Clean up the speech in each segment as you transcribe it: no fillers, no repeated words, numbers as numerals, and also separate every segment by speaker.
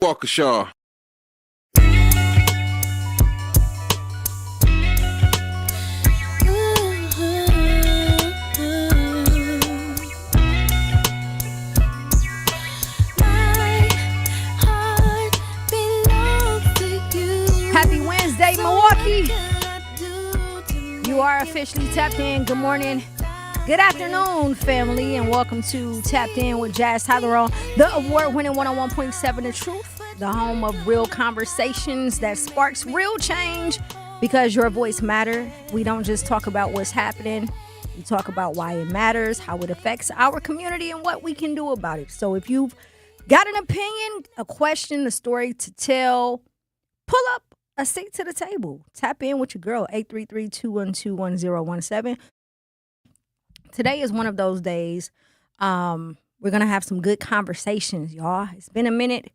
Speaker 1: Waukesha.
Speaker 2: Happy Wednesday, Milwaukee. You are officially tapped in. Good morning. Good afternoon, family, and welcome to Tapped In with Jazz Tyler, the award-winning 101.7 The Truth, the home of real conversations that sparks real change because your voice matters. We don't just talk about what's happening. We talk about why it matters, how it affects our community, and what we can do about it. So if you've got an opinion, a question, a story to tell, pull up a seat to the table. Tap in with your girl, 833-212-1017. Today is one of those days. We're going to have some good conversations, y'all. It's been a minute.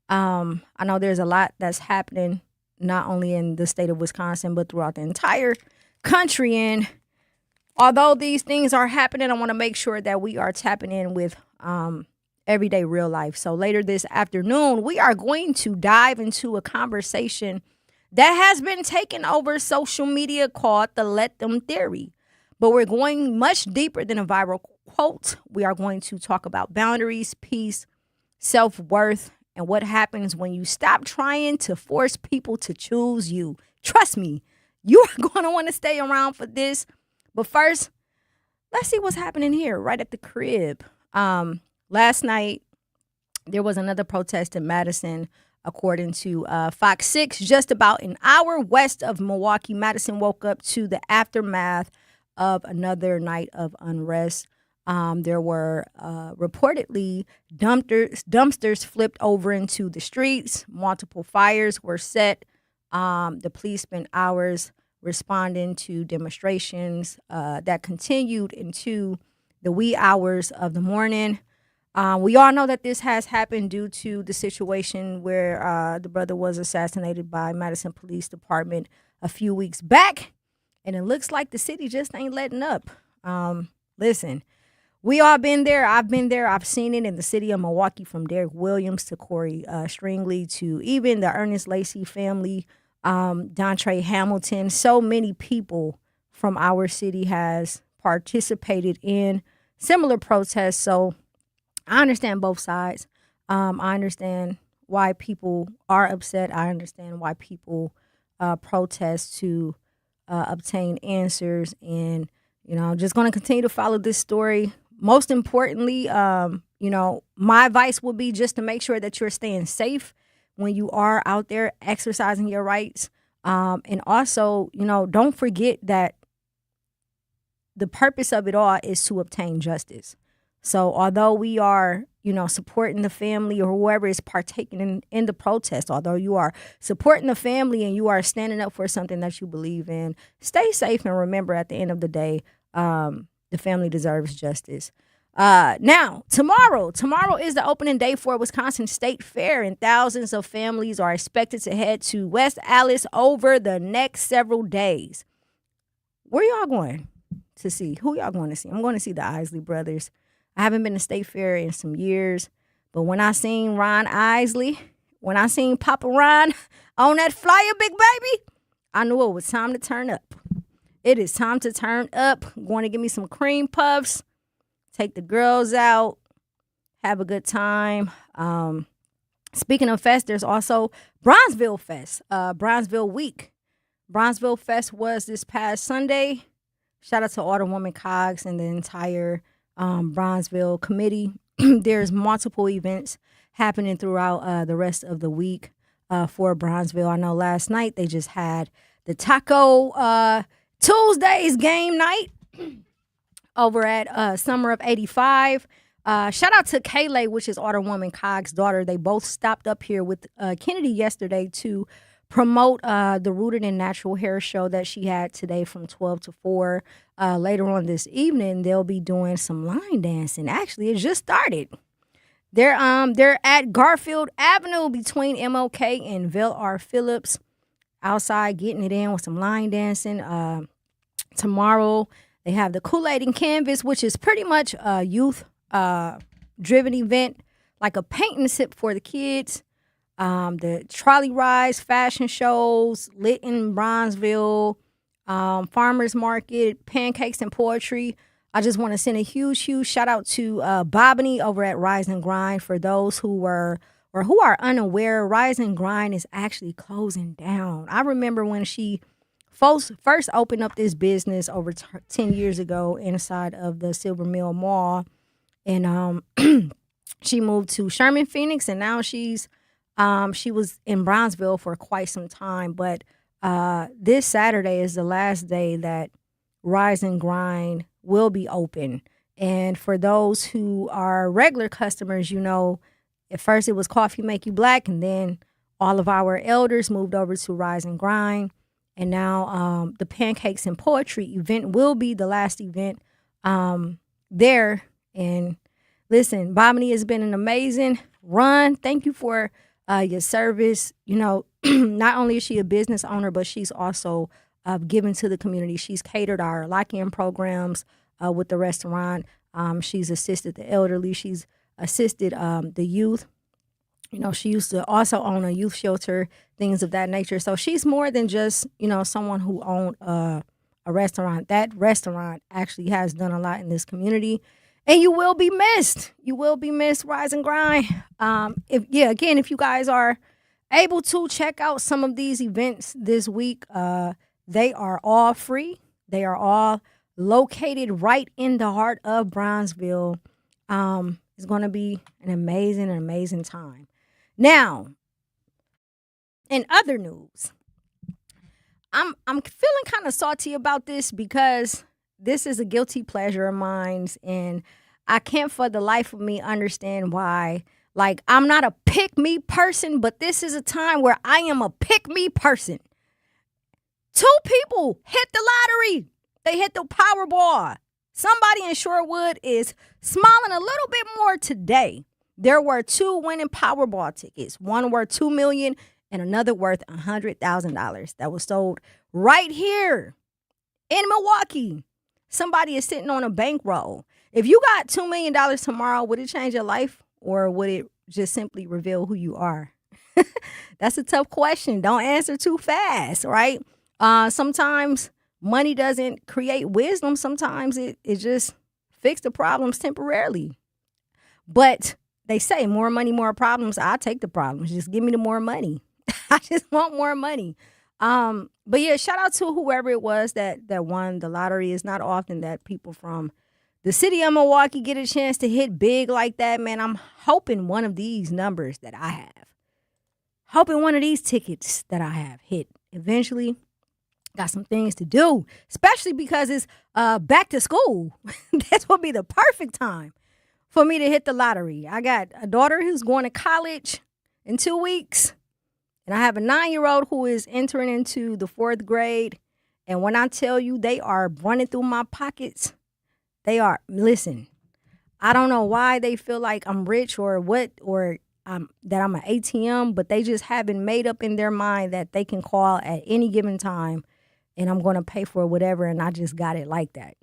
Speaker 2: I know there's a lot that's happening, not only in the state of Wisconsin, but throughout the entire country. And although these things are happening, I want to make sure that we are tapping in with everyday real life. So later this afternoon, we are going to dive into a conversation that has been taken over social media called the Let Them Theory. But we're going much deeper than a viral quote. We are going to talk about boundaries, peace, self-worth, and what happens when you stop trying to force people to choose you. Trust me, you are going to want to stay around for this. But first, let's see what's happening here right at the crib. Last night, there was another protest in Madison, according to Fox 6, just about an hour west of Milwaukee. Madison woke up to the aftermath of another night of unrest. There were reportedly dumpsters flipped over into the streets. Multiple fires were set. The police spent hours responding to demonstrations that continued into the wee hours of the morning. We all know that this has happened due to the situation where the brother was assassinated by Madison Police Department a few weeks back. And it looks like the city just ain't letting up. Listen, we all been there. I've been there. I've seen it in the city of Milwaukee, from Derek Williams to Corey Stringley to even the Ernest Lacey family, Dontre Hamilton. So many people from our city has participated in similar protests. So I understand both sides. I understand why people are upset. I understand why people protest to obtain answers, and I'm just going to continue to follow this story. Most importantly, my advice would be just to make sure that you're staying safe when you are out there exercising your rights, and also don't forget that the purpose of it all is to obtain justice. So although we are supporting the family or whoever is partaking in the protest, although you are supporting the family and you are standing up for something that you believe in, stay safe and remember at the end of the day, the family deserves justice. Now, tomorrow is the opening day for Wisconsin State Fair, and thousands of families are expected to head to West Allis over the next several days. Where y'all going to see? Who y'all going to see? I'm going to see the Isley brothers. I haven't been to State Fair in some years, but when I seen Ron Isley, when I seen Papa Ron on that flyer, big baby, I knew it was time to turn up. It is time to turn up. I'm going to give me some cream puffs, take the girls out, have a good time. Speaking of fest, there's also Bronzeville Fest, Bronzeville Week. Bronzeville Fest was this past Sunday. Shout out to Alderwoman Cogs and the entire Bronzeville committee. There's multiple events happening throughout the rest of the week for Bronzeville. I know last night they just had the Taco Tuesdays game night over at Summer of 85. Shout out to Kayla, which is Alderwoman Cogg's daughter. They both stopped up here with Kennedy yesterday to promote the Rooted in Natural Hair show that she had today from 12 to 4. Later on this evening, they'll be doing some line dancing. Actually, it just started. They're at Garfield Avenue between MLK and Ville R. Phillips, outside getting it in with some line dancing. Tomorrow, they have the Kool-Aid and Canvas, which is pretty much a youth driven event, like a paint and sip for the kids. the trolley rides, fashion shows, lit in Bronzeville, farmers market, pancakes and poetry. I just want to send a huge shout out to Bobany over at Rise and Grind. For those who were or who are unaware, Rise and Grind is actually closing down. I remember when she first opened up this business over 10 years ago inside of the Silver Mill Mall. And she moved to Sherman, Phoenix, and now she was in Bronzeville for quite some time. But this Saturday is the last day that Rise and Grind will be open. And for those who are regular customers, you know, at first it was Coffee Make You Black, and then all of our elders moved over to Rise and Grind. And now the Pancakes and Poetry event will be the last event there. And listen, Bobany has been an amazing run. Thank you for your service. You know, not only is she a business owner, but she's also given to the community. She's catered our lock-in programs with the restaurant. She's assisted the elderly. She's assisted the youth. You know, she used to also own a youth shelter, things of that nature. So she's more than just, you know, someone who owned a restaurant. That restaurant actually has done a lot in this community. And you will be missed. You will be missed, Rise and Grind. If you guys are able to check out some of these events this week, they are all free. They are all located right in the heart of Bronzeville. It's going to be an amazing time. Now, in other news, I'm feeling kind of salty about this because this is a guilty pleasure of mine, and I can't for the life of me understand why. Like, I'm not a pick-me person, but this is a time where I am a pick-me person. 2 people hit the lottery. They hit the Powerball. Somebody in Shorewood is smiling a little bit more today. There were 2 winning Powerball tickets. One worth $2 million and another worth $100,000 that was sold right here in Milwaukee. Somebody is sitting on a bankroll. If you got $2 million tomorrow, would it change your life, or would it just simply reveal who you are? That's a tough question. Don't answer too fast, right? Sometimes money doesn't create wisdom. Sometimes it just fixes the problems temporarily. But they say more money, more problems. I'll take the problems. Just give me the more money. I just want more money. But yeah, shout out to whoever it was that won the lottery. It's not often that people from the city of Milwaukee get a chance to hit big like that, man. I'm hoping one of these numbers that I have, hoping one of these tickets that I have hit eventually. Got some things to do, especially because it's back to school. This will be the perfect time for me to hit the lottery. I got a daughter who's going to college in 2 weeks. And I have a 9-year-old who is entering into the 4th grade. And when I tell you they are running through my pockets, they are. Listen, I don't know why they feel like I'm rich or what, or that I'm an ATM, but they just haven't made up in their mind that they can call at any given time and I'm going to pay for whatever. And I just got it like that.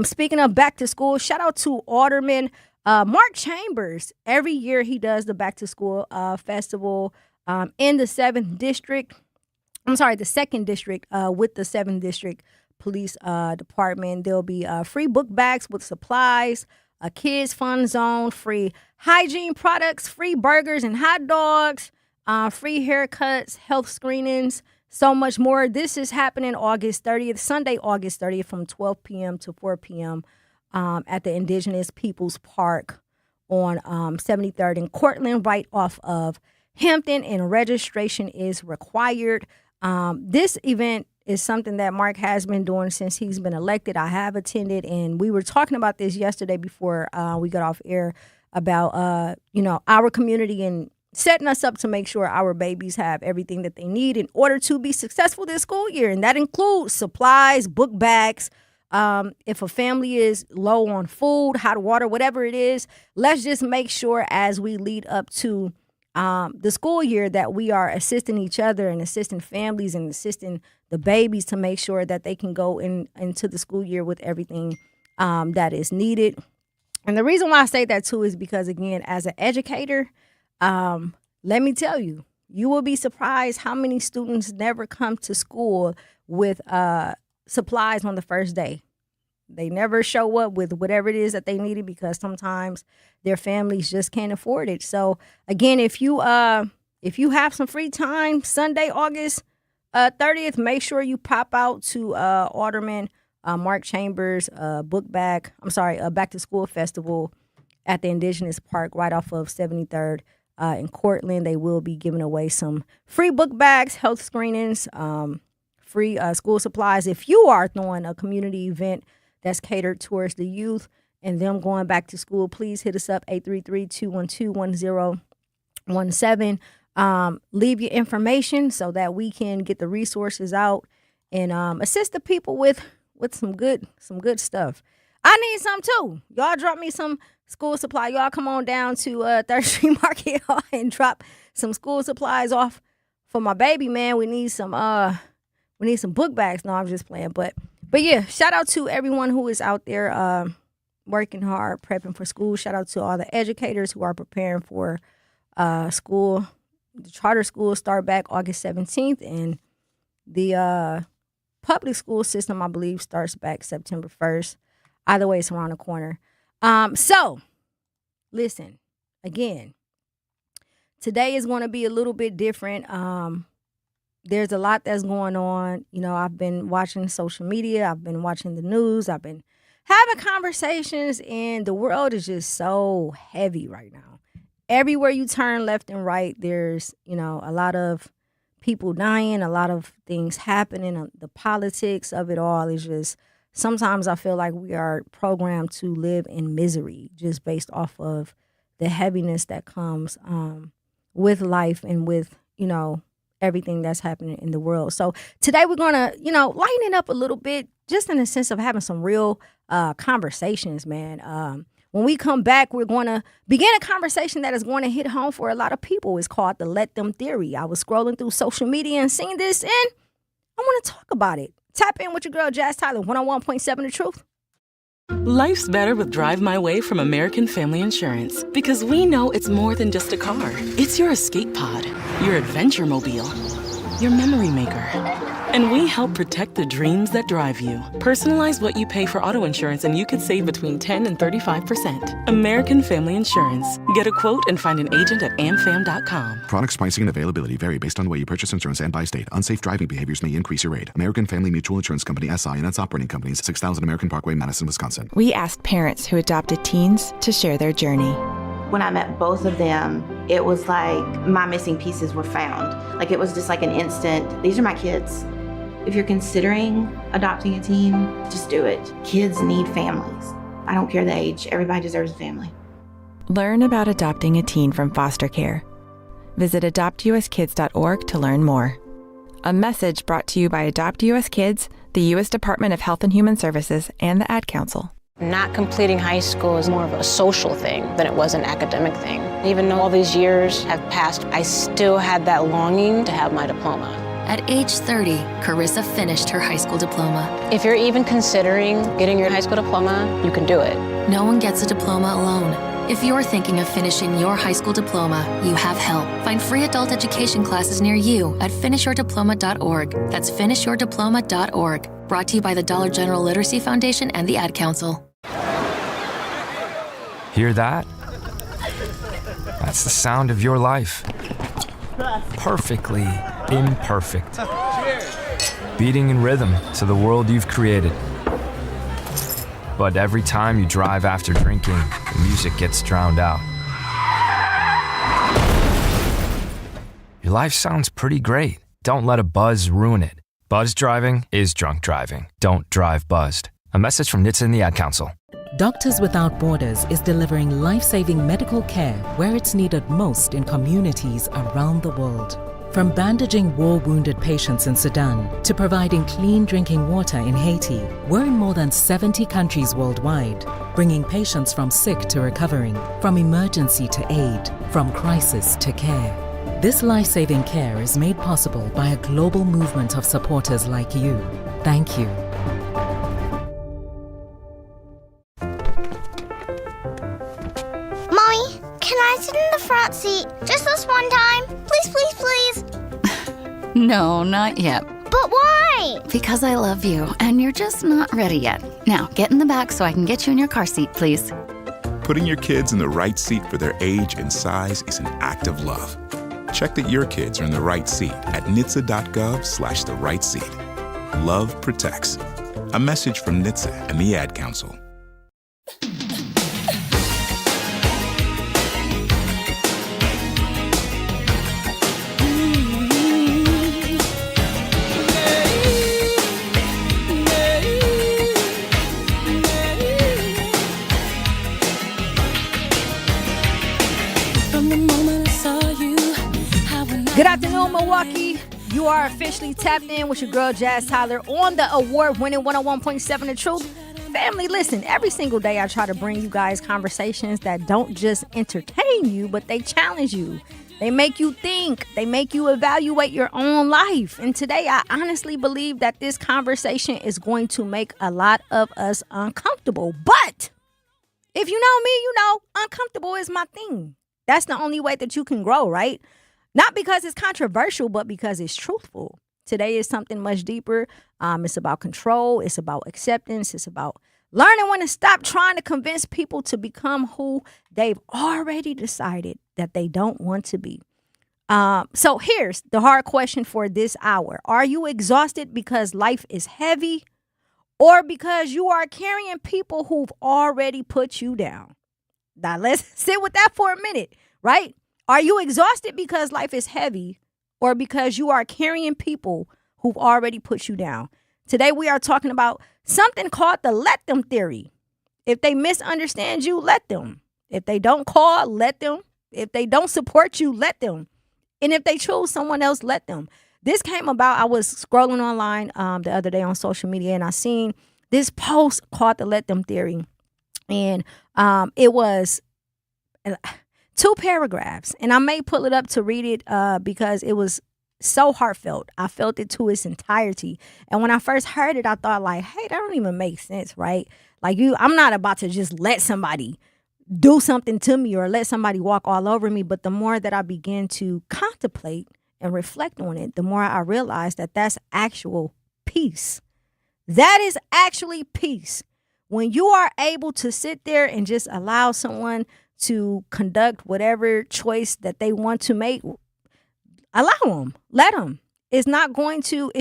Speaker 2: Speaking of back to school, shout out to Alderman Mark Chambers. Every year he does the back to school festival in the 7th district. I'm sorry, the 2nd district with the 7th district police department. There'll be free book bags with supplies, a kids fun zone, free hygiene products, free burgers and hot dogs, free haircuts, health screenings, so much more. This is happening August 30th, Sunday, August 30th from 12 p.m. to 4 p.m. At the Indigenous Peoples Park on 73rd and Cortland, right off of Hampton, and registration is required. This event is something that Mark has been doing since he's been elected. I have attended, and we were talking about this yesterday before we got off air about, our community and setting us up to make sure our babies have everything that they need in order to be successful this school year. And that includes supplies, book bags. If a family is low on food, hot water, whatever it is, let's just make sure as we lead up to the school year that we are assisting each other and assisting families and assisting the babies to make sure that they can go into the school year with everything that is needed. And the reason why I say that too is because, again, as an educator, let me tell you, you will be surprised how many students never come to school with supplies on the first day. They never show up with whatever it is that they needed because sometimes their families just can't afford it. So again, if you have some free time, Sunday, August 30th, make sure you pop out to Alderman Mark Chambers Back to School Festival at the Indigenous Park right off of 73rd in Cortland. They will be giving away some free book bags, health screenings, free school supplies. If you are throwing a community event that's catered towards the youth and them going back to school, please hit us up, 833-212-1017. Leave your information so that we can get the resources out and assist the people with some good stuff. I need some too. Y'all drop me some school supply. Y'all come on down to 3rd Street Market and drop some school supplies off for my baby, man. We need some book bags. No, I'm just playing, but yeah, shout out to everyone who is out there working hard, prepping for school. Shout out to all the educators who are preparing for school. The charter schools start back August 17th, and the public school system, I believe, starts back September 1st. Either way, it's around the corner. So, listen, again, today is going to be a little bit different. There's a lot that's going on. You know, I've been watching social media. I've been watching the news. I've been having conversations, and the world is just so heavy right now. Everywhere you turn left and right, there's, a lot of people dying, a lot of things happening. The politics of it all is just, sometimes I feel like we are programmed to live in misery just based off of the heaviness that comes with life and with, everything that's happening in the world. So today we're going to, lighten it up a little bit, just in the sense of having some real conversations, man. When we come back, we're going to begin a conversation that is going to hit home for a lot of people. It's called the Let Them Theory. I was scrolling through social media and seeing this, and I want to talk about it. Tap in with your girl, Jazz Tyler, 101.7 The Truth.
Speaker 1: Life's better with Drive My Way from American Family Insurance, because we know it's more than just a car. It's your escape pod, your adventure mobile, your memory maker. And we help protect the dreams that drive you. Personalize what you pay for auto insurance and you could save between 10 and 35%. American Family Insurance. Get a quote and find an agent at amfam.com.
Speaker 3: Products, pricing, and availability vary based on the way you purchase insurance and by state. Unsafe driving behaviors may increase your rate. American Family Mutual Insurance Company, SI, and its operating companies, 6000 American Parkway, Madison, Wisconsin.
Speaker 4: We asked parents who adopted teens to share their journey.
Speaker 5: When I met both of them, it was like my missing pieces were found. Like, it was just like an instant, these are my kids. If you're considering adopting a teen, just do it. Kids need families. I don't care the age. Everybody deserves a family.
Speaker 4: Learn about adopting a teen from foster care. Visit adoptuskids.org to learn more. A message brought to you by Adopt US Kids, the U.S. Department of Health and Human Services, and the Ad Council.
Speaker 6: Not completing high school is more of a social thing than it was an academic thing. Even though all these years have passed, I still had that longing to have my diploma.
Speaker 7: At age 30, Carissa finished her high school diploma.
Speaker 6: If you're even considering getting your high school diploma, you can do it.
Speaker 7: No one gets a diploma alone. If you're thinking of finishing your high school diploma, you have help. Find free adult education classes near you at finishyourdiploma.org. That's finishyourdiploma.org. Brought to you by the Dollar General Literacy Foundation and the Ad Council.
Speaker 8: Hear that? That's the sound of your life. Perfectly imperfect. Beating in rhythm to the world you've created. But every time you drive after drinking, the music gets drowned out. Your life sounds pretty great. Don't let a buzz ruin it. Buzz driving is drunk driving. Don't drive buzzed. A message from NHTSA and the Ad Council.
Speaker 9: Doctors Without Borders is delivering life-saving medical care where it's needed most in communities around the world. From bandaging war-wounded patients in Sudan to providing clean drinking water in Haiti, we're in more than 70 countries worldwide, bringing patients from sick to recovering, from emergency to aid, from crisis to care. This life-saving care is made possible by a global movement of supporters like you. Thank you.
Speaker 10: Mommy, can I sit in the front seat just this one time? No, not yet.
Speaker 11: But why?
Speaker 10: Because I love you, and you're just not ready yet. Now, get in the back so I can get you in your car seat, please.
Speaker 12: Putting your kids in the right seat for their age and size is an act of love. Check that your kids are in the right seat at NHTSA.gov/the right seat. Love protects. A message from NHTSA and the Ad Council.
Speaker 2: Good afternoon, Milwaukee. You are officially tapped in with your girl, Jazz Tyler, on the award-winning 101.7 The Truth. Family, listen, every single day I try to bring you guys conversations that don't just entertain you, but they challenge you. They make you think. They make you evaluate your own life. And today, I honestly believe that this conversation is going to make a lot of us uncomfortable. But if you know me, you know uncomfortable is my thing. That's the only way that you can grow, right? Not because it's controversial, but because it's truthful. Today is something much deeper. It's about control. It's about acceptance. It's about learning when to stop trying to convince people to become who they've already decided that they don't want to be. So here's the hard question for this hour. Are you exhausted because life is heavy, or because you are carrying people who've already put you down? Now let's sit with that for a minute, right? Are you exhausted because life is heavy, or because you are carrying people who've already put you down? Today we are talking about something called the let them theory. If they misunderstand you, let them. If they don't call, let them. If they don't support you, let them. And if they choose someone else, let them. This came about, I was scrolling online the other day on social media, and I seen this post called the let them theory. And it was 2 paragraphs, and I may pull it up to read it because it was so heartfelt. I felt it to its entirety. And when I first heard it, I thought like, hey, that don't even make sense, right? Like I'm not about to just let somebody do something to me or let somebody walk all over me. But the more that I began to contemplate and reflect on it, the more I realized that that's actual peace. That is actually peace. When you are able to sit there and just allow someone to conduct whatever choice that they want to make, allow them, let them. It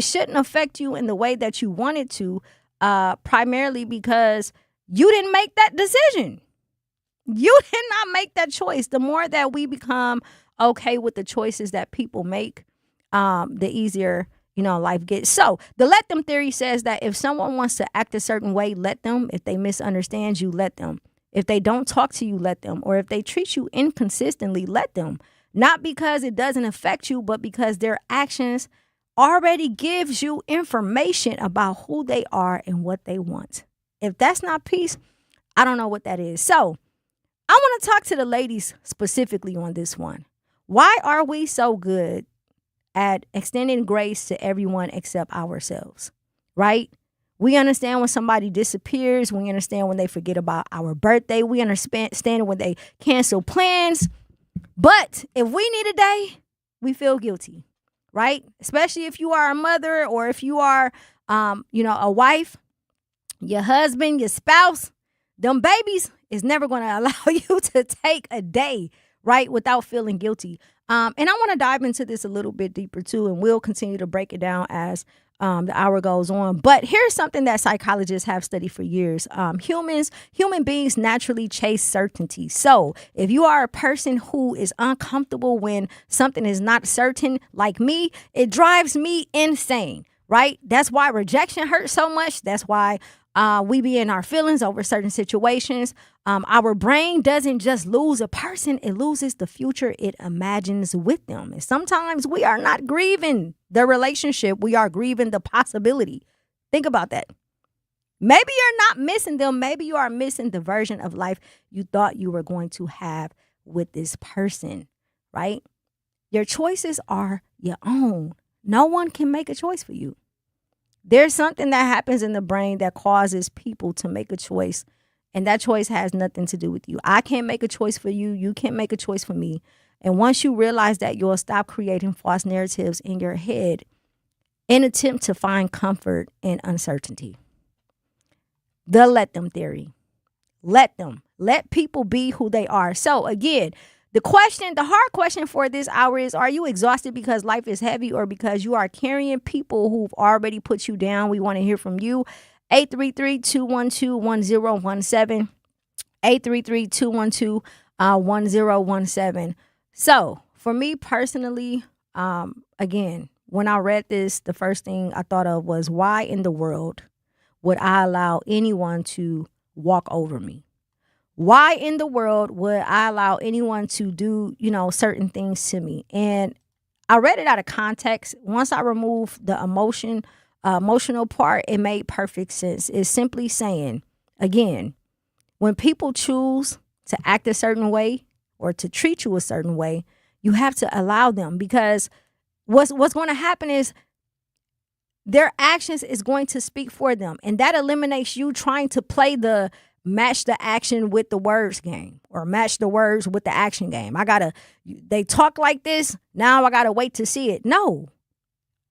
Speaker 2: shouldn't affect you in the way that you want it to, primarily because you didn't make that decision. You did not make that choice. The more that we become okay with the choices that people make, the easier, life gets. So the let them theory says that if someone wants to act a certain way, let them. If they misunderstand you, let them. If they don't talk to you, let them. Or if they treat you inconsistently, let them. Not because it doesn't affect you, but because their actions already gives you information about who they are and what they want. If that's not peace, I don't know what that is. So I want to talk to the ladies specifically on this one. Why are we so good at extending grace to everyone except ourselves, right? We understand when somebody disappears. We understand when they forget about our birthday. We understand when they cancel plans. But if we need a day, we feel guilty, right? Especially if you are a mother, or if you are, a wife, your husband, your spouse, them babies is never going to allow you to take a day, right, without feeling guilty. And I want to dive into this a little bit deeper too, and we'll continue to break it down as the hour goes on. But here's something that psychologists have studied for years. Human beings naturally chase certainty. So if you are a person who is uncomfortable when something is not certain, like me, it drives me insane, right? That's why rejection hurts so much. That's why we be in our feelings over certain situations. Our brain doesn't just lose a person, it loses the future it imagines with them. And sometimes we are not grieving the relationship, we are grieving the possibility. Think about that. Maybe you're not missing them. Maybe you are missing the version of life you thought you were going to have with this person, right? Your choices are your own. No one can make a choice for you. There's something that happens in the brain that causes people to make a choice, and that choice has nothing to do with you. I can't make a choice for you. You can't make a choice for me. And once you realize that, you'll stop creating false narratives in your head in attempt to find comfort in uncertainty. The let them theory. Let them. Let people be who they are. So again, the hard question for this hour is, are you exhausted because life is heavy or because you are carrying people who've already put you down? We want to hear from you. 833-212-1017. 833-212-1017. So for me personally, again, when I read this, the first thing I thought of was, why in the world would I allow anyone to walk over me? Why in the world would I allow anyone to do, certain things to me? And I read it out of context. Once I removed the emotional part, it made perfect sense. It's simply saying, again, when people choose to act a certain way or to treat you a certain way, you have to allow them, because what's going to happen is their actions is going to speak for them. And that eliminates you trying to play the match the action with the words game, or match the words with the action game. They talk like this, now I got to wait to see it. No.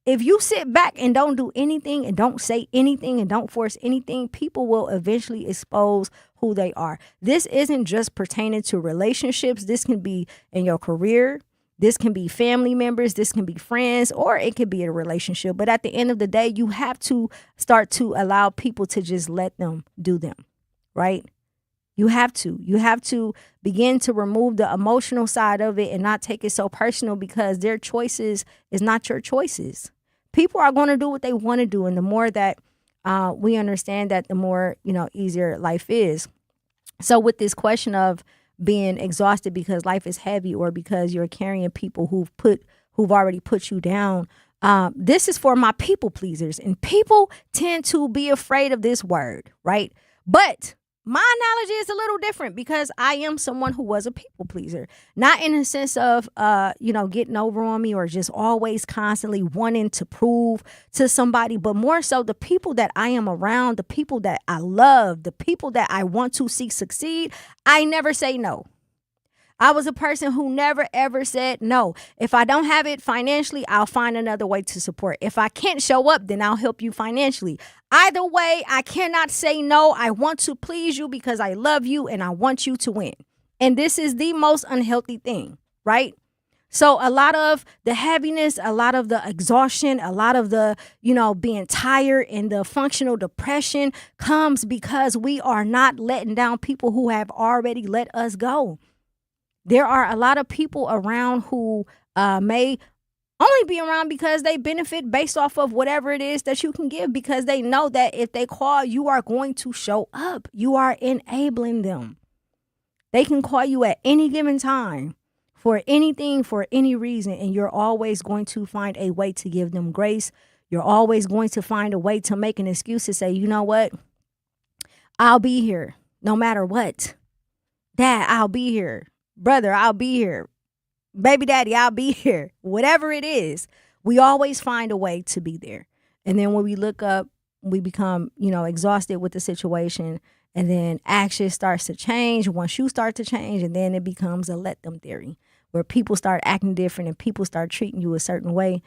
Speaker 2: If you sit back and don't do anything and don't say anything and don't force anything, people will eventually expose who they are. This isn't just pertaining to relationships. This can be in your career. This can be family members. This can be friends, or it could be a relationship. But at the end of the day, you have to start to allow people to just let them do them, right? You have to begin to remove the emotional side of it and not take it so personal, because their choices is not your choices. People are going to do what they want to do. And the more that we understand that, the more, easier life is. So with this question of being exhausted because life is heavy or because you're carrying people who've already put you down, this is for my people pleasers. And people tend to be afraid of this word, right? But my analogy is a little different, because I am someone who was a people pleaser. Not in the sense of, getting over on me or just always constantly wanting to prove to somebody, but more so the people that I am around, the people that I love, the people that I want to see succeed, I never say no. I was a person who never, ever said no. If I don't have it financially, I'll find another way to support. If I can't show up, then I'll help you financially. Either way, I cannot say no. I want to please you because I love you and I want you to win. And this is the most unhealthy thing, right? So a lot of the heaviness, a lot of the exhaustion, a lot of the, being tired and the functional depression comes because we are not letting down people who have already let us go. There are a lot of people around who may only be around because they benefit based off of whatever it is that you can give, because they know that if they call, you are going to show up. You are enabling them. They can call you at any given time for anything, for any reason, and you're always going to find a way to give them grace. You're always going to find a way to make an excuse to say, you know what? I'll be here no matter what. Dad, I'll be here. Brother, I'll be here. Baby daddy, I'll be here. Whatever it is, we always find a way to be there. And then when we look up, we become, exhausted with the situation. And then action starts to change once you start to change. And then it becomes a let them theory, where people start acting different and people start treating you a certain way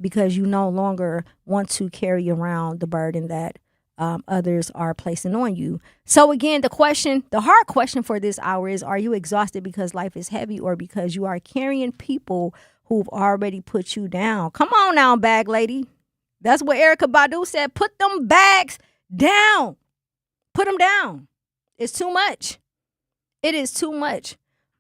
Speaker 2: because you no longer want to carry around the burden that others are placing on you. So again, the hard question for this hour is, are you exhausted because life is heavy or because you are carrying people who've already put you down? Come on now, bag lady. That's what Erykah Badu said. Put them bags down. Put them down. It's too much. It is too much.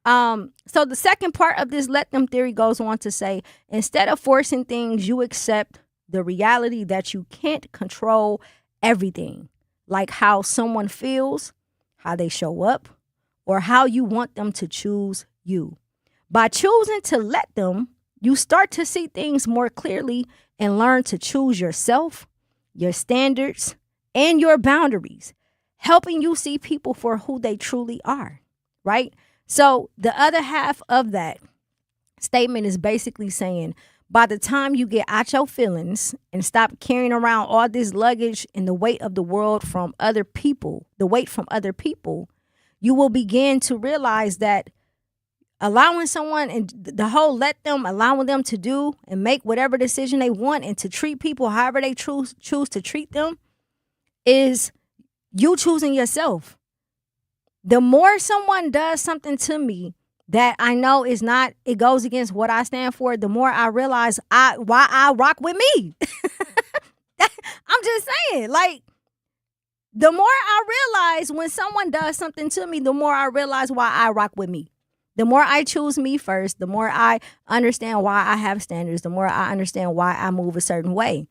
Speaker 2: So the second part of this let them theory goes on to say, instead of forcing things, you accept the reality that you can't control everything, like how someone feels, how they show up, or how you want them to choose you. By choosing to let them, you start to see things more clearly and learn to choose yourself, your standards, and your boundaries, helping you see people for who they truly are, right? So the other half of that statement is basically saying, by the time you get out your feelings and stop carrying around all this luggage and the weight of the world from other people, you will begin to realize that allowing someone and the whole allowing them to do and make whatever decision they want and to treat people however they choose to treat them is you choosing yourself. The more someone does something to me that I know is not, it goes against what I stand for, the more I realize why I rock with me. I'm just saying, like, the more I realize when someone does something to me, the more I realize why I rock with me. The more I choose me first, the more I understand why I have standards, the more I understand why I move a certain way.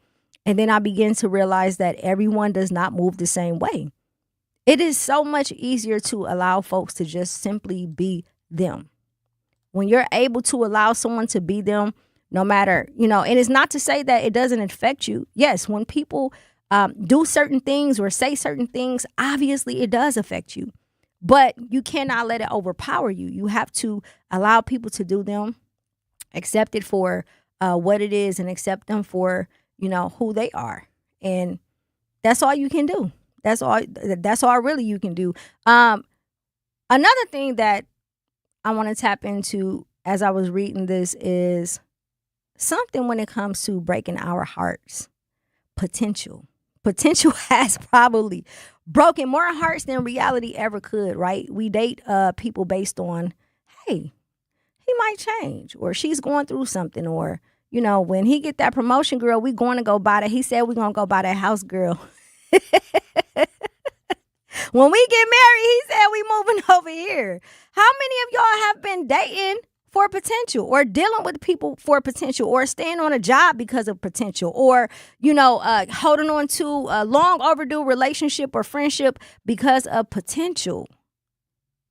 Speaker 2: And then I begin to realize that everyone does not move the same way. It is so much easier to allow folks to just simply be them. When you're able to allow someone to be them, no matter, and it's not to say that it doesn't affect you. Yes, when people do certain things or say certain things, obviously it does affect you. But you cannot let it overpower you. You have to allow people to do them, accept it for what it is, and accept them for, who they are. And that's all you can do. That's all really you can do. Another thing that I want to tap into as I was reading this is something when it comes to breaking our hearts. Potential. Potential has probably broken more hearts than reality ever could, right? We date people based on, hey, he might change, or she's going through something, or, when he get that promotion, girl, we going to go buy that. He said we're going to go buy that house, girl. When we get married, he said we moving over here. How many of y'all have been dating for potential, or dealing with people for potential, or staying on a job because of potential, or, holding on to a long overdue relationship or friendship because of potential?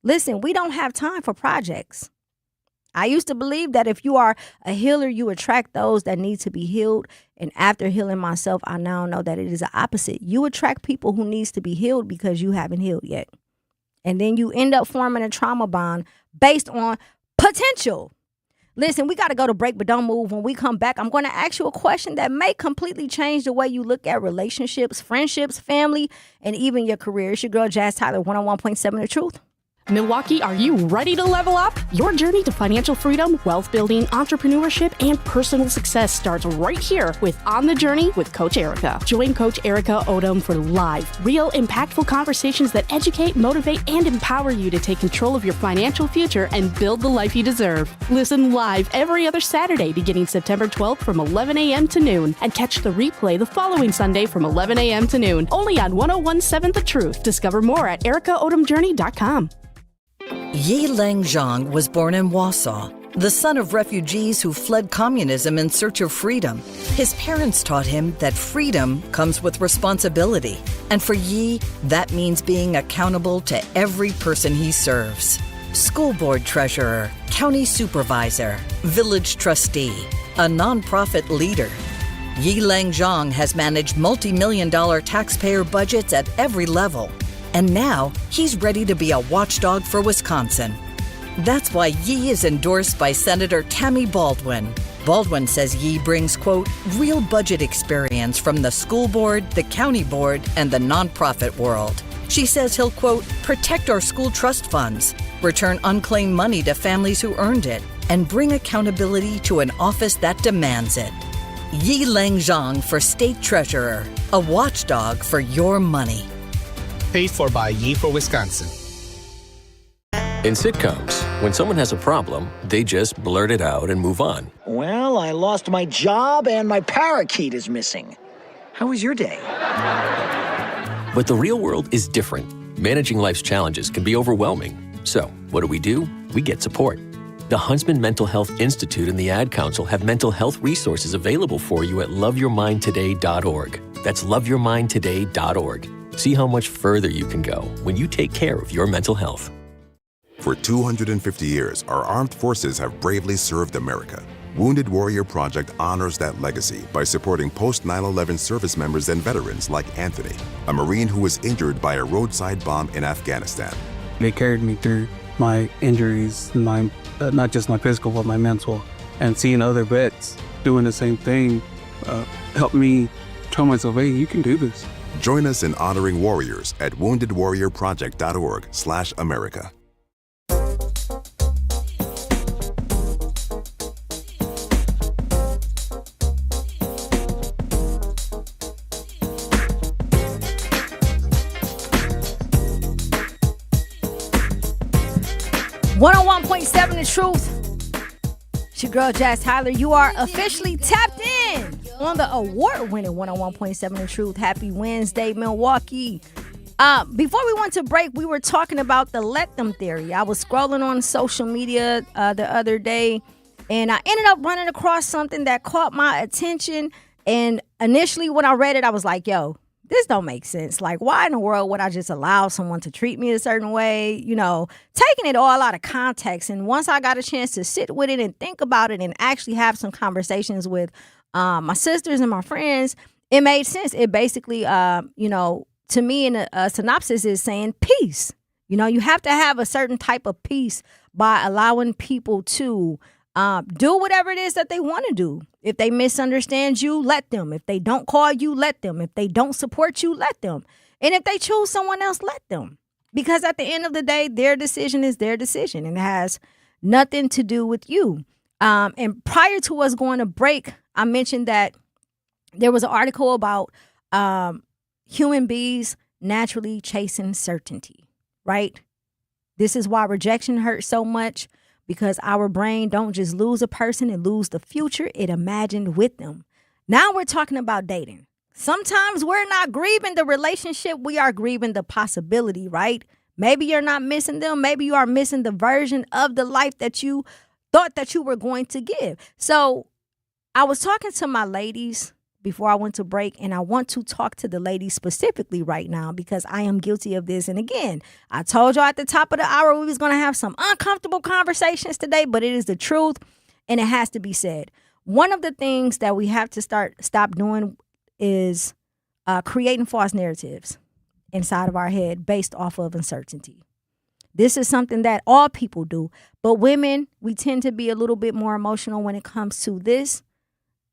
Speaker 2: Listen, we don't have time for projects. I used to believe that if you are a healer, you attract those that need to be healed. And after healing myself, I now know that it is the opposite. You attract people who needs to be healed because you haven't healed yet. And then you end up forming a trauma bond based on potential. Listen, we got to go to break, but don't move. When we come back, I'm going to ask you a question that may completely change the way you look at relationships, friendships, family, and even your career. It's your girl, Jazz Tyler, 101.7 The Truth.
Speaker 11: Milwaukee, are you ready to level up? Your journey to financial freedom, wealth building, entrepreneurship, and personal success starts right here with On the Journey with Coach Erica. Join Coach Erica Odom for live, real, impactful conversations that educate, motivate, and empower you to take control of your financial future and build the life you deserve. Listen live every other Saturday beginning September 12th from 11 a.m. to noon, and catch the replay the following Sunday from 11 a.m. to noon, only on 101.7 The Truth. Discover more at ericaodomjourney.com.
Speaker 13: Yi Lang Zhang was born in Warsaw, the son of refugees who fled communism in search of freedom. His parents taught him that freedom comes with responsibility. And for Yi, that means being accountable to every person he serves. School board treasurer, county supervisor, village trustee, a nonprofit leader. Yi Lang Zhang has managed multi-million-dollar taxpayer budgets at every level. And now, he's ready to be a watchdog for Wisconsin. That's why Yi is endorsed by Senator Tammy Baldwin. Baldwin says Yi brings, quote, real budget experience from the school board, the county board, and the nonprofit world. She says he'll, quote, protect our school trust funds, return unclaimed money to families who earned it, and bring accountability to an office that demands it. Yi Lang Zhang for state treasurer, a watchdog for your money.
Speaker 14: Paid for by Yi for Wisconsin.
Speaker 15: In sitcoms, when someone has a problem, they just blurt it out and move on.
Speaker 16: Well, I lost my job and my parakeet is missing. How was your day?
Speaker 15: But the real world is different. Managing life's challenges can be overwhelming. So, what do? We get support. The Huntsman Mental Health Institute and the Ad Council have mental health resources available for you at loveyourmindtoday.org. That's loveyourmindtoday.org. See how much further you can go when you take care of your mental health.
Speaker 17: For 250 years, our armed forces have bravely served America. Wounded Warrior Project honors that legacy by supporting post-9/11 service members and veterans like Anthony, a Marine who was injured by a roadside bomb in Afghanistan.
Speaker 18: They carried me through my injuries, not just my physical, but my mental. And seeing other vets doing the same thing helped me tell myself, hey, you can do this.
Speaker 17: Join us in honoring warriors at woundedwarriorproject.org/America.
Speaker 2: 101.7 The Truth. It's your girl, Jazz Tyler. You are officially tapped in on the award-winning 101.7 The Truth. Happy Wednesday, Milwaukee. Before we went to break, we were talking about the let them theory. I was scrolling on social media the other day, and I ended up running across something that caught my attention. And initially when I read it, I was like, yo, this don't make sense. Like, why in the world would I just allow someone to treat me a certain way? You know, taking it all out of context. And once I got a chance to sit with it and think about it and actually have some conversations with my sisters and my friends, it made sense. It basically, to me, in a synopsis is saying peace. You know, you have to have a certain type of peace by allowing people to do whatever it is that they want to do. If they misunderstand you, let them. If they don't call you, let them. If they don't support you, let them. And if they choose someone else, let them. Because at the end of the day, their decision is their decision and it has nothing to do with you. And prior to us going to break, I mentioned that there was an article about human beings naturally chasing certainty, right? This is why rejection hurts so much. Because our brain don't just lose a person and lose the future it imagined with them. Now we're talking about dating. Sometimes we're not grieving the relationship. We are grieving the possibility, right? Maybe you're not missing them. Maybe you are missing the version of the life that you thought that you were going to give. So I was talking to my ladies before I went to break, and I want to talk to the ladies specifically right now because I am guilty of this. And again, I told y'all at the top of the hour we was going to have some uncomfortable conversations today, but it is the truth and it has to be said. One of the things that we have to stop doing is creating false narratives inside of our head based off of uncertainty. This is something that all people do, but women, we tend to be a little bit more emotional when it comes to this.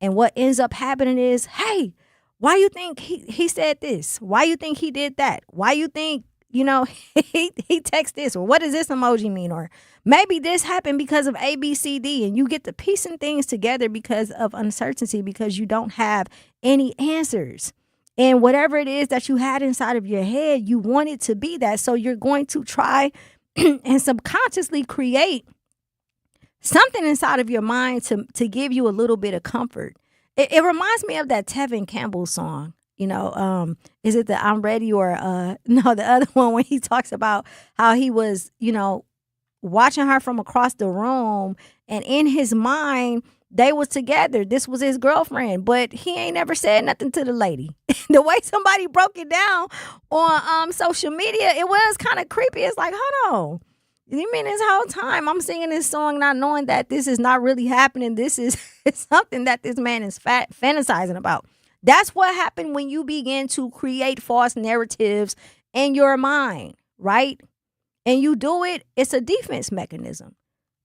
Speaker 2: And what ends up happening is, hey, why you think he said this? Why you think he did that? Why you think, he texted this? Or what does this emoji mean? Or maybe this happened because of A, B, C, D. And you get to piecing things together because of uncertainty, because you don't have any answers. And whatever it is that you had inside of your head, you want it to be that. So you're going to try and subconsciously create something inside of your mind to give you a little bit of comfort. It reminds me of that Tevin Campbell song. Is it the I'm Ready or no, the other one when he talks about how he was, watching her from across the room and in his mind, they was together. This was his girlfriend, but he ain't never said nothing to the lady. The way somebody broke it down on social media, it was kind of creepy. It's like, hold on. You mean this whole time I'm singing this song not knowing that this is not really happening? This is something that this man is fantasizing about. That's what happened when you begin to create false narratives in your mind, right? And you do it, it's a defense mechanism.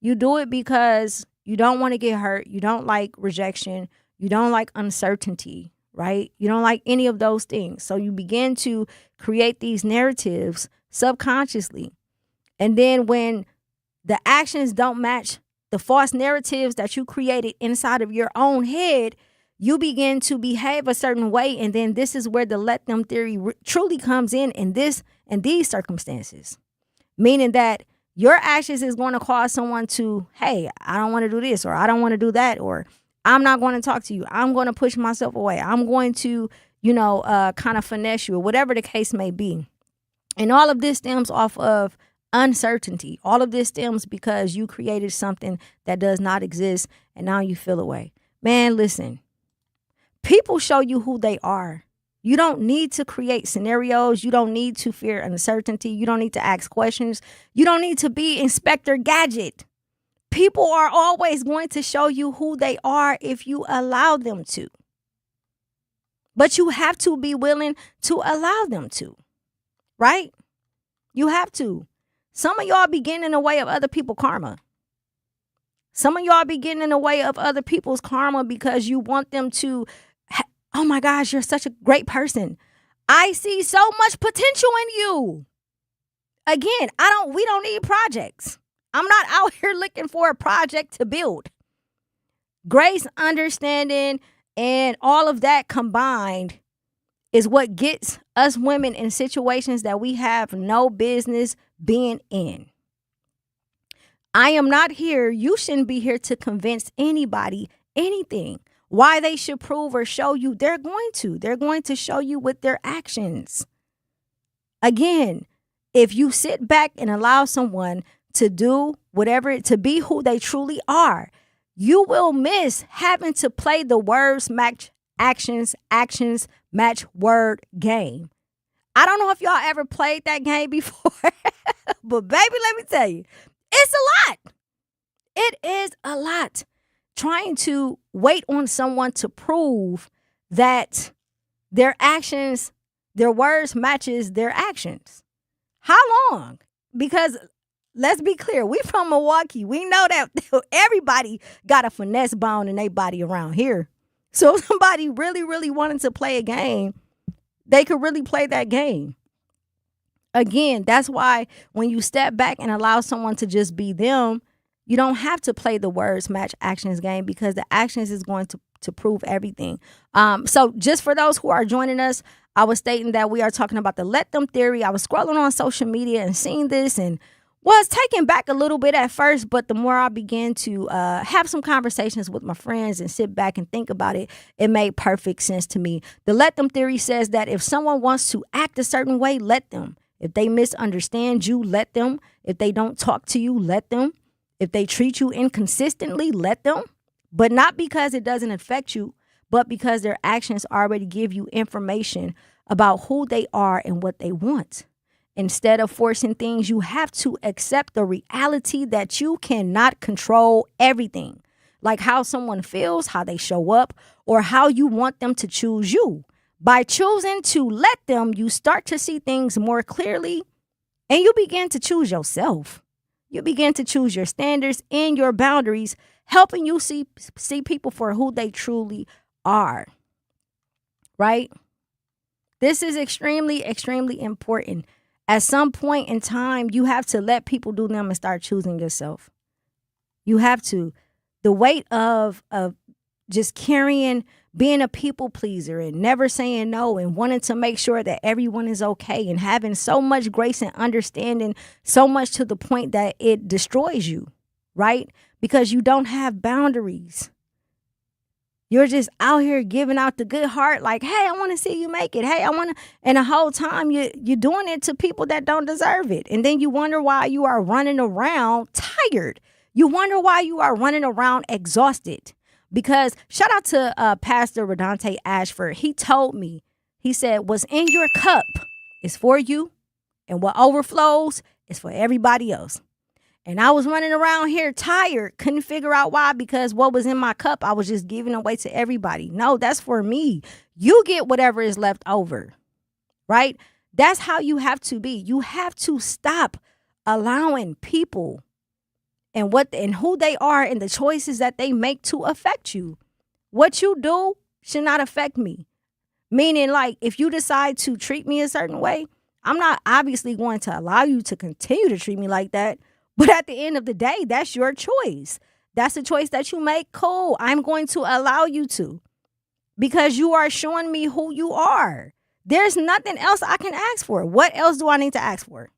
Speaker 2: You do it because you don't want to get hurt. You don't like rejection. You don't like uncertainty, right? You don't like any of those things. So you begin to create these narratives subconsciously. And then when the actions don't match the false narratives that you created inside of your own head, you begin to behave a certain way. And then this is where the let them theory truly comes in these circumstances. Meaning that your actions is going to cause someone to, hey, I don't want to do this, or I don't want to do that, or I'm not going to talk to you. I'm going to push myself away. I'm going to, kind of finesse you, or whatever the case may be. And all of this stems off of uncertainty. All of this stems because you created something that does not exist and now you feel away. Man, listen, people show you who they are. You don't need to create scenarios. You don't need to fear uncertainty. You don't need to ask questions. You don't need to be Inspector Gadget. People are always going to show you who they are if you allow them to. But you have to be willing to allow them to, right? You have to. Some of y'all be getting in the way of other people's karma. Some of y'all be getting in the way of other people's karma because you want them to, oh my gosh, you're such a great person. I see so much potential in you. Again, we don't need projects. I'm not out here looking for a project to build. Grace, understanding, and all of that combined is what gets us women in situations that we have no business being in. I am not here. You shouldn't be here to convince anybody anything. Why they should prove or show you. They're going to. They're going to show you with their actions. Again, if you sit back and allow someone to do whatever, to be who they truly are, you will miss having to play the words match actions match word game. I don't know if y'all ever played that game before, but baby, let me tell you, it's a lot. It is a lot. Trying to wait on someone to prove that their actions, their words matches their actions. How long? Because let's be clear, we from Milwaukee. We know that everybody got a finesse bone in their body around here. So if somebody really, really wanted to play a game, they could really play that game. Again, that's why when you step back and allow someone to just be them, you don't have to play the words match actions game, because the actions is going to prove everything. So just for those who are joining us, I was stating that we are talking about the let them theory. I was scrolling on social media and seeing this and was taken back a little bit at first, but the more I began to have some conversations with my friends and sit back and think about it, it made perfect sense to me. The let them theory says that if someone wants to act a certain way, let them. If they misunderstand you, let them. If they don't talk to you, let them. If they treat you inconsistently, let them. But not because it doesn't affect you, but because their actions already give you information about who they are and what they want. Instead of forcing things, you have to accept the reality that you cannot control everything, like how someone feels, how they show up, or how you want them to choose you. By choosing to let them, you start to see things more clearly, and you begin to choose yourself. You begin to choose your standards and your boundaries, helping you see people for who they truly are. Right? This is extremely, extremely important. At some point in time, you have to let people do them and start choosing yourself. You have to. The weight of just carrying, being a people pleaser and never saying no and wanting to make sure that everyone is okay and having so much grace and understanding, so much to the point that it destroys you, right? Because you don't have boundaries. You're just out here giving out the good heart, like, hey, I want to see you make it. Hey, I want to. And the whole time you're doing it to people that don't deserve it. And then you wonder why you are running around tired. You wonder why you are running around exhausted. Because shout out to Pastor Redante Ashford. He told me, he said, what's in your cup is for you, and what overflows is for everybody else. And I was running around here tired, couldn't figure out why, because what was in my cup, I was just giving away to everybody. No, that's for me. You get whatever is left over, right? That's how you have to be. You have to stop allowing people and who they are and the choices that they make to affect you. What you do should not affect me. Meaning, like, if you decide to treat me a certain way, I'm not obviously going to allow you to continue to treat me like that. But at the end of the day, that's your choice. That's the choice that you make. Cool. I'm going to allow you to, because you are showing me who you are. There's nothing else I can ask for. What else do I need to ask for?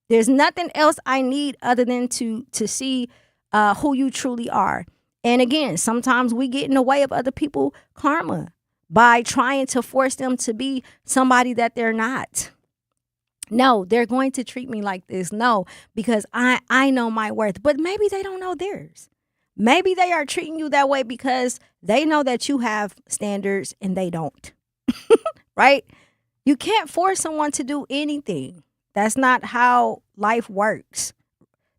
Speaker 2: There's nothing else I need other than to see who you truly are. And again, sometimes we get in the way of other people's karma by trying to force them to be somebody that they're not. No, they're going to treat me like this. No, because I know my worth. But maybe they don't know theirs. Maybe they are treating you that way because they know that you have standards and they don't. Right? You can't force someone to do anything. That's not how life works.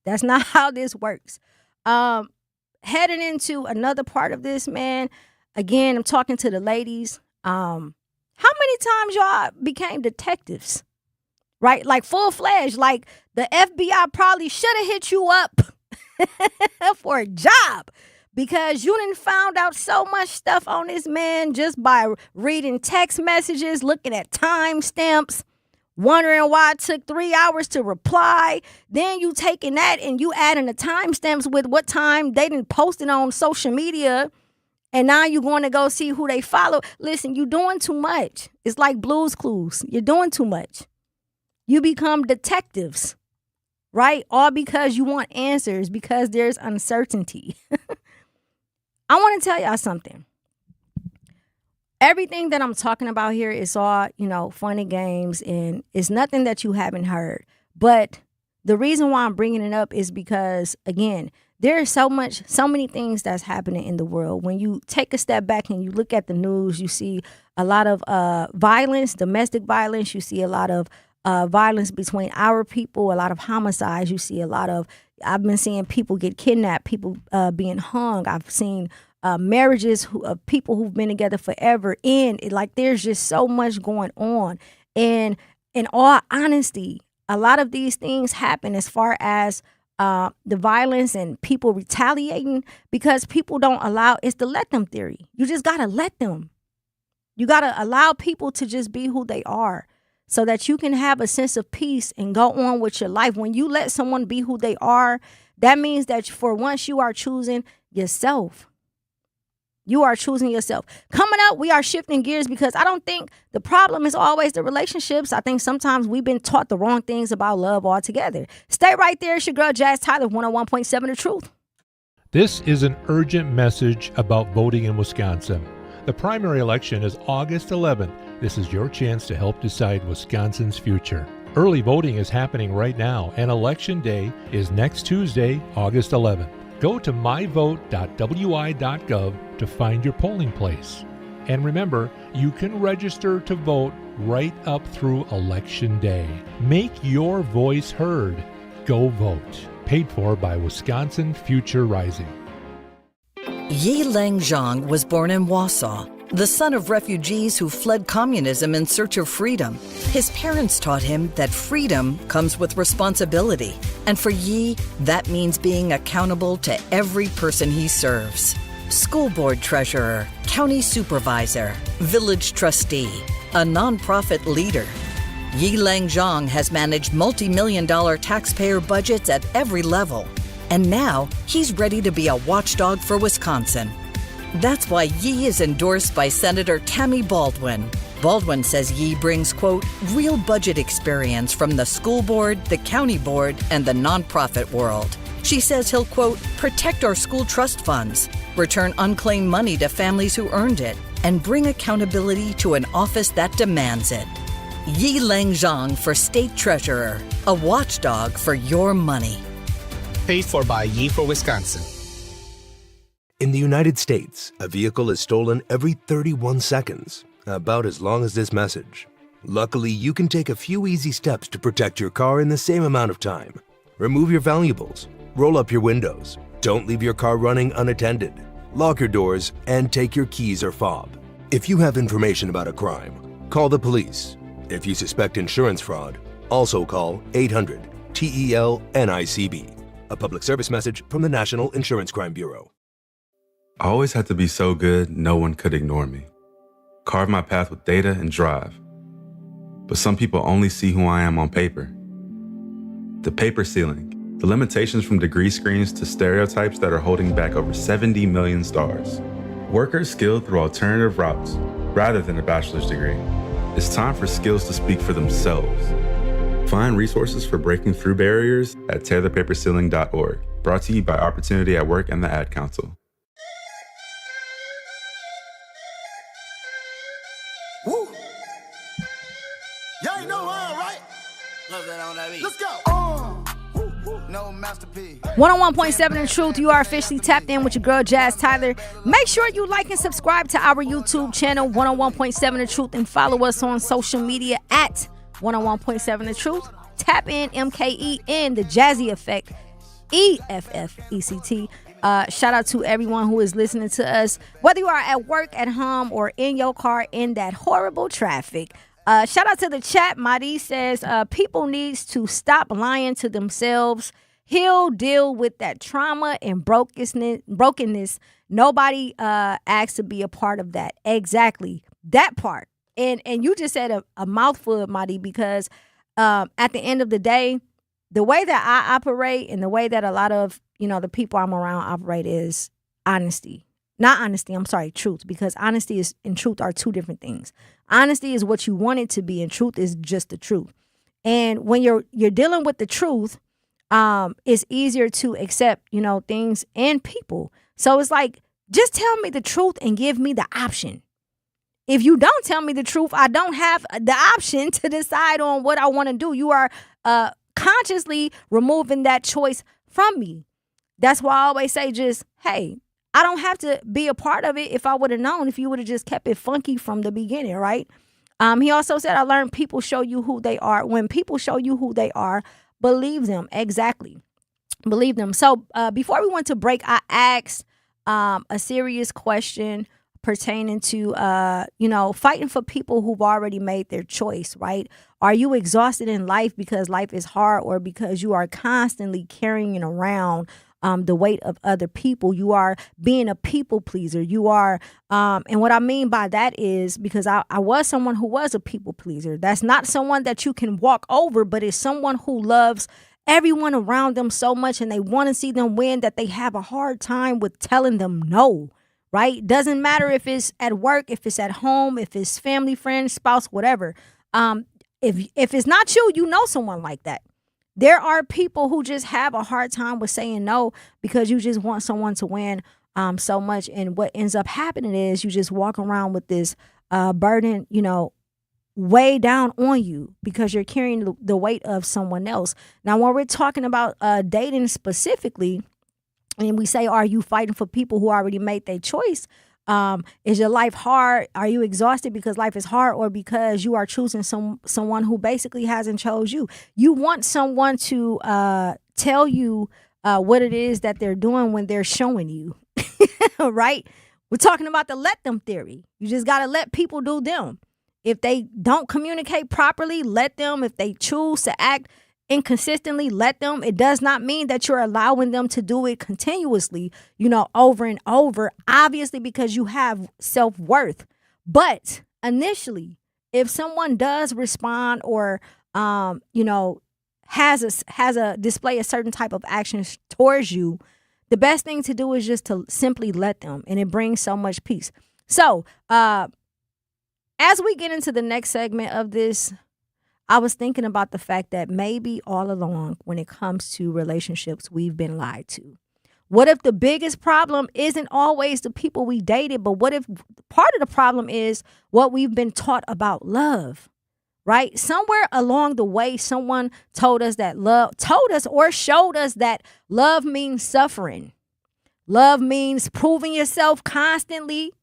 Speaker 2: That's not how this works. Heading into another part of this, man. Again, I'm talking to the ladies. How many times y'all became detectives? Right? Like full-fledged. Like the FBI probably should have hit you up for a job, because you done found out so much stuff on this man just by reading text messages, looking at timestamps, wondering why it took 3 hours to reply. Then you taking that and you adding the timestamps with what time they didn't post it on social media. And now you're going to go see who they follow. Listen, you're doing too much. It's like Blue's Clues. You're doing too much. You become detectives. right? All because you want answers, because there's uncertainty. I want to tell y'all something. Everything that I'm talking about here is all, fun and games, and it's nothing that you haven't heard. But the reason why I'm bringing it up is because, again, there's so many things that's happening in the world. When you take a step back and you look at the news, you see a lot of violence, domestic violence. You see a lot of violence between our people, a lot of homicides. You see I've been seeing people get kidnapped, people being hung. I've seen marriages of people who've been together forever end. There's just so much going on. And in all honesty, a lot of these things happen as far as the violence and people retaliating because people don't allow. It's the let them theory. You just got to let them. You got to allow people to just be who they are so that you can have a sense of peace and go on with your life. When you let someone be who they are, that means that for once you are choosing yourself. You are choosing yourself. Coming up, we are shifting gears because I don't think the problem is always the relationships. I think sometimes we've been taught the wrong things about love altogether. Stay right there. It's your girl, Jazz Tyler, 101.7 The Truth.
Speaker 19: This is an urgent message about voting in Wisconsin. The primary election is August 11th. This is your chance to help decide Wisconsin's future. Early voting is happening right now, and Election Day is next Tuesday, August 11th. Go to myvote.wi.gov to find your polling place. And remember, you can register to vote right up through Election Day. Make your voice heard. Go vote. Paid for by Wisconsin Future Rising.
Speaker 13: Yi Leng Zhang was born in Warsaw, the son of refugees who fled communism in search of freedom. His parents taught him that freedom comes with responsibility. And for Yi, that means being accountable to every person he serves. School board treasurer, county supervisor, village trustee, a nonprofit leader. Yi Leng Zhang has managed multi-million-dollar taxpayer budgets at every level. And now he's ready to be a watchdog for Wisconsin. That's why Yi is endorsed by Senator Tammy Baldwin. Baldwin says Yi brings, quote, real budget experience from the school board, the county board, and the nonprofit world. She says he'll, quote, protect our school trust funds, return unclaimed money to families who earned it, and bring accountability to an office that demands it. Yi Leng Zhang for State Treasurer, a watchdog for your money.
Speaker 14: Paid for by Yi for Wisconsin.
Speaker 20: In the United States, a vehicle is stolen every 31 seconds, about as long as this message. Luckily, you can take a few easy steps to protect your car in the same amount of time. Remove your valuables, roll up your windows, don't leave your car running unattended, lock your doors, and take your keys or fob. If you have information about a crime, call the police. If you suspect insurance fraud, also call 800-TEL-NICB. A public service message from the National Insurance Crime Bureau.
Speaker 21: I always had to be so good, no one could ignore me. Carve my path with data and drive. But some people only see who I am on paper. The paper ceiling, the limitations from degree screens to stereotypes that are holding back over 70 million stars. Workers skilled through alternative routes, rather than a bachelor's degree. It's time for skills to speak for themselves. Find resources for breaking through barriers at tearthepaperceiling.org. Brought to you by Opportunity at Work and the Ad Council.
Speaker 22: Woo! Y'all ain't know how, right? Let's go. No masterpiece.
Speaker 2: 101.7 The Truth. You are officially tapped in with your girl, Jazz Tyler. Make sure you like and subscribe to our YouTube channel, 101.7 The Truth, and follow us on social media at 101.7 The Truth. Tap in MKE, the Jazzy Effect, EFFECT. Shout out to everyone who is listening to us, whether you are at work, at home, or in your car in that horrible traffic. Shout out to the chat. Madi says people needs to stop lying to themselves. He'll deal with that trauma and brokenness. Nobody asks to be a part of that. Exactly. That part. And you just said a mouthful, Madi, because at the end of the day, the way that I operate and the way that a lot of, the people I'm around operate is honesty. Not honesty, I'm sorry, truth, because honesty and truth are two different things. Honesty is what you want it to be, and truth is just the truth. And when you're dealing with the truth, it's easier to accept, things and people. So it's like, just tell me the truth and give me the option. If you don't tell me the truth, I don't have the option to decide on what I want to do. You are consciously removing that choice from me. That's why I always say just, hey, I don't have to be a part of it if I would have known, if you would have just kept it funky from the beginning, right? He also said, I learned people show you who they are. When people show you who they are, believe them. Exactly. Believe them. So before we went to break, I asked a serious question pertaining to, fighting for people who've already made their choice, right? Are you exhausted in life because life is hard, or because you are constantly carrying around the weight of other people? You are being a people pleaser. You are, and what I mean by that is, because I was someone who was a people pleaser. That's not someone that you can walk over, but it's someone who loves everyone around them so much and they want to see them win that they have a hard time with telling them no, right? Doesn't matter if it's at work, if it's at home, if it's family, friend, spouse, whatever. If it's not you, you know someone like that. There are people who just have a hard time with saying no because you just want someone to win so much. And what ends up happening is you just walk around with this burden, way down on you because you're carrying the weight of someone else. Now, when we're talking about dating specifically, and we say, are you fighting for people who already made their choice? Is your life hard? Are you exhausted because life is hard, or because you are choosing someone who basically hasn't chose you? You want someone to tell you what it is that they're doing when they're showing you, right? We're talking about the let them theory. You just got to let people do them. If they don't communicate properly, let them. If they choose to act inconsistently, let them. It does not mean that you're allowing them to do it continuously, over and over, obviously, because you have self-worth. But initially, if someone does respond or, has a display a certain type of actions towards you, the best thing to do is just to simply let them, and it brings so much peace. So, as we get into the next segment of this, I was thinking about the fact that maybe all along when it comes to relationships, we've been lied to. What if the biggest problem isn't always the people we dated, but what if part of the problem is what we've been taught about love, right? Somewhere along the way, someone told us or showed us that love means suffering. Love means proving yourself constantly.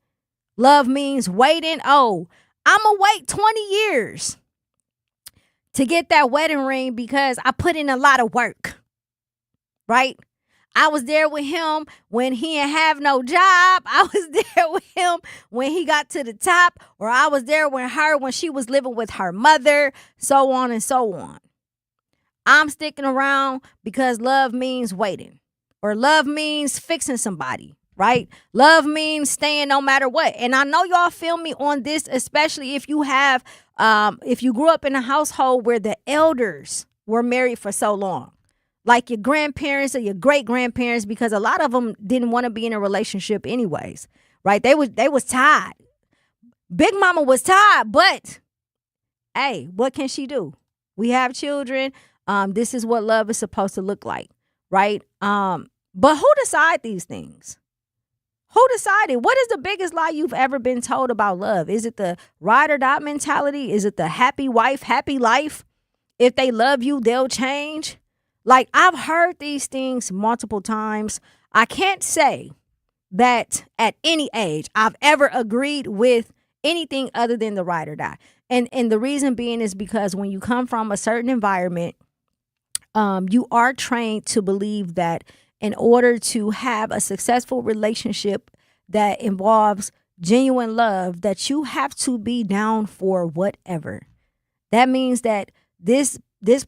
Speaker 2: Love means waiting. Oh, I'm going to wait 20 years to get that wedding ring because I put in a lot of work, right? I was there with him when he didn't have no job. I was there with him when he got to the top, or I was there with her when she was living with her mother, so on and so on. I'm sticking around because love means waiting, or love means fixing somebody. Right? Love means staying no matter what. And I know y'all feel me on this, especially if you have, if you grew up in a household where the elders were married for so long, like your grandparents or your great grandparents, because a lot of them didn't want to be in a relationship anyways, right? They was tired. Big Mama was tired, but hey, what can she do? We have children. This is what love is supposed to look like, right? But who decide these things? Who decided? What is the biggest lie you've ever been told about love? Is it the ride or die mentality? Is it the happy wife, happy life? If they love you, they'll change. Like, I've heard these things multiple times. I can't say that at any age I've ever agreed with anything other than the ride or die. And the reason being is because when you come from a certain environment, you are trained to believe that in order to have a successful relationship that involves genuine love, that you have to be down for whatever. That means that this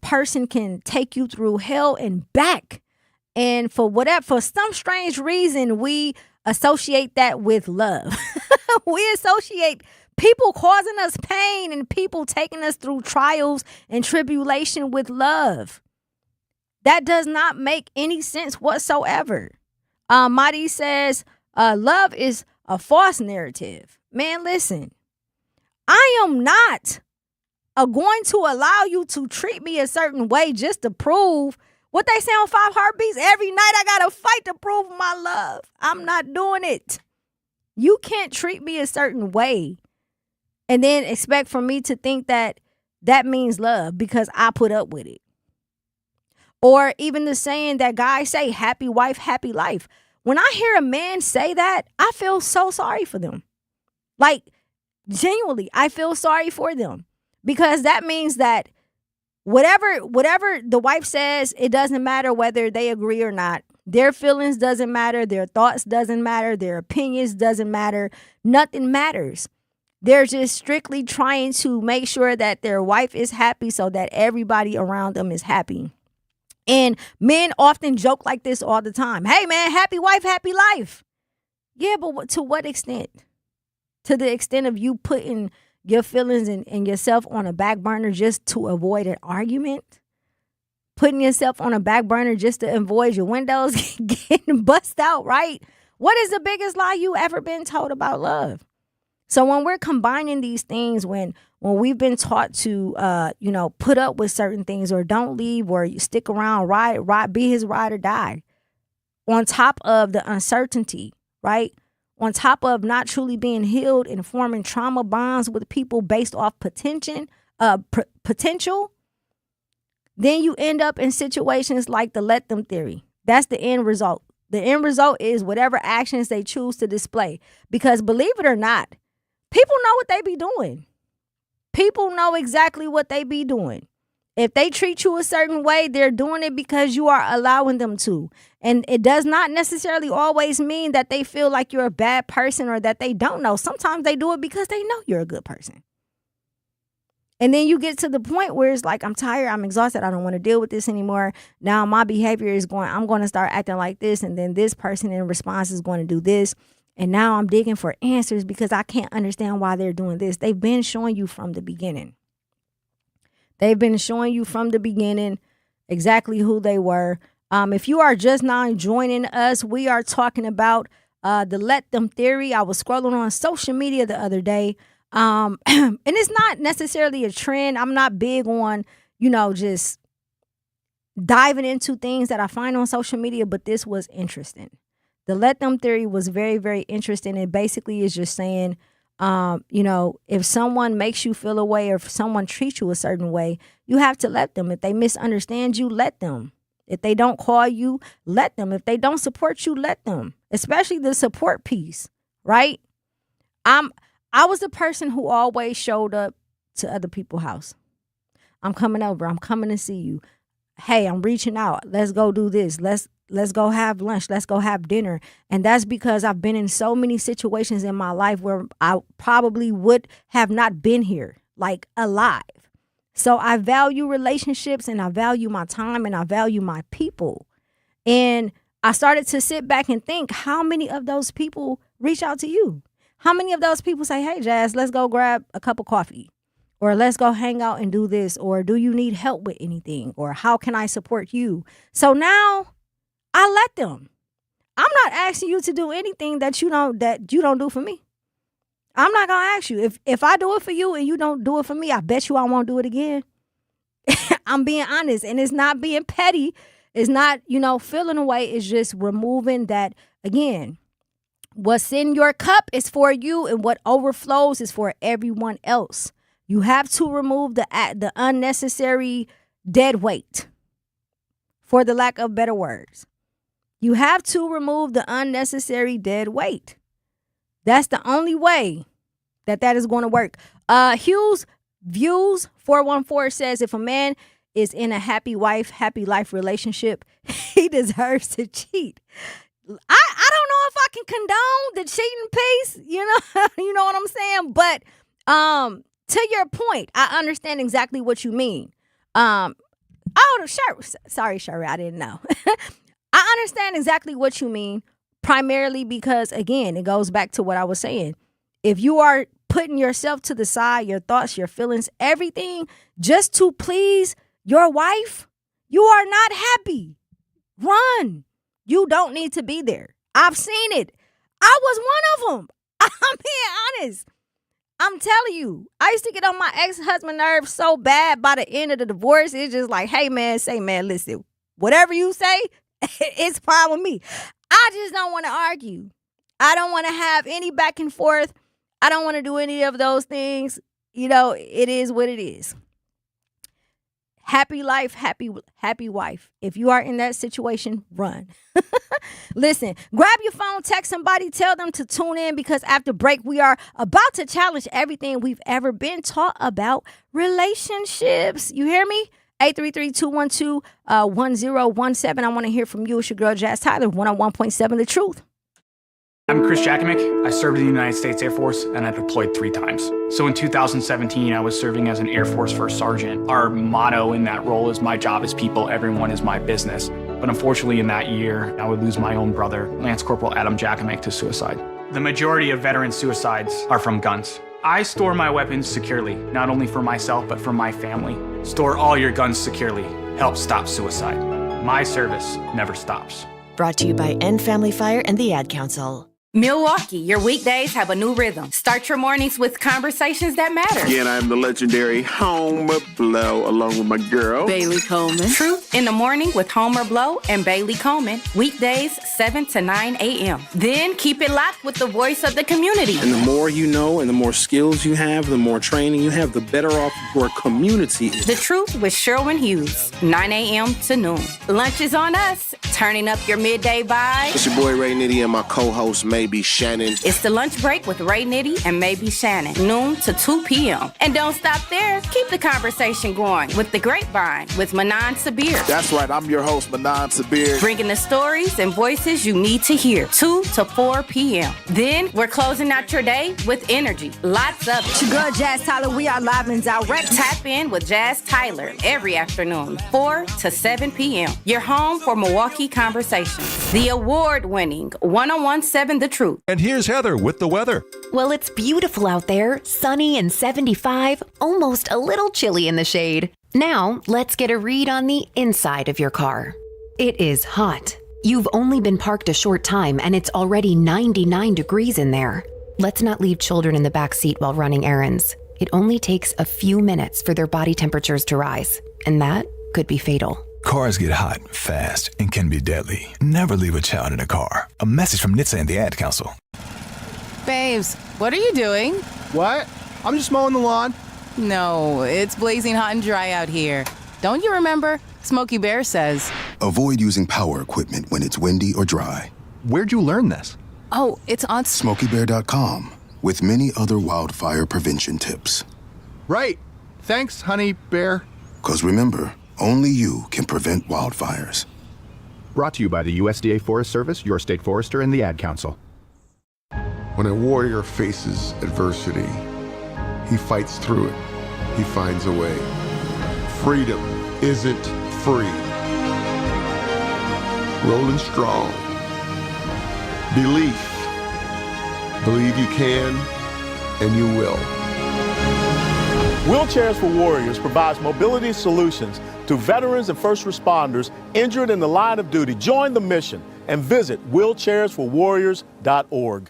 Speaker 2: person can take you through hell and back. And for some strange reason, we associate that with love. We associate people causing us pain and people taking us through trials and tribulation with love. That does not make any sense whatsoever. Madi says, love is a false narrative. Man, listen, I am not going to allow you to treat me a certain way just to prove What they say on 5 Heartbeats, every night I got to fight to prove my love. I'm not doing it. You can't treat me a certain way and then expect for me to think that that means love because I put up with it. Or even the saying that guys say, happy wife, happy life. When I hear a man say that, I feel so sorry for them. Like, genuinely, I feel sorry for them because that means that whatever the wife says, it doesn't matter whether they agree or not. Their feelings doesn't matter. Their thoughts doesn't matter. Their opinions doesn't matter. Nothing matters. They're just strictly trying to make sure that their wife is happy so that everybody around them is happy. And men often joke like this all the time. Hey, man, happy wife, happy life. Yeah, but to what extent? To the extent of you putting your feelings and yourself on a back burner just to avoid an argument? Putting yourself on a back burner just to avoid your windows getting bust out, right? What is the biggest lie you ever been told about love? So when we're combining these things, when we've been taught to, put up with certain things or don't leave or you stick around, ride, be his ride or die, on top of the uncertainty, right? On top of not truly being healed and forming trauma bonds with people based off potential, then you end up in situations like the let them theory. That's the end result. The end result is whatever actions they choose to display. Because believe it or not, people know what they be doing. People know exactly what they be doing. If they treat you a certain way, they're doing it because you are allowing them to. And it does not necessarily always mean that they feel like you're a bad person or that they don't know. Sometimes they do it because they know you're a good person. And then you get to the point where it's like, I'm tired, I'm exhausted, I don't want to deal with this anymore. Now my behavior is I'm going to start acting like this. And then this person in response is going to do this. And now I'm digging for answers because I can't understand why they're doing this. They've been showing you from the beginning. They've been showing you from the beginning exactly who they were. If you are just now joining us, we are talking about the let them theory. I was scrolling on social media the other day. And it's not necessarily a trend. I'm not big on, just diving into things that I find on social media, but this was interesting. The let them theory was very, very interesting. It basically is just saying, if someone makes you feel a way or if someone treats you a certain way, you have to let them. If they misunderstand you, let them. If they don't call you, let them. If they don't support you, let them. Especially the support piece, right? I was the person who always showed up to other people's house. I'm coming over. I'm coming to see you. Hey, I'm reaching out. Let's go do this. Let's go have lunch. Let's go have dinner. And that's because I've been in so many situations in my life where I probably would have not been here, like alive. So I value relationships and I value my time and I value my people. And I started to sit back and think, how many of those people reach out to you? How many of those people say, hey, Jazz, let's go grab a cup of coffee, or let's go hang out and do this, or do you need help with anything, or how can I support you? So now I let them. I'm not asking you to do anything that you don't do for me. I'm not going to ask you. If I do it for you and you don't do it for me, I bet you I won't do it again. I'm being honest, and it's not being petty. It's not, feeling away. It's just removing that, again, what's in your cup is for you, and what overflows is for everyone else. You have to remove the unnecessary dead weight, for the lack of better words. You have to remove the unnecessary dead weight. That's the only way that is going to work. Hughes Views 414 says, if a man is in a happy wife, happy life relationship, he deserves to cheat. I don't know if I can condone the cheating piece, you know what I'm saying? But to your point, I understand exactly what you mean. Sorry, Sherry, I didn't know. I understand exactly what you mean, primarily because, again, it goes back to what I was saying. If you are putting yourself to the side, your thoughts, your feelings, everything, just to please your wife, you are not happy. Run. You don't need to be there. I've seen it. I was one of them. I'm being honest. I'm telling you, I used to get on my ex-husband nerves so bad by the end of the divorce. It's just like, hey, man, listen, Whatever you say, it's fine with me. I just don't want to argue. I don't want to have any back and forth. I don't want to do any of those things. It is what it is. Happy life, happy wife. If you are in that situation, run. Listen, grab your phone, text somebody, tell them to tune in, because after break, we are about to challenge everything we've ever been taught about relationships. You hear me? 833-212-1017. I want to hear from you. It's your girl, Jazz Tyler, 101.7 The Truth.
Speaker 1: I'm Chris Jakimick. I served in the United States Air Force, and I deployed 3 times. So in 2017, I was serving as an Air Force First Sergeant. Our motto in that role is, my job is people, everyone is my business. But unfortunately in that year, I would lose my own brother, Lance Corporal Adam Jakimick, to suicide. The majority of veteran suicides are from guns. I store my weapons securely, not only for myself, but for my family. Store all your guns securely. Help stop suicide. My service never stops.
Speaker 3: Brought to you by End Family Fire and the Ad Council.
Speaker 23: Milwaukee, your weekdays have a new rhythm. Start your mornings with conversations that matter.
Speaker 24: Again, I'm the legendary Homer Blow, along with my girl,
Speaker 23: Bailey Coleman. Truth in the morning with Homer Blow and Bailey Coleman. Weekdays, 7 to 9 a.m. Then keep it locked with the voice of the community.
Speaker 24: And the more you know and the more skills you have, the more training you have, the better off your community is.
Speaker 23: The Truth with Sherwin Hughes, 9 a.m. to noon. Lunch is on us. Turning up your midday vibe.
Speaker 24: It's your boy Ray Nitty and my co-host Maybe Shannon.
Speaker 23: It's the lunch break with Ray Nitty and Maybe Shannon, noon to 2 p.m. And don't stop there. Keep the conversation going with The Grapevine with Manan Sabir.
Speaker 24: That's right, I'm your host, Manan Sabir.
Speaker 23: Bringing the stories and voices you need to hear, 2 to 4 p.m. Then we're closing out your day with energy. Lots of it.
Speaker 2: It's your girl, Jazz Tyler. We are live and direct.
Speaker 23: Tap in with Jazz Tyler every afternoon, 4 to 7 p.m. Your home for Milwaukee conversations. The award-winning 101.7 The Truth.
Speaker 25: And here's Heather with the weather.
Speaker 26: Well, it's beautiful out there, sunny and 75, almost a little chilly in the shade. Now, let's get a read on the inside of your car. It is hot. You've only been parked a short time and it's already 99 degrees in there. Let's not leave children in the back seat while running errands. It only takes a few minutes for their body temperatures to rise, and that could be fatal.
Speaker 27: Cars get hot fast and can be deadly. Never leave a child in a car. A message from NHTSA and the Ad Council.
Speaker 28: Babes, what are you doing?
Speaker 24: What? I'm just mowing the lawn.
Speaker 28: No, it's blazing hot and dry out here. Don't you remember? Smokey Bear says.
Speaker 17: Avoid using power equipment when it's windy or dry.
Speaker 25: Where'd you learn this?
Speaker 28: Oh, it's on
Speaker 17: SmokeyBear.com, with many other wildfire prevention tips.
Speaker 25: Right. Thanks, honey bear.
Speaker 17: 'Cause remember, only you can prevent wildfires.
Speaker 25: Brought to you by the USDA Forest Service, your state forester, and the Ad Council.
Speaker 29: When a warrior faces adversity, he fights through it. He finds a way. Freedom isn't free. Rolling strong. Belief. Believe you can, and you will.
Speaker 30: Wheelchairs for Warriors provides mobility solutions to veterans and first responders injured in the line of duty. Join the mission and visit wheelchairsforwarriors.org.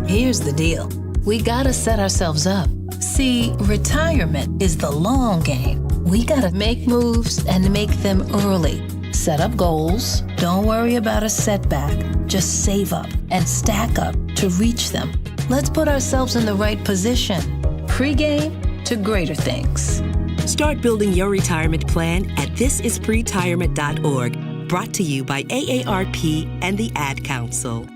Speaker 31: Here's the deal. We gotta set ourselves up. See, retirement is the long game. We gotta make moves and make them early. Set up goals. Don't worry about a setback. Just save up and stack up to reach them. Let's put ourselves in the right position. Pre-game to greater things.
Speaker 32: Start building your retirement plan at thisispretirement.org. Brought to you by AARP and the Ad Council.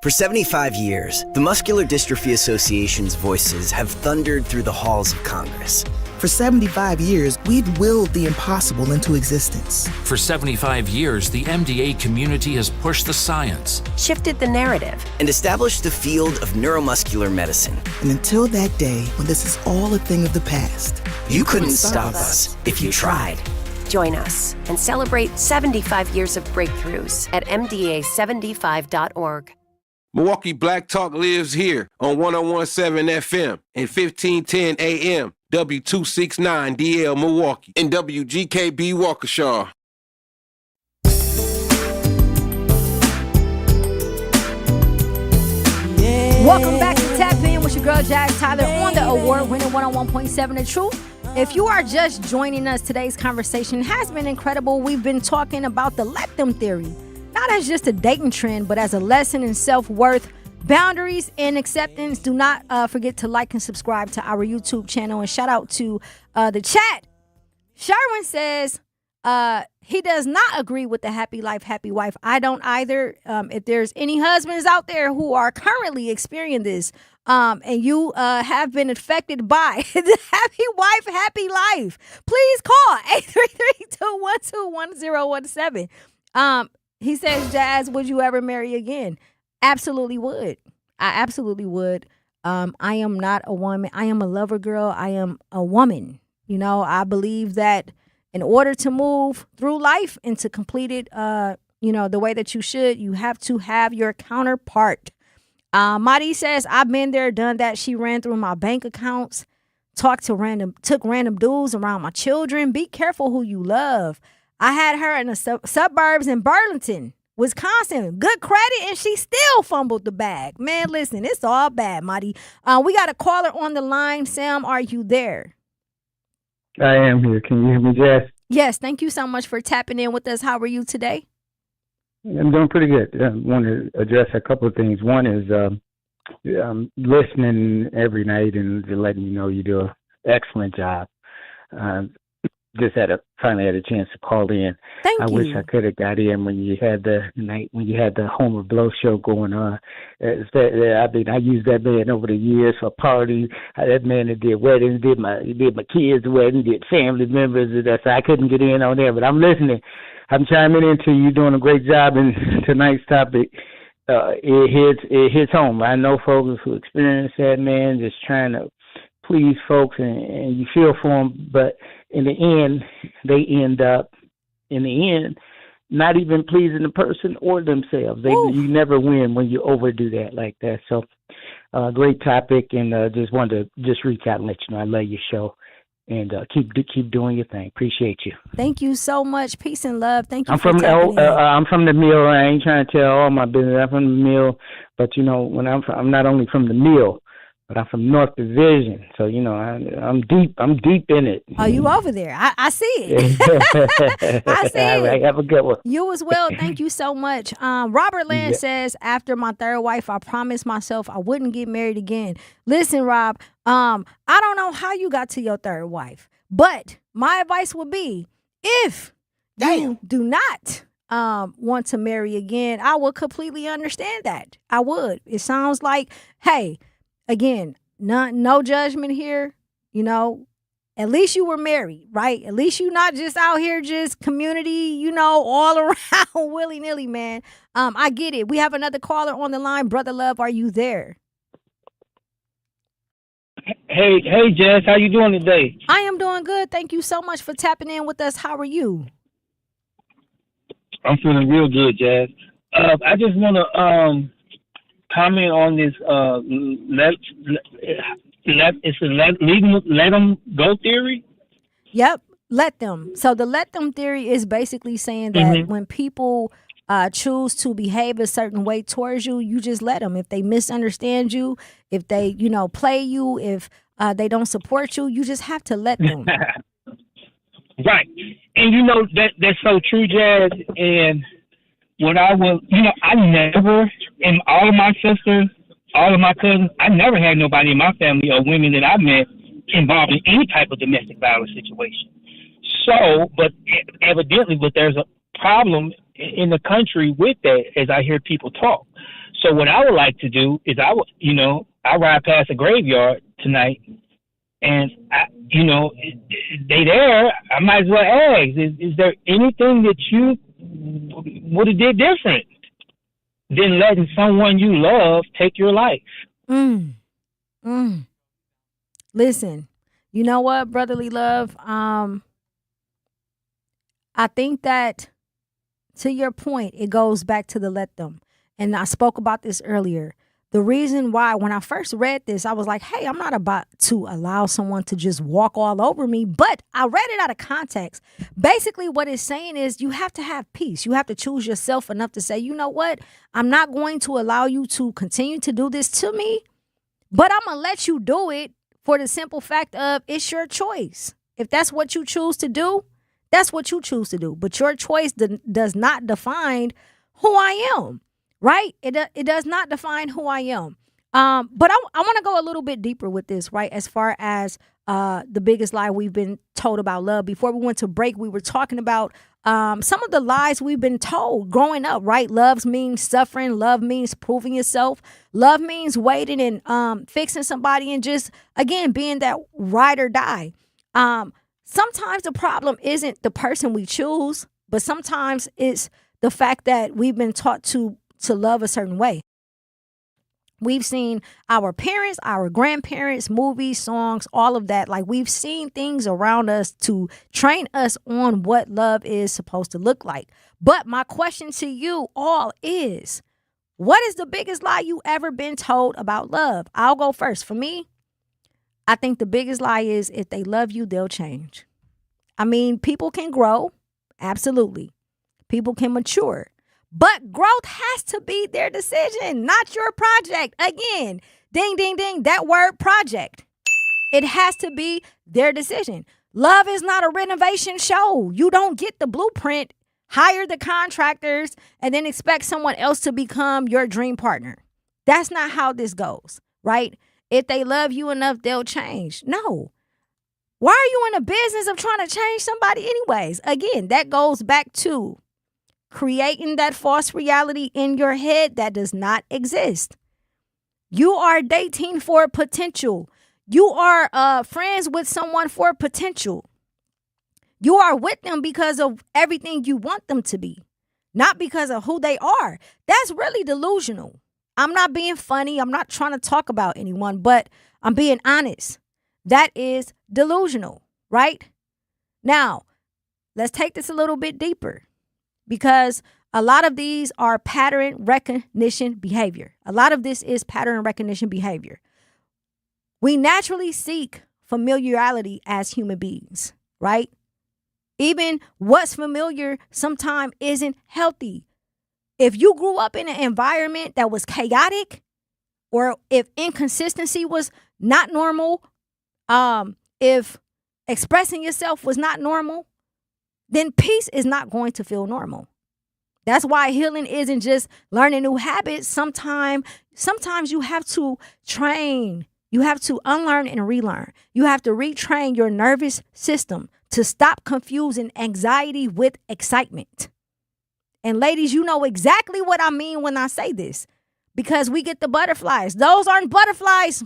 Speaker 33: For 75 years, the Muscular Dystrophy Association's voices have thundered through the halls of Congress.
Speaker 34: For 75 years, we've willed the impossible into existence.
Speaker 35: For 75 years, the MDA community has pushed the science,
Speaker 33: shifted the narrative, and established the field of neuromuscular medicine.
Speaker 34: And until that day, when this is all a thing of the past,
Speaker 33: you couldn't stop us if you tried.
Speaker 36: Join us and celebrate 75 years of breakthroughs at MDA75.org.
Speaker 24: Milwaukee Black Talk lives here on 101.7 FM and 1510 AM. W269DL Milwaukee and WGKB Waukesha.
Speaker 2: Welcome back to Tap In with your girl Jazz Tyler on the award-winning 101.7 The Truth. If you are just joining us, today's conversation has been incredible. We've been talking about the let them theory, not as just a dating trend, but as a lesson in self-worth, boundaries, and acceptance. Do not forget to like and subscribe to our YouTube channel. And shout out to the chat. Sherwin says he does not agree with the happy life, happy wife. I don't either. If there's any husbands out there who are currently experiencing this, and you have been affected by the happy wife, happy life, please call 833-212-1017. He says, Jazz, would you ever marry again? Absolutely would. I absolutely would. I am not a woman. I am a lover girl. I am a woman. You know, I believe that in order to move through life and to complete it, the way that you should, you have to have your counterpart. Madi says, I've been there, done that. She ran through my bank accounts, took random dudes around my children. Be careful who you love. I had her in the suburbs in Burlington, Wisconsin. Good credit, and she still fumbled the bag. Man, listen, it's all bad, Madi. We got a caller on the line. Sam, are you there?
Speaker 4: I am here. Can you hear me, Jess?
Speaker 2: Yes, thank you so much for tapping in with us. How are you today?
Speaker 4: I'm doing pretty good. I want to address a couple of things. One is I'm listening every night and letting you know you do an excellent job. Just finally had a chance to call in.
Speaker 2: Thank you.
Speaker 4: I wish I could have got in when you had the Homer Blow show going on. I used that man over the years for parties. That man that did weddings, did my kids' wedding, did family members. So I couldn't get in on there, but I'm listening. I'm chiming into you doing a great job, and tonight's topic it hits home. I know folks who experience that, man, just trying to please folks, and you feel for them, but in the end, they end up not even pleasing the person or themselves. You never win when you overdo that like that. So, great topic, and just wanted to just reach out and let you know I love your show, and keep doing your thing. Appreciate you.
Speaker 2: Thank you so much. Peace and love. Thank you.
Speaker 4: I'm from the mill. I ain't trying to tell all my business. I'm from the mill, but when I'm not only from the mill, but I'm from North Division, so I'm deep in it.
Speaker 2: Oh, you over there? I see it. I see it.
Speaker 4: All right, have a good one.
Speaker 2: You as well. Thank you so much. Robert Land says, after my third wife, I promised myself I wouldn't get married again. Listen, Rob, I don't know how you got to your third wife, but my advice would be, if you do not want to marry again, I would completely understand that. I would. It sounds like, hey, again, no judgment here. At least you were married, right? At least you're not just out here just community, all around willy-nilly, man. I get it. We have another caller on the line. Brother Love, are you there?
Speaker 5: Hey, Jess, how you doing today?
Speaker 2: I am doing good. Thank you so much for tapping in with us. How are you?
Speaker 5: I'm feeling real good, Jess. I just want to comment on this let them go theory.
Speaker 2: Yep, let them. So the let them theory is basically saying that when people choose to behave a certain way towards you, you just let them. If they misunderstand you, if they play you, if they don't support you, you just have to let them.
Speaker 5: Right, and that's so true, Jazz. And what I never, and all of my sisters, all of my cousins, I never had nobody in my family or women that I met involved in any type of domestic violence situation. So, but evidently, there's a problem in the country with that, as I hear people talk. So what I would like to do is I ride past a graveyard tonight, and they there. I might as well ask: Is there anything that you would have did different than letting someone you love take your life?
Speaker 2: Listen, you know what, brotherly love? I think that, to your point, it goes back to the let them. And I spoke about this earlier. The reason why, when I first read this, I was like, hey, I'm not about to allow someone to just walk all over me. But I read it out of context. Basically, what it's saying is you have to have peace. You have to choose yourself enough to say, you know what? I'm not going to allow you to continue to do this to me, but I'm going to let you do it for the simple fact of it's your choice. If that's what you choose to do, that's what you choose to do. But your choice does not define who I am, right? It does not define who I am. But I want to go a little bit deeper with this, right? As far as the biggest lie we've been told about love. Before we went to break, we were talking about some of the lies we've been told growing up, right? Love means suffering. Love means proving yourself. Love means waiting and fixing somebody and just, again, being that ride or die. Sometimes the problem isn't the person we choose, but sometimes it's the fact that we've been taught to love a certain way. We've seen our parents, our grandparents, movies, songs, all of that. Like, we've seen things around us to train us on what love is supposed to look like. But my question to you all is, what is the biggest lie you ever been told about love? I'll go first. For me, I think the biggest lie is if they love you, they'll change. I mean, people can grow. Absolutely. People can mature. But growth has to be their decision, not your project. Again, ding, ding, ding, that word project. It has to be their decision. Love is not a renovation show. You don't get the blueprint, hire the contractors, and then expect someone else to become your dream partner. That's not how this goes, right? If they love you enough, they'll change. No. Why are you in the business of trying to change somebody anyways? Again, that goes back to creating that false reality in your head that does not exist. You are dating for potential. You are friends with someone for potential. You are with them because of everything you want them to be, not because of who they are. That's really delusional. I'm not being funny. I'm not trying to talk about anyone, but I'm being honest. That is delusional, right? Now, let's take this a little bit deeper, because a lot of these are pattern recognition behavior. A lot of this is pattern recognition behavior. We naturally seek familiarity as human beings, right? Even what's familiar sometimes isn't healthy. If you grew up in an environment that was chaotic, or if inconsistency was not normal, if expressing yourself was not normal, then peace is not going to feel normal. That's why healing isn't just learning new habits. Sometimes you have to train. You have to unlearn and relearn. You have to retrain your nervous system to stop confusing anxiety with excitement. And ladies, you know exactly what I mean when I say this, because we get the butterflies. Those aren't butterflies,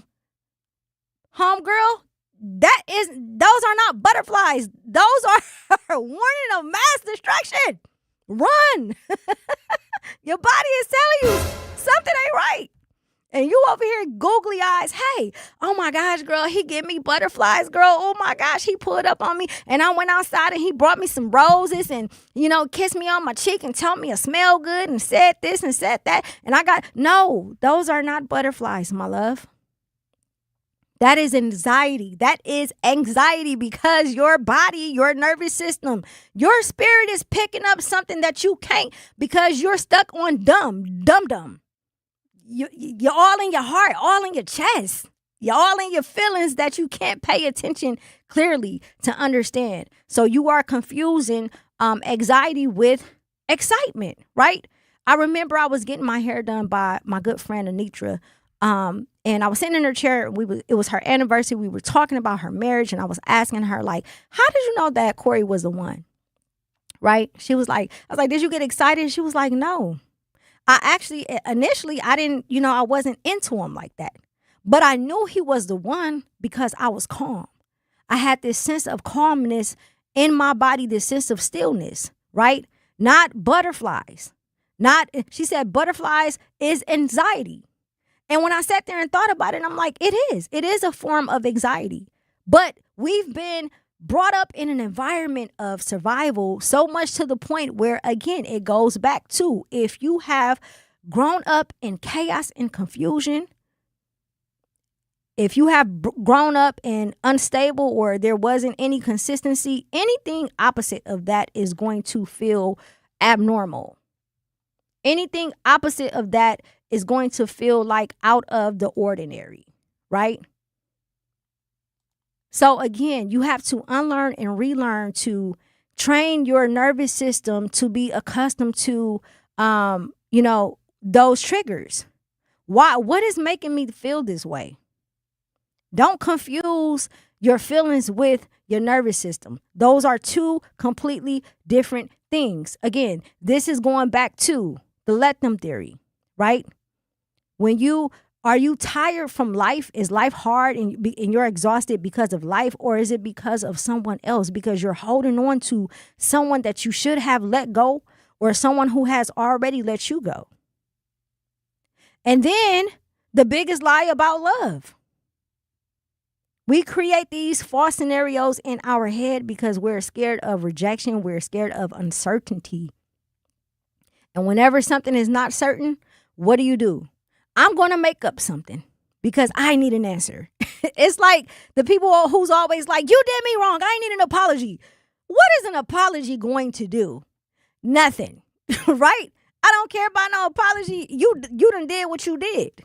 Speaker 2: homegirl. Those are not butterflies. Those are warning of mass destruction. Run. Your body is telling you something ain't right. And you over here googly eyes. Hey, oh my gosh, girl, he gave me butterflies, girl. Oh my gosh, he pulled up on me. And I went outside and he brought me some roses and, kissed me on my cheek and told me I smell good and said this and said that. And no, those are not butterflies, my love. That is anxiety. That is anxiety, because your body, your nervous system, your spirit is picking up something that you can't, because you're stuck on dumb. You're all in your heart, all in your chest. You're all in your feelings that you can't pay attention clearly to understand. So you are confusing anxiety with excitement, right? I remember I was getting my hair done by my good friend Anitra. And I was sitting in her chair. It was her anniversary. We were talking about her marriage, and I was asking her, like, how did you know that Corey was the one? Right? She was like, I was like, did you get excited? She was like, no. Initially, I didn't, I wasn't into him like that. But I knew he was the one because I was calm. I had this sense of calmness in my body, this sense of stillness, right? Not butterflies. She said butterflies is anxiety. And when I sat there and thought about it, I'm like, it is a form of anxiety. But we've been brought up in an environment of survival so much to the point where, again, it goes back to, if you have grown up in chaos and confusion, if you have grown up in unstable or there wasn't any consistency, anything opposite of that is going to feel abnormal. Anything opposite of that is going to feel like out of the ordinary, right? So again, you have to unlearn and relearn to train your nervous system to be accustomed to, those triggers. Why? What is making me feel this way? Don't confuse your feelings with your nervous system. Those are two completely different things. Again, this is going back to the let them theory, right? Are you tired from life? Is life hard and you're exhausted because of life, or is it because of someone else? Because you're holding on to someone that you should have let go, or someone who has already let you go. And then the biggest lie about love. We create these false scenarios in our head because we're scared of rejection. We're scared of uncertainty. And whenever something is not certain, what do? I'm going to make up something because I need an answer. It's like the people who's always like, you did me wrong. I need an apology. What is an apology going to do? Nothing, right? I don't care about no apology. You done did what you did.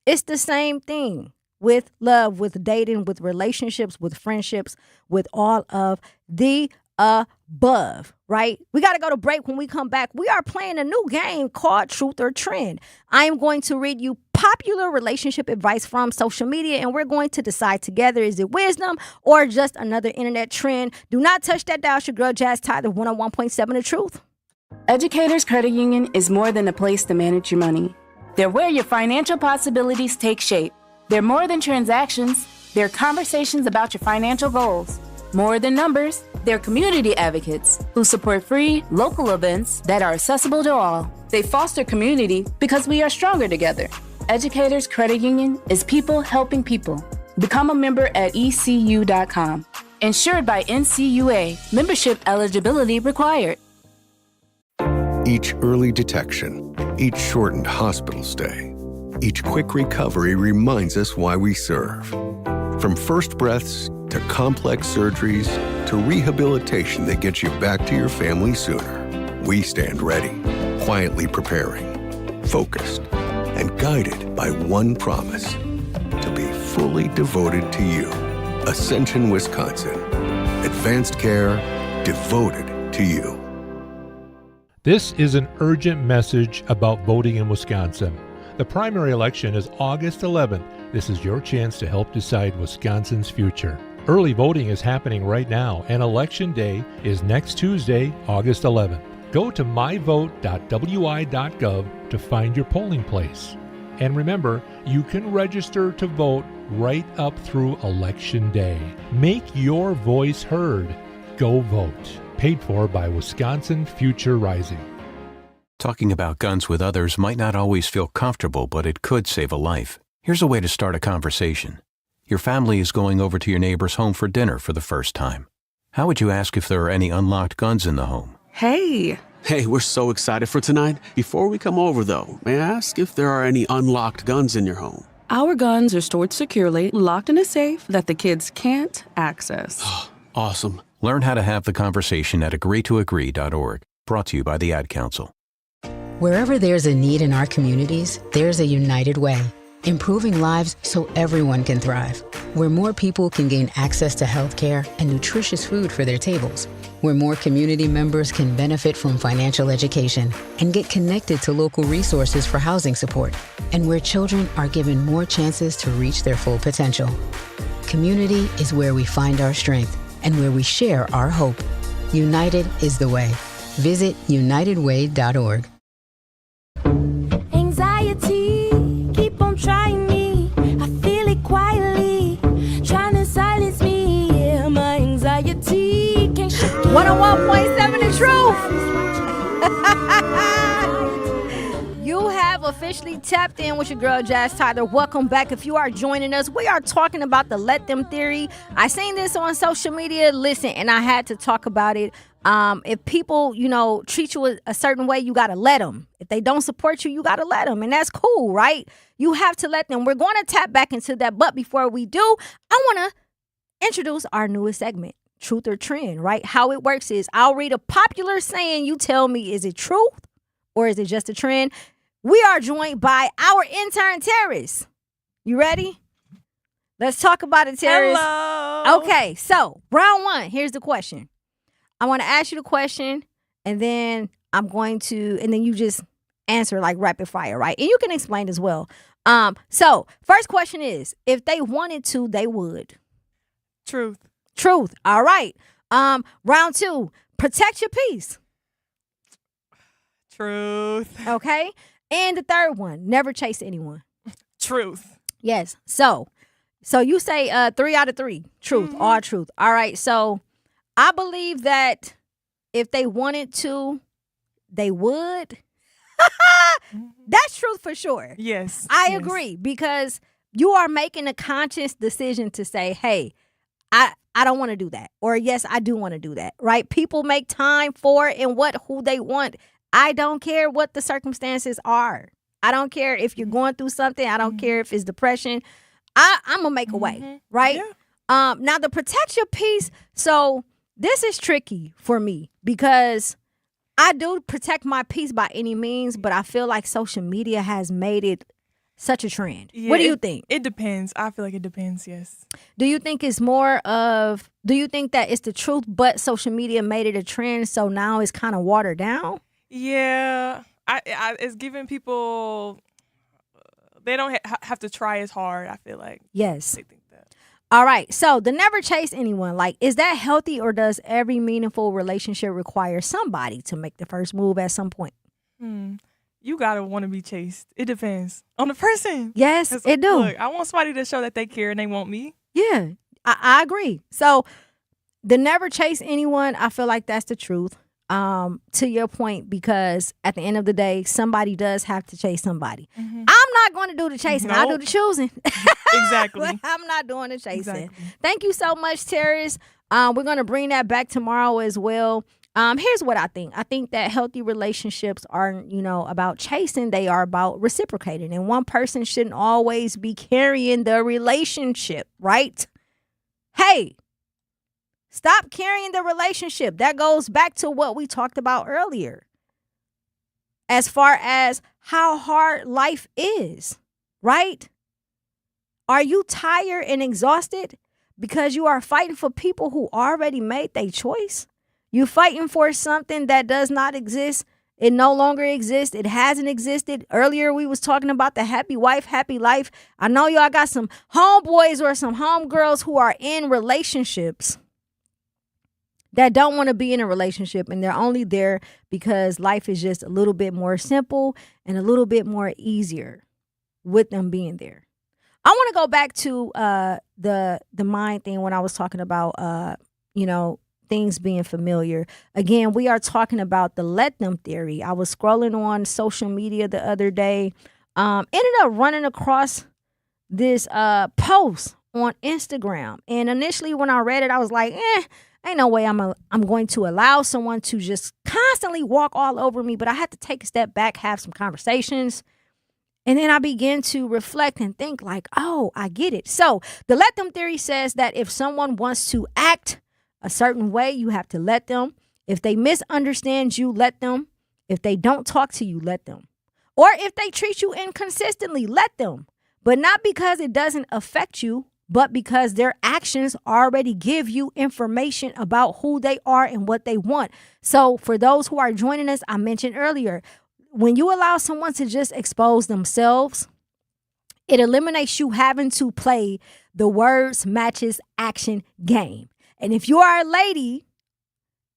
Speaker 2: It's the same thing with love, with dating, with relationships, with friendships, with all of the above, right? We got to go to break. When we come back, we are playing a new game called Truth or Trend. I am going to read you popular relationship advice from social media, and we're going to decide together, is it wisdom or just another internet trend? Do not touch that dial. It's your girl, Jazz Tyler, 101.7 The Truth.
Speaker 23: Educators Credit Union is more than a place to manage your money. They're where your financial possibilities take shape. They're more than transactions. They're conversations about your financial goals. More than numbers, they're community advocates who support free, local events that are accessible to all. They foster community because we are stronger together. Educators Credit Union is people helping people. Become a member at ECU.com. Insured by NCUA. Membership eligibility required.
Speaker 6: Each early detection, each shortened hospital stay, each quick recovery reminds us why we serve. From first breaths to complex surgeries to rehabilitation that gets you back to your family sooner, we stand ready, quietly preparing, focused, and guided by one promise: to be fully devoted to you. Ascension, Wisconsin. Advanced care devoted to you.
Speaker 7: This is an urgent message about voting in Wisconsin. The primary election is August 11th. This is your chance to help decide Wisconsin's future. Early voting is happening right now, and Election Day is next Tuesday, August 11th. Go to myvote.wi.gov to find your polling place. And remember, you can register to vote right up through Election Day. Make your voice heard. Go vote. Paid for by Wisconsin Future Rising.
Speaker 8: Talking about guns with others might not always feel comfortable, but it could save a life. Here's a way to start a conversation. Your family is going over to your neighbor's home for dinner for the first time. How would you ask if there are any unlocked guns in the home?
Speaker 9: Hey, we're so excited for tonight. Before we come over, though, may I ask if there are any unlocked guns in your home?
Speaker 10: Our guns are stored securely, locked in a safe that the kids can't access.
Speaker 9: Awesome.
Speaker 8: Learn how to have the conversation at agreetoagree.org. Brought to you by the Ad Council.
Speaker 11: Wherever there's a need in our communities, there's a United Way. Improving lives so everyone can thrive. Where more people can gain access to healthcare and nutritious food for their tables. Where more community members can benefit from financial education and get connected to local resources for housing support. And where children are given more chances to reach their full potential. Community is where we find our strength and where we share our hope. United is the way. Visit unitedway.org.
Speaker 12: Anxiety, keep on trying me. I feel it quietly, trying to silence me. Yeah, my anxiety can't shake it.
Speaker 2: 101.7 The Truth. You have officially tapped in with your girl, Jazz Tyler. Welcome back. If you are joining us, we are talking about the let them theory. I seen this on social media. Listen, and I had to talk about it. If people, treat you a certain way, you got to let them. If they don't support you, you got to let them. And that's cool, right? You have to let them. We're going to tap back into that. But before we do, I want to introduce our newest segment, Truth or Trend, right? How it works is I'll read a popular saying. You tell me, is it truth or is it just a trend? We are joined by our intern, Terrace. You ready? Let's talk about it, Terrence.
Speaker 1: Hello.
Speaker 2: Okay, so round one. Here's the question. I want to ask you the question, and then and then you just answer like rapid fire, right? And you can explain as well. So first question is, if they wanted to, they would.
Speaker 1: Truth.
Speaker 2: All right. Round two, protect your peace.
Speaker 1: Truth.
Speaker 2: Okay. And the third one, never chase anyone.
Speaker 1: Truth.
Speaker 2: Yes. So you say 3 out of 3. Truth. All truth. All right. So I believe that if they wanted to, they would. That's truth for sure.
Speaker 1: Yes.
Speaker 2: I agree, because you are making a conscious decision to say, hey, I don't want to do that. Or yes, I do want to do that. Right? People make time for and who they want. I don't care what the circumstances are. I don't care if you're going through something. I don't care if it's depression. I'm going to make a way. Right?
Speaker 1: Yeah.
Speaker 2: Now, the protect your peace. So this is tricky for me because I do protect my peace by any means, but I feel like social media has made it such a trend.
Speaker 1: Yeah,
Speaker 2: What do you think?
Speaker 1: It depends. I feel like it depends, yes.
Speaker 2: Do you think that it's the truth, but social media made it a trend, so now it's kind of watered down?
Speaker 1: Yeah. It's giving people, they don't have to try as hard, I feel like.
Speaker 2: Yes.
Speaker 1: They think that.
Speaker 2: All right. So the never chase anyone, like, is that healthy, or does every meaningful relationship require somebody to make the first move at some point?
Speaker 1: You gotta want to be chased. It depends on the person.
Speaker 2: Yes, it do.
Speaker 1: Look, I want somebody to show that they care and they want me.
Speaker 2: Yeah, I agree. So the never chase anyone, I feel like that's the truth. To your point, because at the end of the day, somebody does have to chase somebody. I'm not going to do the chasing. I do the choosing.
Speaker 1: Exactly.
Speaker 2: I'm not doing the chasing.
Speaker 1: Exactly.
Speaker 2: Thank you so much, Terrence. We're going to bring that back tomorrow as well. Here's what I think. I think that healthy relationships aren't, about chasing. They are about reciprocating. And one person shouldn't always be carrying the relationship, right? Hey, stop carrying the relationship. That goes back to what we talked about earlier. As far as how hard life is, right? Are you tired and exhausted because you are fighting for people who already made their choice? You fighting for something that does not exist. It no longer exists. It hasn't existed. Earlier, we was talking about the happy wife, happy life. I know y'all got some homeboys or some homegirls who are in relationships that don't want to be in a relationship, and they're only there because life is just a little bit more simple and a little bit more easier with them being there. I want to go back to the mind thing when I was talking about things being familiar. Again, we are talking about the let them theory. I was scrolling on social media the other day, ended up running across this post on Instagram. And initially when I read it, I was like, ain't no way I'm going to allow someone to just constantly walk all over me. But I had to take a step back, have some conversations. And then I began to reflect and think like, oh, I get it. So the let them theory says that if someone wants to act a certain way, you have to let them. If they misunderstand you, let them. If they don't talk to you, let them. Or if they treat you inconsistently, let them. But not because it doesn't affect you, but because their actions already give you information about who they are and what they want. So for those who are joining us, I mentioned earlier, when you allow someone to just expose themselves, it eliminates you having to play the words matches action game. And if you are a lady,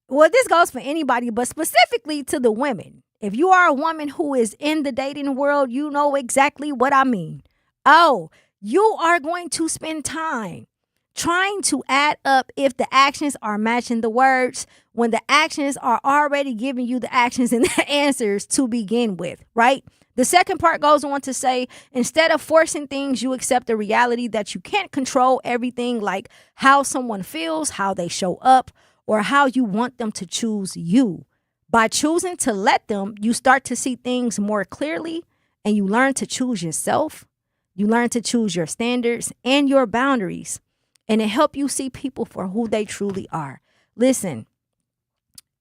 Speaker 2: well, this goes for anybody, but specifically to the women. If you are a woman who is in the dating world, you know exactly what I mean. Oh, you are going to spend time trying to add up if the actions are matching the words when the actions are already giving you the actions and the answers to begin with, right? The second part goes on to say, instead of forcing things, you accept the reality that you can't control everything, like how someone feels, how they show up, or how you want them to choose you. By choosing to let them, you start to see things more clearly, and you learn to choose yourself. You learn to choose your standards and your boundaries, and it helps you see people for who they truly are. Listen,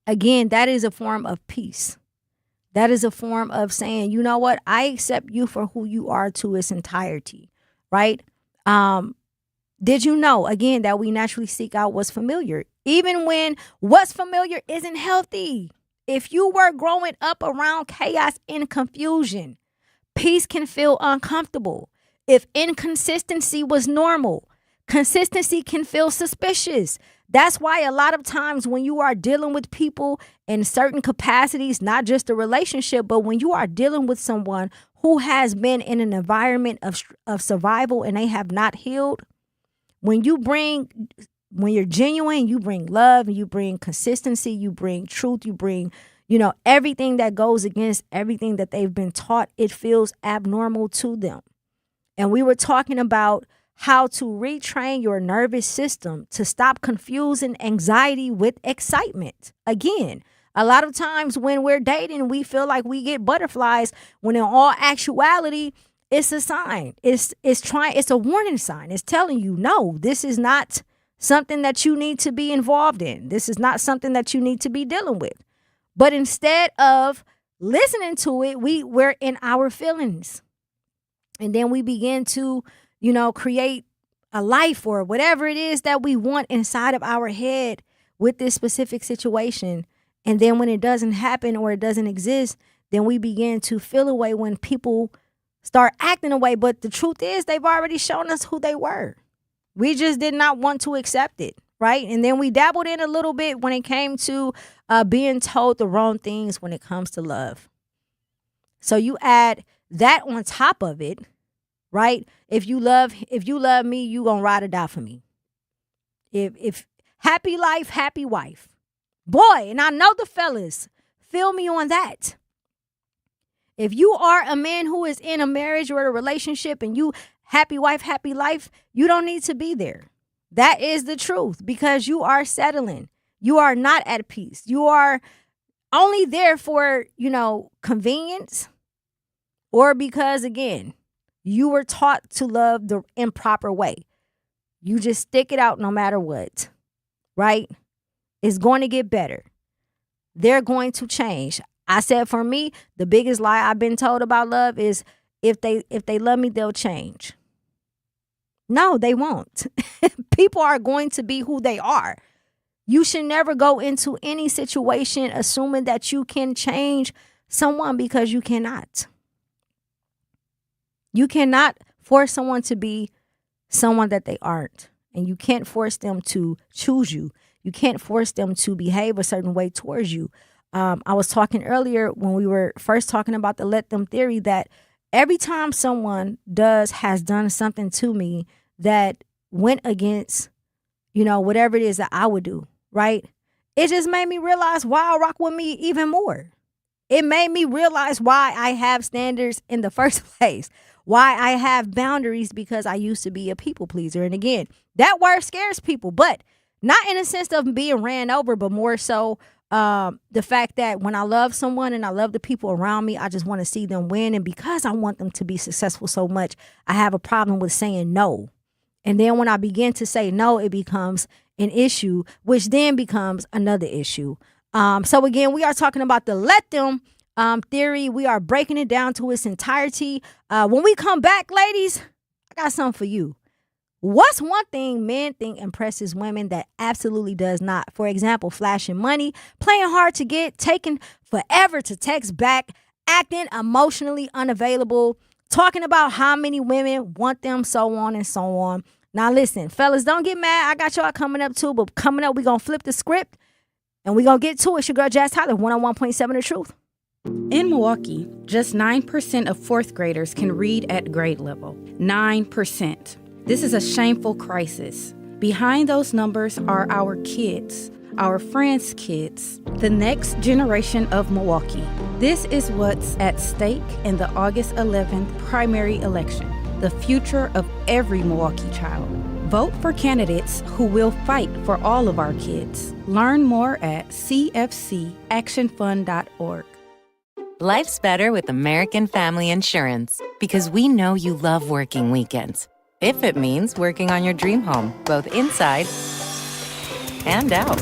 Speaker 2: again, that is a form of peace. That is a form of saying, you know what? I accept you for who you are to its entirety, right? Did you know, again, that we naturally seek out what's familiar, even when what's familiar isn't healthy? If you were growing up around chaos and confusion, peace can feel uncomfortable. If inconsistency was normal, consistency can feel suspicious. That's why a lot of times when you are dealing with people in certain capacities, not just a relationship, but when you are dealing with someone who has been in an environment of survival and they have not healed, when you're genuine, you bring love, and you bring consistency, you bring truth, you bring, everything that goes against everything that they've been taught, it feels abnormal to them. And we were talking about how to retrain your nervous system to stop confusing anxiety with excitement. Again, a lot of times when we're dating, we feel like we get butterflies when in all actuality, it's a sign. It's a warning sign. It's telling you, no, this is not something that you need to be involved in. This is not something that you need to be dealing with. But instead of listening to it, we're in our feelings. And then we begin to, create a life or whatever it is that we want inside of our head with this specific situation. And then when it doesn't happen or it doesn't exist, then we begin to feel a way when people start acting a way. But the truth is, they've already shown us who they were. We just did not want to accept it, right? And then we dabbled in a little bit when it came to being told the wrong things when it comes to love. So you add that on top of it, right? If you love me, you gonna ride or die for me. If happy life, happy wife. Boy, and I know the fellas, feel me on that. If you are a man who is in a marriage or a relationship and you happy wife, happy life, you don't need to be there. That is the truth, because you are settling. You are not at peace. You are only there for, convenience, or because, again, you were taught to love the improper way. You just stick it out no matter what, right? It's going to get better. They're going to change. I said, for me, the biggest lie I've been told about love is if they love me, they'll change. No, they won't. People are going to be who they are. You should never go into any situation assuming that you can change someone, because you cannot. You cannot force someone to be someone that they aren't. And you can't force them to choose you. You can't force them to behave a certain way towards you. I was talking earlier when we were first talking about the let them theory, that every time someone has done something to me that went against, whatever it is that I would do, right? It just made me realize why I rock with me even more. It made me realize why I have standards in the first place, why I have boundaries, because I used to be a people pleaser. And again, that word scares people, but not in a sense of being ran over, but more so the fact that when I love someone and I love the people around me, I just want to see them win. And because I want them to be successful so much, I have a problem with saying no. And then when I begin to say no, it becomes an issue, which then becomes another issue. So again, we are talking about the let them theory. We are breaking it down to its entirety. When we come back, ladies, I got something for you. What's one thing men think impresses women that absolutely does not? For example, flashing money, playing hard to get, taking forever to text back, acting emotionally unavailable, talking about how many women want them, so on and so on. Now listen, fellas, don't get mad. I got y'all coming up too, but coming up, we're going to flip the script and we're going to get to it. It's your girl, Jazz Tyler, 101.7 The Truth.
Speaker 3: In Milwaukee, just 9% of fourth graders can read at grade level. 9%. This is a shameful crisis. Behind those numbers are our kids, our friends' kids, the next generation of Milwaukee. This is what's at stake in the August 11th primary election, the future of every Milwaukee child. Vote for candidates who will fight for all of our kids. Learn more at cfcactionfund.org.
Speaker 13: Life's better with American Family Insurance, because we know you love working weekends. If it means working on your dream home, both inside and out.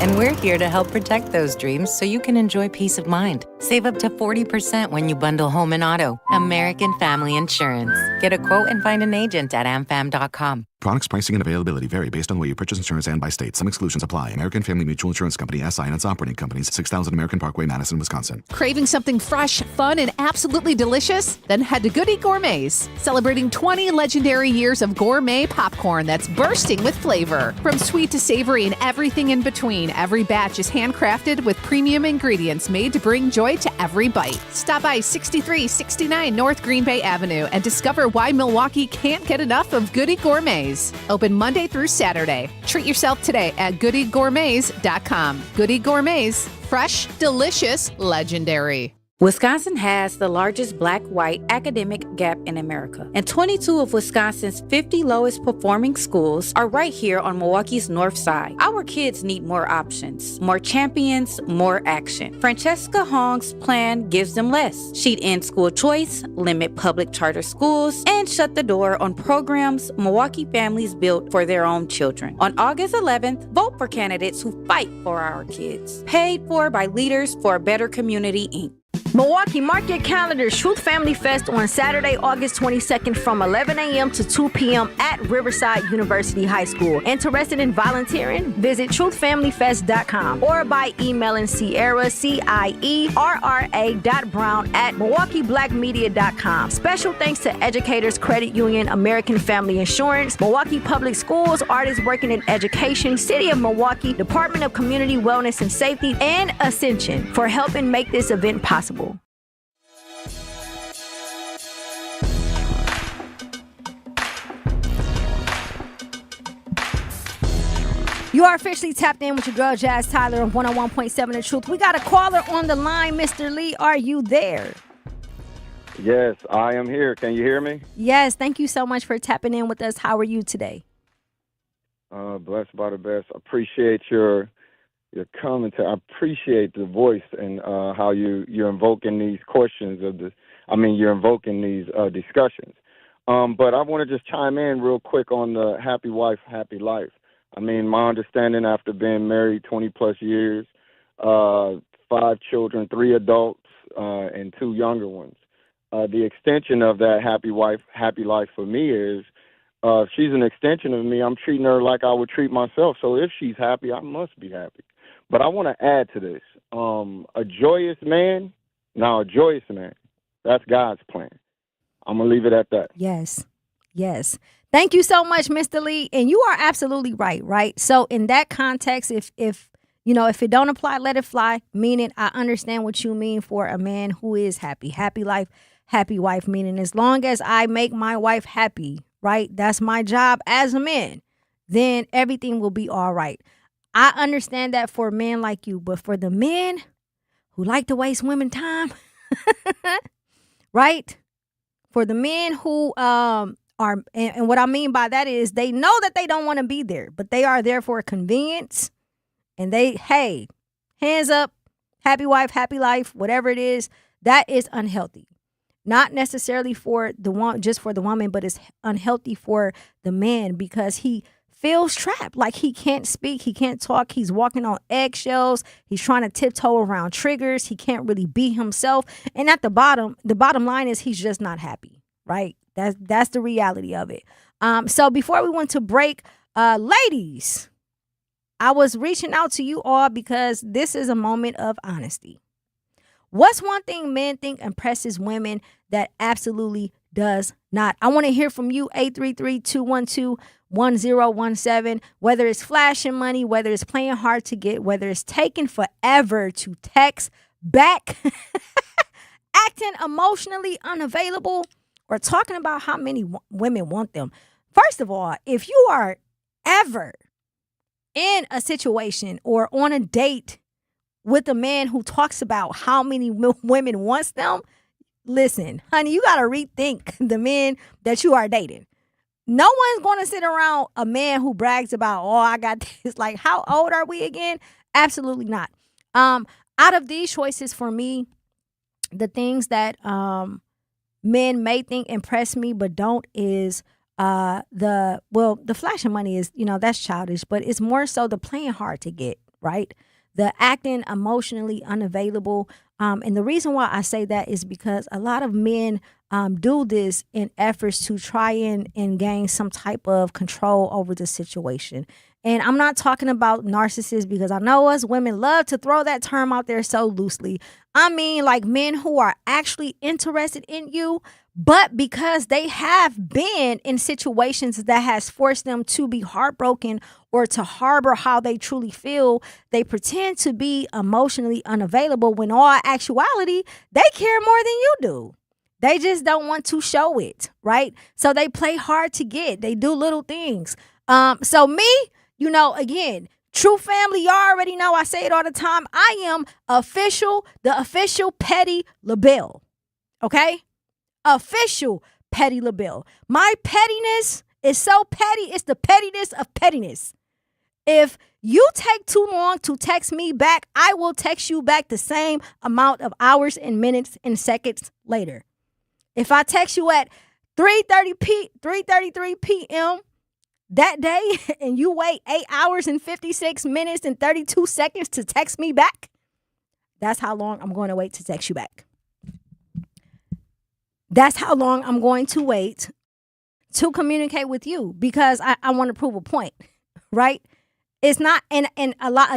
Speaker 13: And we're here to help protect those dreams so you can enjoy peace of mind. Save up to 40% when you bundle home and auto. American Family Insurance. Get a quote and find an agent at amfam.com.
Speaker 14: Products, pricing, and availability vary based on the way you purchase insurance and by state. Some exclusions apply. American Family Mutual Insurance Company, SI, and its operating companies, 6000 American Parkway, Madison, Wisconsin.
Speaker 15: Craving something fresh, fun, and absolutely delicious? Then head to Goody Gourmets, celebrating 20 legendary years of gourmet popcorn that's bursting with flavor. From sweet to savory and everything in between, every batch is handcrafted with premium ingredients made to bring joy to every bite. Stop by 6369 North Green Bay Avenue and discover why Milwaukee can't get enough of Goody Gourmets. Open Monday through Saturday. Treat yourself today at goodygourmets.com. Goody Gourmets, fresh, delicious, legendary.
Speaker 3: Wisconsin has the largest black-white academic gap in America, and 22 of Wisconsin's 50 lowest performing schools are right here on Milwaukee's north side. Our kids need more options, more champions, more action. Francesca Hong's plan gives them less. She'd end school choice, limit public charter schools, and shut the door on programs Milwaukee families built for their own children. On August 11th, vote for candidates who fight for our kids. Paid for by Leaders for a Better Community, Inc.
Speaker 2: Milwaukee, mark your calendars. Truth Family Fest on Saturday, August 22nd from 11 a.m. to 2 p.m. at Riverside University High School. Interested in volunteering? Visit truthfamilyfest.com or by emailing Sierra, CIERRA.brown@MilwaukeeBlackMedia.com. Special thanks to Educators Credit Union, American Family Insurance, Milwaukee Public Schools, Artists Working in Education, City of Milwaukee, Department of Community Wellness and Safety, and Ascension for helping make this event possible. You are officially tapped in with your girl Jazz Tyler on 101.7 The Truth. We got a caller on the line. Mr. Lee, are you there?
Speaker 16: Yes, I am here. Can you hear me?
Speaker 2: Yes, thank you so much for tapping in with us. How are you today?
Speaker 16: Blessed by the best. Appreciate your commentary. I appreciate the voice and how you're invoking these questions you're invoking these discussions. But I want to just chime in real quick on the happy wife, happy life. I mean, my understanding after being married 20 plus years, 5 children, 3 adults, and 2 younger ones. The extension of that happy wife, happy life for me is she's an extension of me. I'm treating her like I would treat myself. So if she's happy, I must be happy. But I want to add to this. A joyous man, that's God's plan. I'm going to leave it at that.
Speaker 2: Yes. Thank you so much, Mr. Lee. And you are absolutely right? So in that context, if it don't apply, let it fly. Meaning, I understand what you mean for a man who is happy. Happy life, happy wife. Meaning, as long as I make my wife happy, right? That's my job as a man. Then everything will be all right. I understand that for men like you, but for the men who like to waste women time, right? For the men who and what I mean by that is they know that they don't want to be there, but they are there for convenience. And hey, hands up, happy wife, happy life, whatever it is, that is unhealthy. Not necessarily for the one, just for the woman, but it's unhealthy for the man because he feels trapped. Like he can't speak, he can't talk, he's walking on eggshells, he's trying to tiptoe around triggers, he can't really be himself. And at the bottom line is he's just not happy, right? That's the reality of it. So before we went to break, ladies, I was reaching out to you all because this is a moment of honesty. What's one thing men think impresses women that absolutely does not? I want to hear from you, 833-212-1017, whether it's flashing money, whether it's playing hard to get, whether it's taking forever to text back, acting emotionally unavailable, or talking about how many women want them. First of all, if you are ever in a situation or on a date with a man who talks about how many women wants them, listen, honey, you got to rethink the men that you are dating. No one's going to sit around a man who brags about, oh, I got this. Like, how old are we again? Absolutely not. Out of these choices for me, the things that men may think impress me but don't is the flashing money is, that's childish, but it's more so the playing hard to get, right? The acting emotionally unavailable, And the reason why I say that is because a lot of men do this in efforts to try and gain some type of control over the situation. And I'm not talking about narcissists, because I know us women love to throw that term out there so loosely. I mean, like men who are actually interested in you, but because they have been in situations that has forced them to be heartbroken or to harbor how they truly feel, they pretend to be emotionally unavailable when all actuality, they care more than you do. They just don't want to show it, right? So they play hard to get. They do little things. So me, again, true family, y'all already know, I say it all the time. I am the official petty LaBelle. Okay? Official petty LaBelle. My pettiness is so petty. It's the pettiness of pettiness. If you take too long to text me back, I will text you back the same amount of hours and minutes and seconds later. If I text you at 3:33 p.m. that day and you wait 8 hours and 56 minutes and 32 seconds to text me back, that's how long I'm going to wait to text you back. That's how long I'm going to wait to communicate with you, because I want to prove a point, right? It's not, and a lot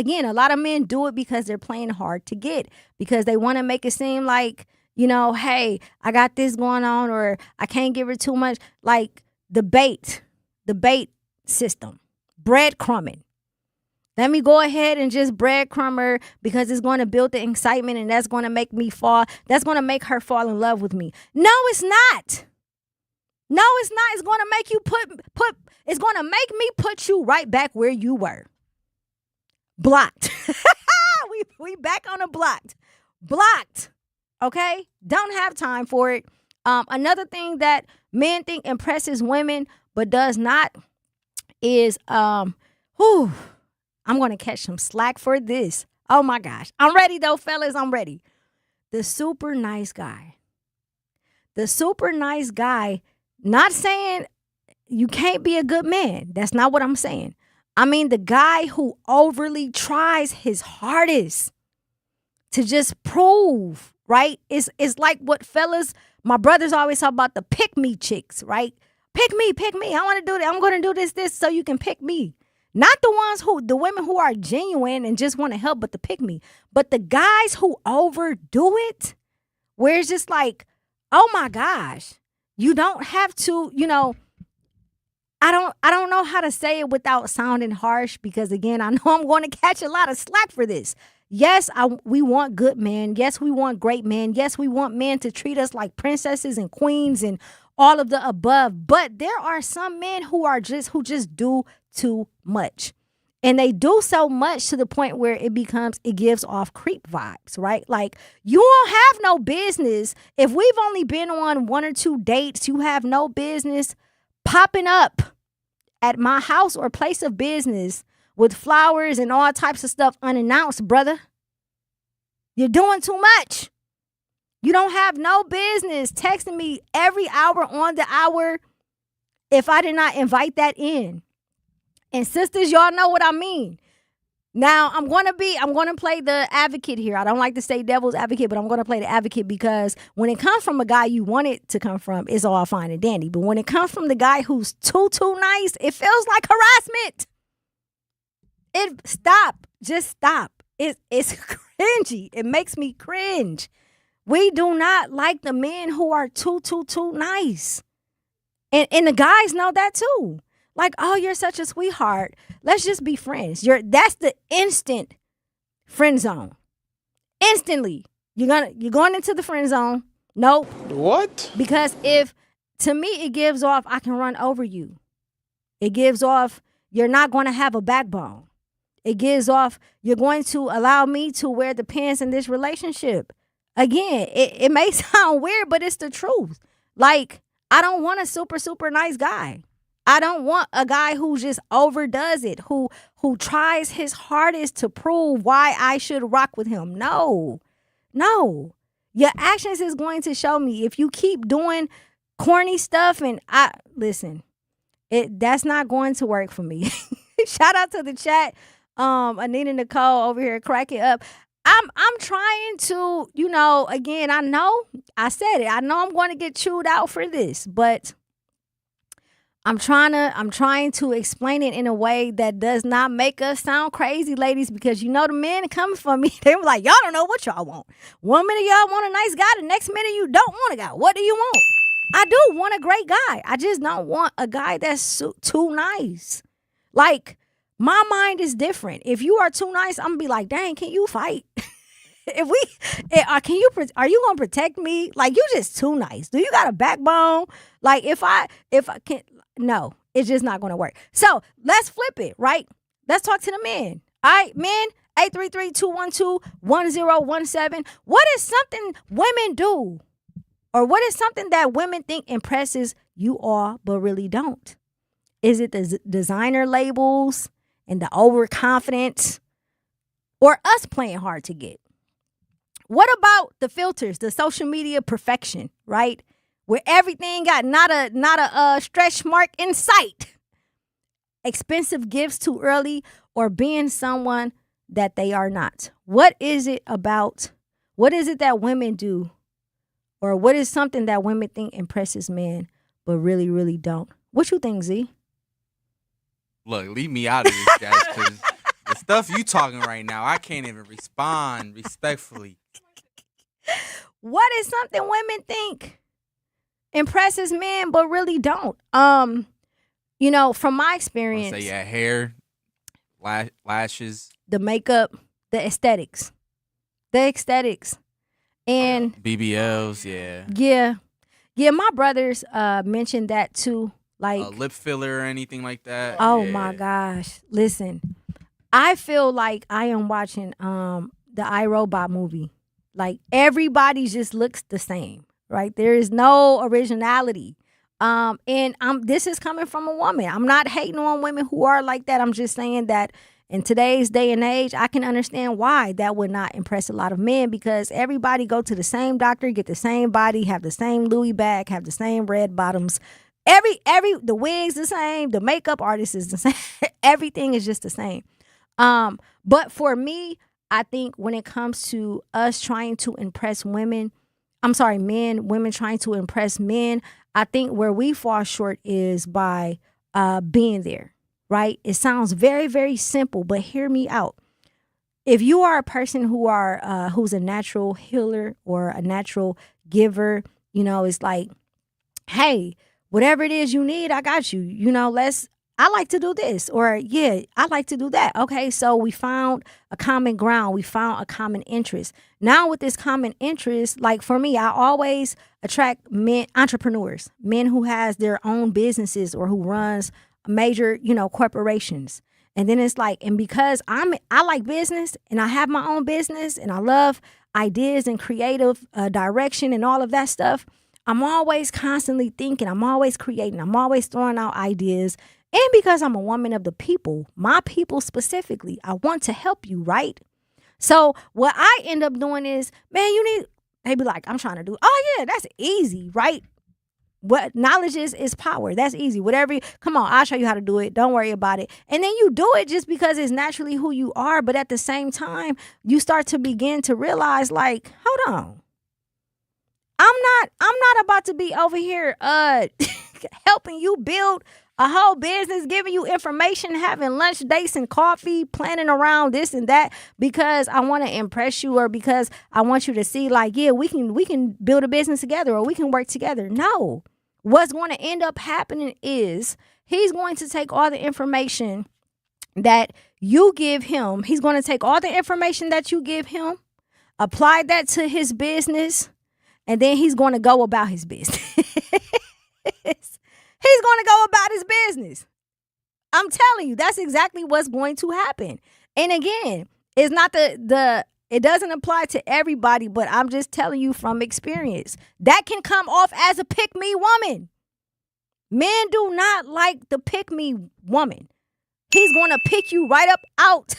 Speaker 2: of men do it because they're playing hard to get, because they want to make it seem like, hey, I got this going on, or I can't give her too much. Like the bait system, breadcrumbing. Let me go ahead and just breadcrumb her because it's going to build the excitement, and that's going to make me fall. That's going to make her fall in love with me. No, it's not. No, it's not. It's going to make you it's going to make me put you right back where you were. Blocked. we back on a blocked. Okay? Don't have time for it. Another thing that men think impresses women but does not is I'm going to catch some slack for this. Oh my gosh. I'm ready though, fellas. I'm ready. The super nice guy. The super nice guy, not saying you can't be a good man. That's not what I'm saying. I mean the guy who overly tries his hardest to just prove, right? It's like what fellas, my brothers always talk about, the pick me chicks, right? Pick me. I want to do that. I'm going to do this so you can pick me. Not the women who are genuine and just want to help, but to pick me. But the guys who overdo it, where it's just like, oh my gosh, you don't have to, I don't know how to say it without sounding harsh, because again, I know I'm going to catch a lot of slack for this. Yes, we want good men. Yes, we want great men. Yes, we want men to treat us like princesses and queens and all of the above. But there are some men who just do too much. And they do so much to the point where it gives off creep vibes, right? Like, you don't have no business. If we've only been on 1 or 2 dates, you have no business popping up at my house or place of business with flowers and all types of stuff unannounced, brother. You're doing too much. You don't have no business texting me every hour on the hour if I did not invite that in. And sisters, y'all know what I mean. Now, I'm going to play the advocate here. I don't like to say devil's advocate, but I'm going to play the advocate, because when it comes from a guy you want it to come from, it's all fine and dandy. But when it comes from the guy who's too nice, it feels like harassment. Just stop. It's cringy. It makes me cringe. We do not like the men who are too nice. And the guys know that too. Like, oh, you're such a sweetheart. Let's just be friends. That's the instant friend zone. Instantly. You're going into the friend zone. Nope.
Speaker 17: What?
Speaker 2: Because to me, it gives off, I can run over you. It gives off, you're not going to have a backbone. It gives off, you're going to allow me to wear the pants in this relationship. Again, it may sound weird, but it's the truth. Like, I don't want a super nice guy. I don't want a guy who just overdoes it, who tries his hardest to prove why I should rock with him. No. Your actions is going to show me. If you keep doing corny stuff, and that's not going to work for me. Shout out to the chat. Anita Nicole over here cracking up. I'm trying to, again, I know I said it. I know I'm going to get chewed out for this, but I'm trying to explain it in a way that does not make us sound crazy, ladies, because the men coming for me, they were like, y'all don't know what y'all want. One minute y'all want a nice guy, the next minute you don't want a guy. What do you want? I do want a great guy. I just don't want a guy that's too nice. Like, my mind is different. If you are too nice, I'm gonna be like, dang, can you fight? Are you gonna protect me? Like, you just too nice. Do you got a backbone? Like, if I can, no, it's just not gonna work. So let's flip it, right? Let's talk to the men. All right, men, 833-212-1017. What is something women do? Or what is something that women think impresses you all, but really don't? Is it the designer labels and the overconfidence, or us playing hard to get? What about the filters, the social media perfection, right? Where everything got not a stretch mark in sight. Expensive gifts too early, or being someone that they are not. What is it that women do? Or what is something that women think impresses men, but really, really don't? What you think, Z?
Speaker 17: Look, leave me out of this, guys, because the stuff you talking right now, I can't even respond respectfully.
Speaker 2: What is something women think impresses men, but really don't? From my experience,
Speaker 17: Say hair, lashes,
Speaker 2: the makeup, the aesthetics, and
Speaker 17: BBLs, yeah.
Speaker 2: Yeah. My brothers mentioned that too. Like
Speaker 17: lip filler or anything like that.
Speaker 2: Oh my gosh! Listen, I feel like I am watching the iRobot movie. Like, everybody just looks the same, right? There is no originality. And this is coming from a woman. I'm not hating on women who are like that. I'm just saying that in today's day and age, I can understand why that would not impress a lot of men, because everybody go to the same doctor, get the same body, have the same Louis bag, have the same red bottoms. The wig's the same, the makeup artist is the same. Everything is just the same. But for me, I think when it comes to us trying to impress women trying to impress men, I think where we fall short is by being there, right? It sounds very, very simple, but hear me out. If you are a person who's a natural healer or a natural giver, it's like, hey, whatever it is you need, I got you. I like to do this, or yeah, I like to do that. Okay, so we found a common ground. We found a common interest. Now with this common interest, like for me, I always attract men, entrepreneurs, men who has their own businesses or who runs major, corporations. And then it's like, and because I like business and I have my own business and I love ideas and creative direction and all of that stuff, I'm always constantly thinking, I'm always creating, I'm always throwing out ideas. And because I'm a woman of the people, my people specifically, I want to help you, right? So what I end up doing is, man, they be like, I'm trying to do, oh yeah, that's easy, right? What knowledge is power. That's easy. Come on, I'll show you how to do it. Don't worry about it. And then you do it just because it's naturally who you are. But at the same time, you start to begin to realize, like, hold on. I'm not about to be over here helping you build a whole business, giving you information, having lunch dates and coffee, planning around this and that because I want to impress you or because I want you to see, like, yeah, we can build a business together or we can work together. No. What's going to end up happening is he's going to take all the information that you give him. He's going to take all the information that you give him, apply that to his business, and then he's going to go about his business. He's going to go about his business. I'm telling you, that's exactly what's going to happen. And again, it's not it doesn't apply to everybody, but I'm just telling you from experience. That can come off as a pick-me woman. Men do not like the pick-me woman. He's going to pick you right up out,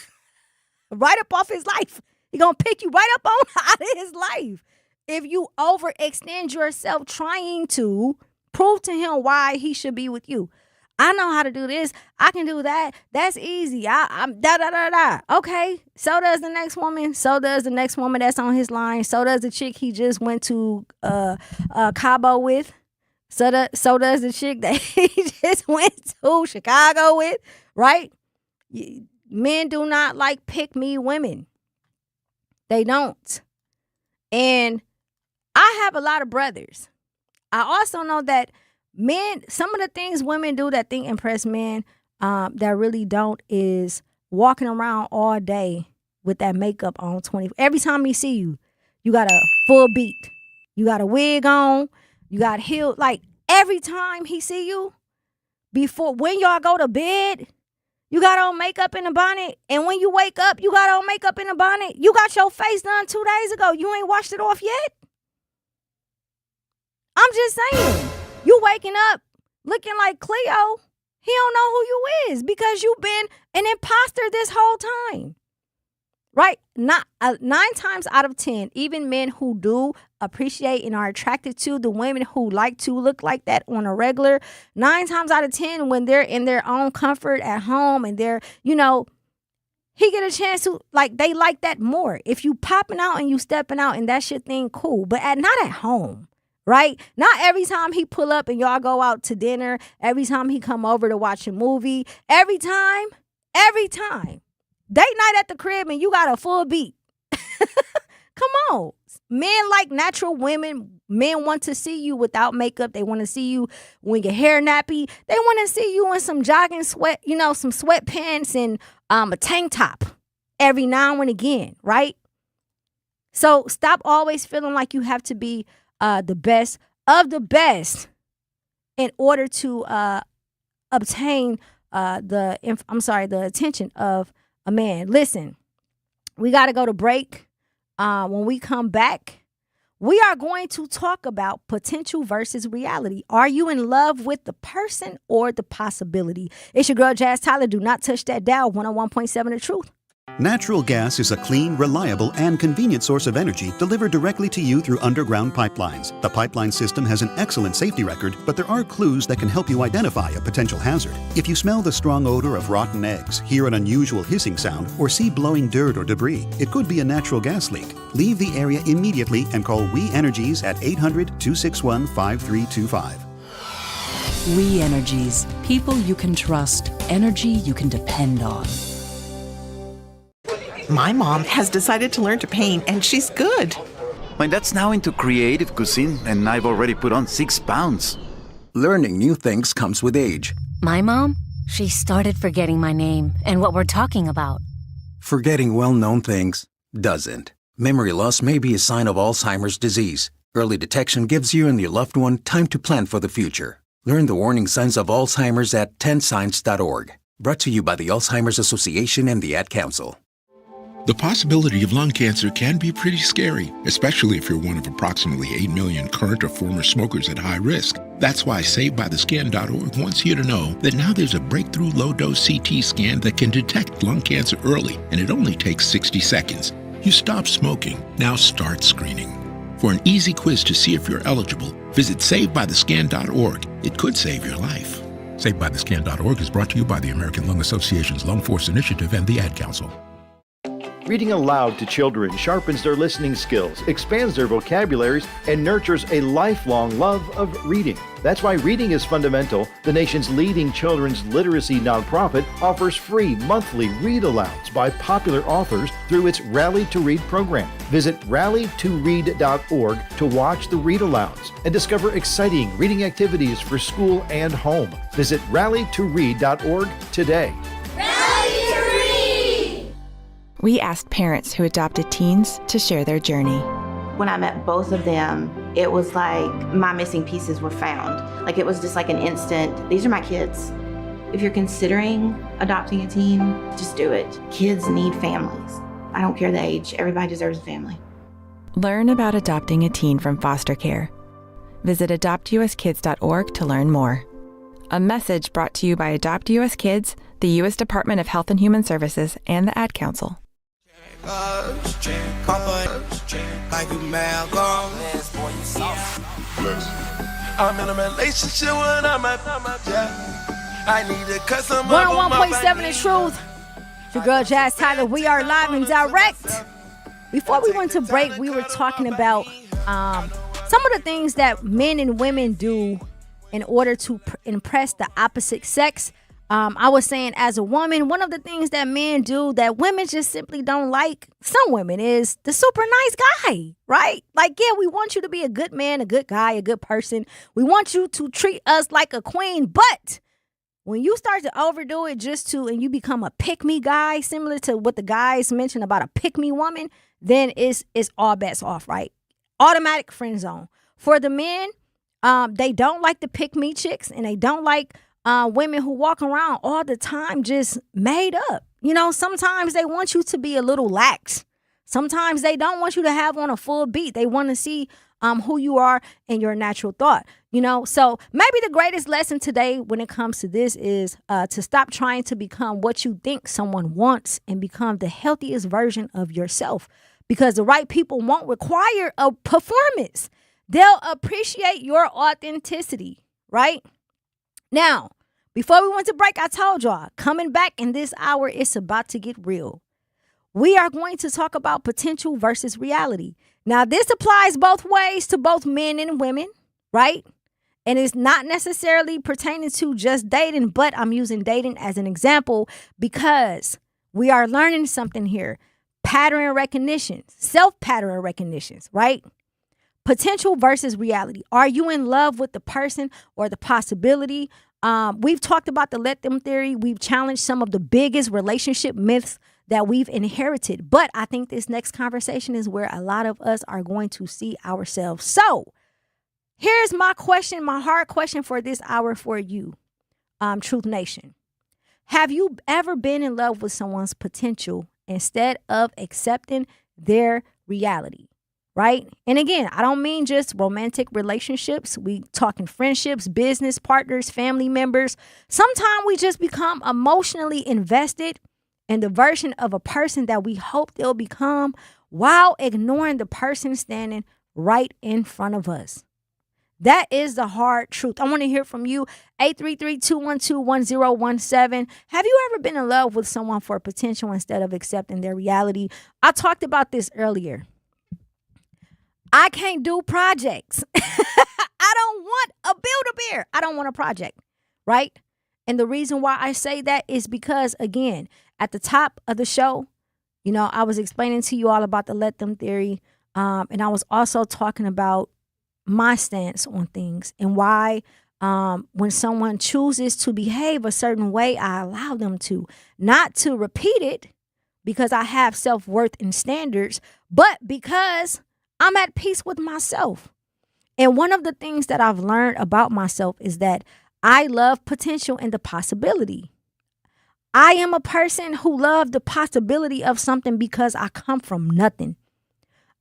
Speaker 2: right up off his life. He's going to pick you right up on out of his life. If you overextend yourself trying to prove to him why he should be with you. I know how to do this. I can do that. That's easy. I'm da. Okay. So does the next woman. So does the next woman that's on his line. So does the chick he just went to Cabo with. So does the chick that he just went to Chicago with, right? Men do not like pick-me women. They don't. And I have a lot of brothers. I also know that men, some of the things women do that think impress men that really don't is walking around all day with that makeup on 20. Every time he see you, you got a full beat. You got a wig on. You got heels. Like every time he see you, when y'all go to bed, you got on makeup in the bonnet. And when you wake up, you got on makeup in the bonnet. You got your face done 2 days ago. You ain't washed it off yet. I'm just saying. You waking up looking like Cleo. He don't know who you is because you've been an imposter this whole time. Right? 9 times out of 10, even men who do appreciate and are attracted to the women who like to look like that on a regular, 9 times out of 10, when they're in their own comfort at home and they're, he get a chance to, like, they like that more. If you popping out and you stepping out and that's your thing, cool. But not at home. Right? Not every time he pull up and y'all go out to dinner, every time he come over to watch a movie, every time. Date night at the crib and you got a full beat. Come on. Men like natural women. Men want to see you without makeup. They want to see you when your hair nappy. They want to see you in some jogging sweat, some sweatpants and a tank top every now and again, right? So stop always feeling like you have to be the best of the best in order to obtain the attention of a man. Listen, we got to go to break. When we come back, we are going to talk about potential versus reality. Are you in love with the person or the possibility? It's your girl, Jazz Tyler. Do not touch that dial. 101.7 The Truth.
Speaker 18: Natural gas is a clean, reliable, and convenient source of energy delivered directly to you through underground pipelines. The pipeline system has an excellent safety record, but there are clues that can help you identify a potential hazard. If you smell the strong odor of rotten eggs, hear an unusual hissing sound, or see blowing dirt or debris, it could be a natural gas leak. Leave the area immediately and call We Energies at 800-261-5325.
Speaker 19: We Energies. People you can trust. Energy you can depend on.
Speaker 20: My mom has decided to learn to paint, and she's good.
Speaker 21: My dad's now into creative cuisine, and I've already put on 6 pounds.
Speaker 22: Learning new things comes with age.
Speaker 25: My mom, she started forgetting my name and what we're talking about.
Speaker 22: Forgetting well-known things doesn't. Memory loss may be a sign of Alzheimer's disease. Early detection gives you and your loved one time to plan for the future. Learn the warning signs of Alzheimer's at 10signs.org. Brought to you by the Alzheimer's Association and the Ad Council.
Speaker 26: The possibility of lung cancer can be pretty scary, especially if you're one of approximately 8 million current or former smokers at high risk. That's why SaveByTheScan.org wants you to know that now there's a breakthrough low-dose CT scan that can detect lung cancer early, and it only takes 60 seconds. You stop smoking, now start screening. For an easy quiz to see if you're eligible, visit SaveByTheScan.org. It could save your life. SaveByTheScan.org is brought to you by the American Lung Association's Lung Force Initiative and the Ad Council.
Speaker 27: Reading aloud to children sharpens their listening skills, expands their vocabularies, and nurtures a lifelong love of reading. That's why Reading is Fundamental, the nation's leading children's literacy nonprofit, offers free monthly read-alouds by popular authors through its Rally to Read program. Visit rallytoread.org to watch the read-alouds and discover exciting reading activities for school and home. Visit rallytoread.org today.
Speaker 28: We asked parents who adopted teens to share their journey.
Speaker 29: When I met both of them, it was like my missing pieces were found. Like it was just like an instant, these are my kids. If you're considering adopting a teen, just do it. Kids need families. I don't care the age, everybody deserves a family.
Speaker 28: Learn about adopting a teen from foster care. Visit adoptuskids.org to learn more. A message brought to you by Adopt US Kids, the U.S. Department of Health and Human Services, and the Ad Council.
Speaker 30: I'm in a relationship when I'm at
Speaker 4: I need to cut some
Speaker 2: 101.7 The Truth. It's your girl Jazz Tyler. We are live and direct. Before we went to break, we were talking about some of the things that men and women do in order to impress the opposite sex. I was saying, as a woman, one of the things that men do that women just simply don't like, some women, is the super nice guy, right? Like, yeah, we want you to be a good man, a good guy, a good person. We want you to treat us like a queen. But when you start to overdo it and you become a pick-me guy, similar to what the guys mentioned about a pick-me woman, then it's all bets off, right? Automatic friend zone. For the men, they don't like the pick-me chicks, and they don't like women who walk around all the time just made up. You know, sometimes they want you to be a little lax. Sometimes they don't want you to have on a full beat. They want to see who you are and your natural thought. You know, so maybe the greatest lesson today when it comes to this is to stop trying to become what you think someone wants and become the healthiest version of yourself. Because the right people won't require a performance. They'll appreciate your authenticity, right? Now, before we went to break, I told y'all, coming back in this hour, it's about to get real. We are going to talk about potential versus reality. Now, this applies both ways to both men and women, right? And it's not necessarily pertaining to just dating, but I'm using dating as an example because we are learning something here. Pattern recognition, self-pattern recognitions, right? Potential versus reality. Are you in love with the person or the possibility? We've talked about the let them theory. We've challenged some of the biggest relationship myths that we've inherited. But I think this next conversation is where a lot of us are going to see ourselves. So here's my question, my hard question for this hour for you, Truth Nation. Have you ever been in love with someone's potential instead of accepting their reality? Right? And again, I don't mean just romantic relationships. We talking friendships, business partners, family members. Sometimes we just become emotionally invested in the version of a person that we hope they'll become while ignoring the person standing right in front of us. That is the hard truth. I want to hear from you. 833-212-1017. Have you ever been in love with someone for potential instead of accepting their reality? I talked about this earlier. I can't do projects. I don't want a Build-A-Bear. I don't want a project, right? And the reason why I say that is because, again, at the top of the show, you know, I was explaining to you all about the let them theory. And I was also talking about my stance on things and why when someone chooses to behave a certain way, I allow them to. Not to repeat it because I have self-worth and standards, but because I'm at peace with myself. And one of the things that I've learned about myself is that I love potential and the possibility. I am a person who loves the possibility of something because I come from nothing.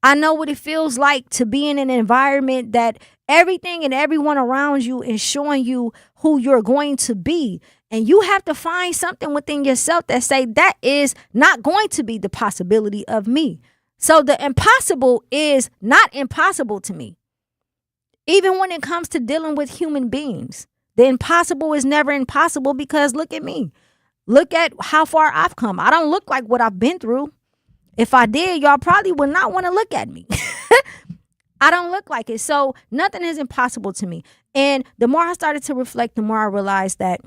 Speaker 2: I know what it feels like to be in an environment that everything and everyone around you is showing you who you're going to be. And you have to find something within yourself that say that is not going to be the possibility of me. So the impossible is not impossible to me. Even when it comes to dealing with human beings, the impossible is never impossible because look at me. Look at how far I've come. I don't look like what I've been through. If I did, y'all probably would not want to look at me. I don't look like it. So nothing is impossible to me. And the more I started to reflect, the more I realized that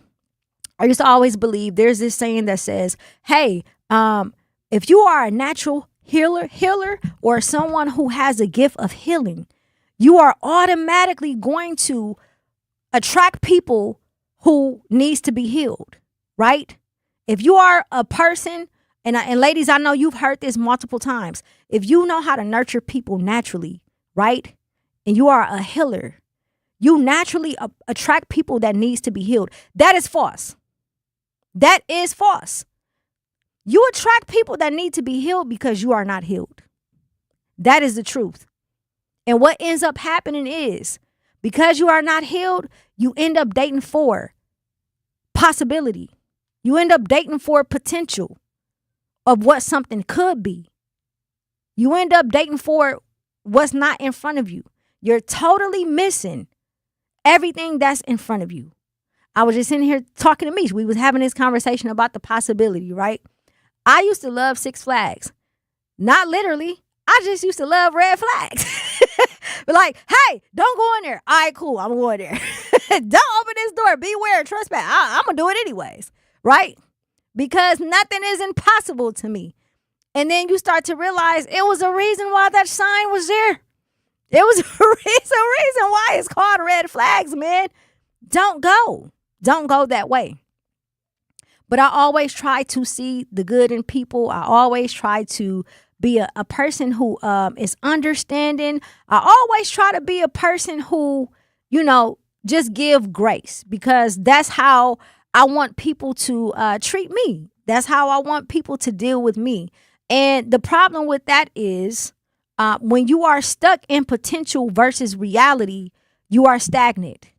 Speaker 2: I used to always believe there's this saying that says, hey, if you are a natural healer or someone who has a gift of healing, you are automatically going to attract people who needs to be healed, right? If you are a person, and ladies, I know you've heard this multiple times. If you know how to nurture people naturally, right? And you are a healer, you naturally attract people that needs to be healed. That is false. That is false. You attract people that need to be healed because you are not healed. That is the truth. And what ends up happening is because you are not healed, you end up dating for possibility. You end up dating for potential of what something could be. You end up dating for what's not in front of you. You're totally missing everything that's in front of you. I was just in here talking to Mish. We was having this conversation about the possibility, right? I used to love Six Flags. Not literally. I just used to love red flags. But like, hey, don't go in there. All right, cool. I'm going there. Don't open this door. Beware of trespass. I'm going to do it anyways, right? Because nothing is impossible to me. And then you start to realize it was a reason why that sign was there. It's a reason why it's called red flags, man. Don't go. Don't go that way. But I always try to see the good in people. I always try to be a person who is understanding. I always try to be a person who, just give grace, because that's how I want people to treat me. That's how I want people to deal with me. And the problem with that is when you are stuck in potential versus reality, you are stagnant.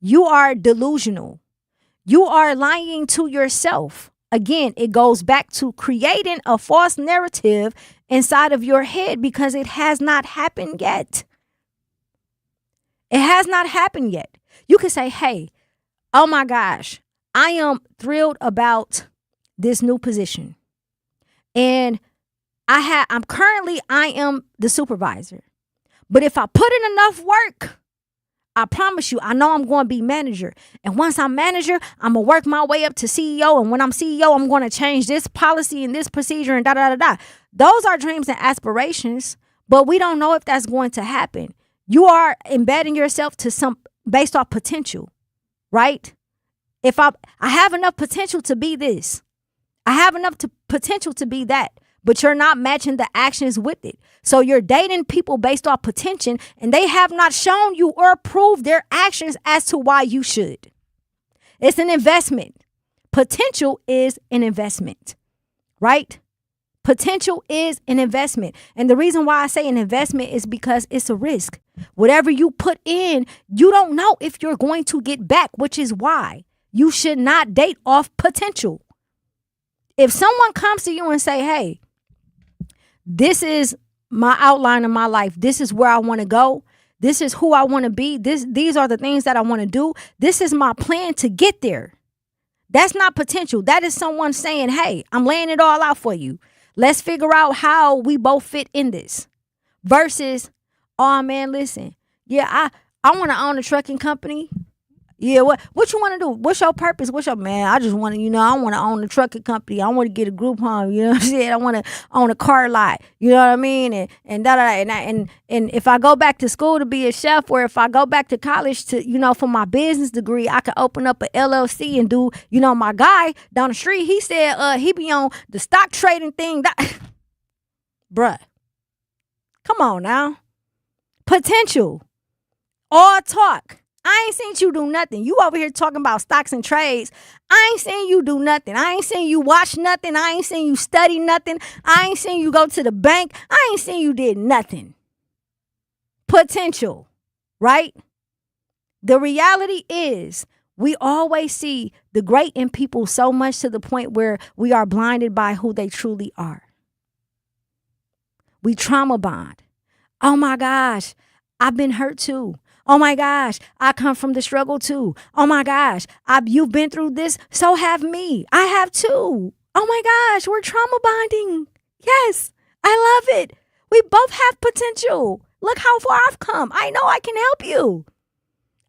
Speaker 2: You are delusional. You are lying to yourself. Again, it goes back to creating a false narrative inside of your head because it has not happened yet. It has not happened yet. You could say, hey, oh my gosh, I am thrilled about this new position. And I am the supervisor. But if I put in enough work, I promise you, I know I'm going to be manager. And once I'm manager, I'm going to work my way up to CEO. And when I'm CEO, I'm going to change this policy and this procedure and da-da-da-da. Those are dreams and aspirations, but we don't know if that's going to happen. You are embedding yourself to based off potential, right? If I have enough potential to be this, I have enough potential to be that, but you're not matching the actions with it. So you're dating people based off potential, and they have not shown you or proved their actions as to why you should. It's an investment. Potential is an investment, right? Potential is an investment. And the reason why I say an investment is because it's a risk. Whatever you put in, you don't know if you're going to get back, which is why you should not date off potential. If someone comes to you and say, hey, this is my outline of my life. This is where I want to go. This is who I want to be. These are the things that I want to do. This is my plan to get there. That's not potential. That is someone saying, hey, I'm laying it all out for you. Let's figure out how we both fit in this. Versus, oh man, listen, yeah, I want to own a trucking company. Yeah, what you want to do? What's your purpose? What's your, man, I just want to, I want to own a trucking company. I want to get a group home, you know what I'm saying? I want to own a car lot, you know what I mean? And if I go back to school to be a chef, or if I go back to college to, for my business degree, I could open up an LLC and do, my guy down the street, he said he be on the stock trading thing. Bruh, come on now. Potential. All talk. I ain't seen you do nothing. You over here talking about stocks and trades. I ain't seen you do nothing. I ain't seen you watch nothing. I ain't seen you study nothing. I ain't seen you go to the bank. I ain't seen you did nothing. Potential, right? The reality is we always see the great in people so much to the point where we are blinded by who they truly are. We trauma bond. Oh my gosh, I've been hurt too. Oh my gosh, I come from the struggle too. Oh my gosh, you've been through this, so have me. I have too. Oh my gosh, we're trauma bonding. Yes, I love it. We both have potential. Look how far I've come. I know I can help you.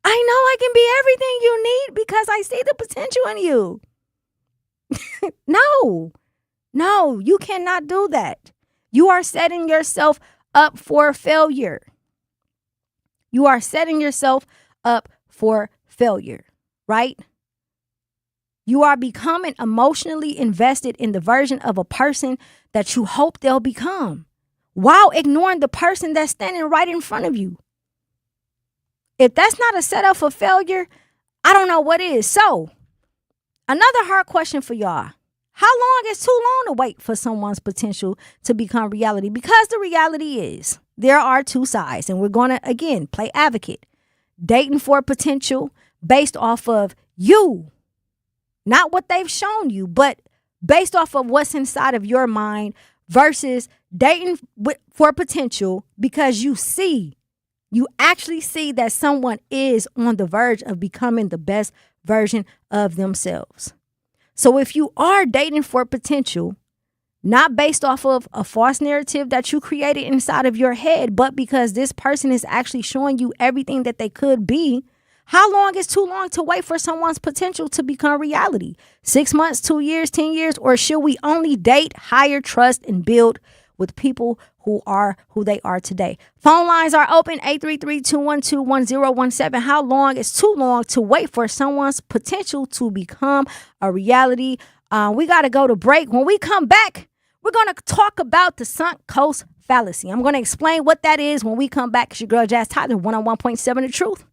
Speaker 2: I know I can be everything you need because I see the potential in you. No, you cannot do that. You are setting yourself up for failure. You are setting yourself up for failure, right? You are becoming emotionally invested in the version of a person that you hope they'll become, while ignoring the person that's standing right in front of you. If that's not a setup for failure, I don't know what is. So, another hard question for y'all. How long is too long to wait for someone's potential to become reality? Because the reality is, there are two sides, and we're going to, again, play advocate. Dating for potential based off of you. Not what they've shown you, but based off of what's inside of your mind, versus dating for potential because you actually see that someone is on the verge of becoming the best version of themselves. So if you are dating for potential, not based off of a false narrative that you created inside of your head, but because this person is actually showing you everything that they could be, how long is too long to wait for someone's potential to become reality? 6 months, 2 years, 10 years, or should we only date, hire, trust, and build with people who are who they are today? Phone lines are open, 833-212-1017. How long is too long to wait for someone's potential to become a reality? We got to go to break. When we come back, we're going to talk about the sunk cost fallacy. I'm going to explain what that is when we come back. It's your girl, Jazz Tyler, 101.7 The Truth.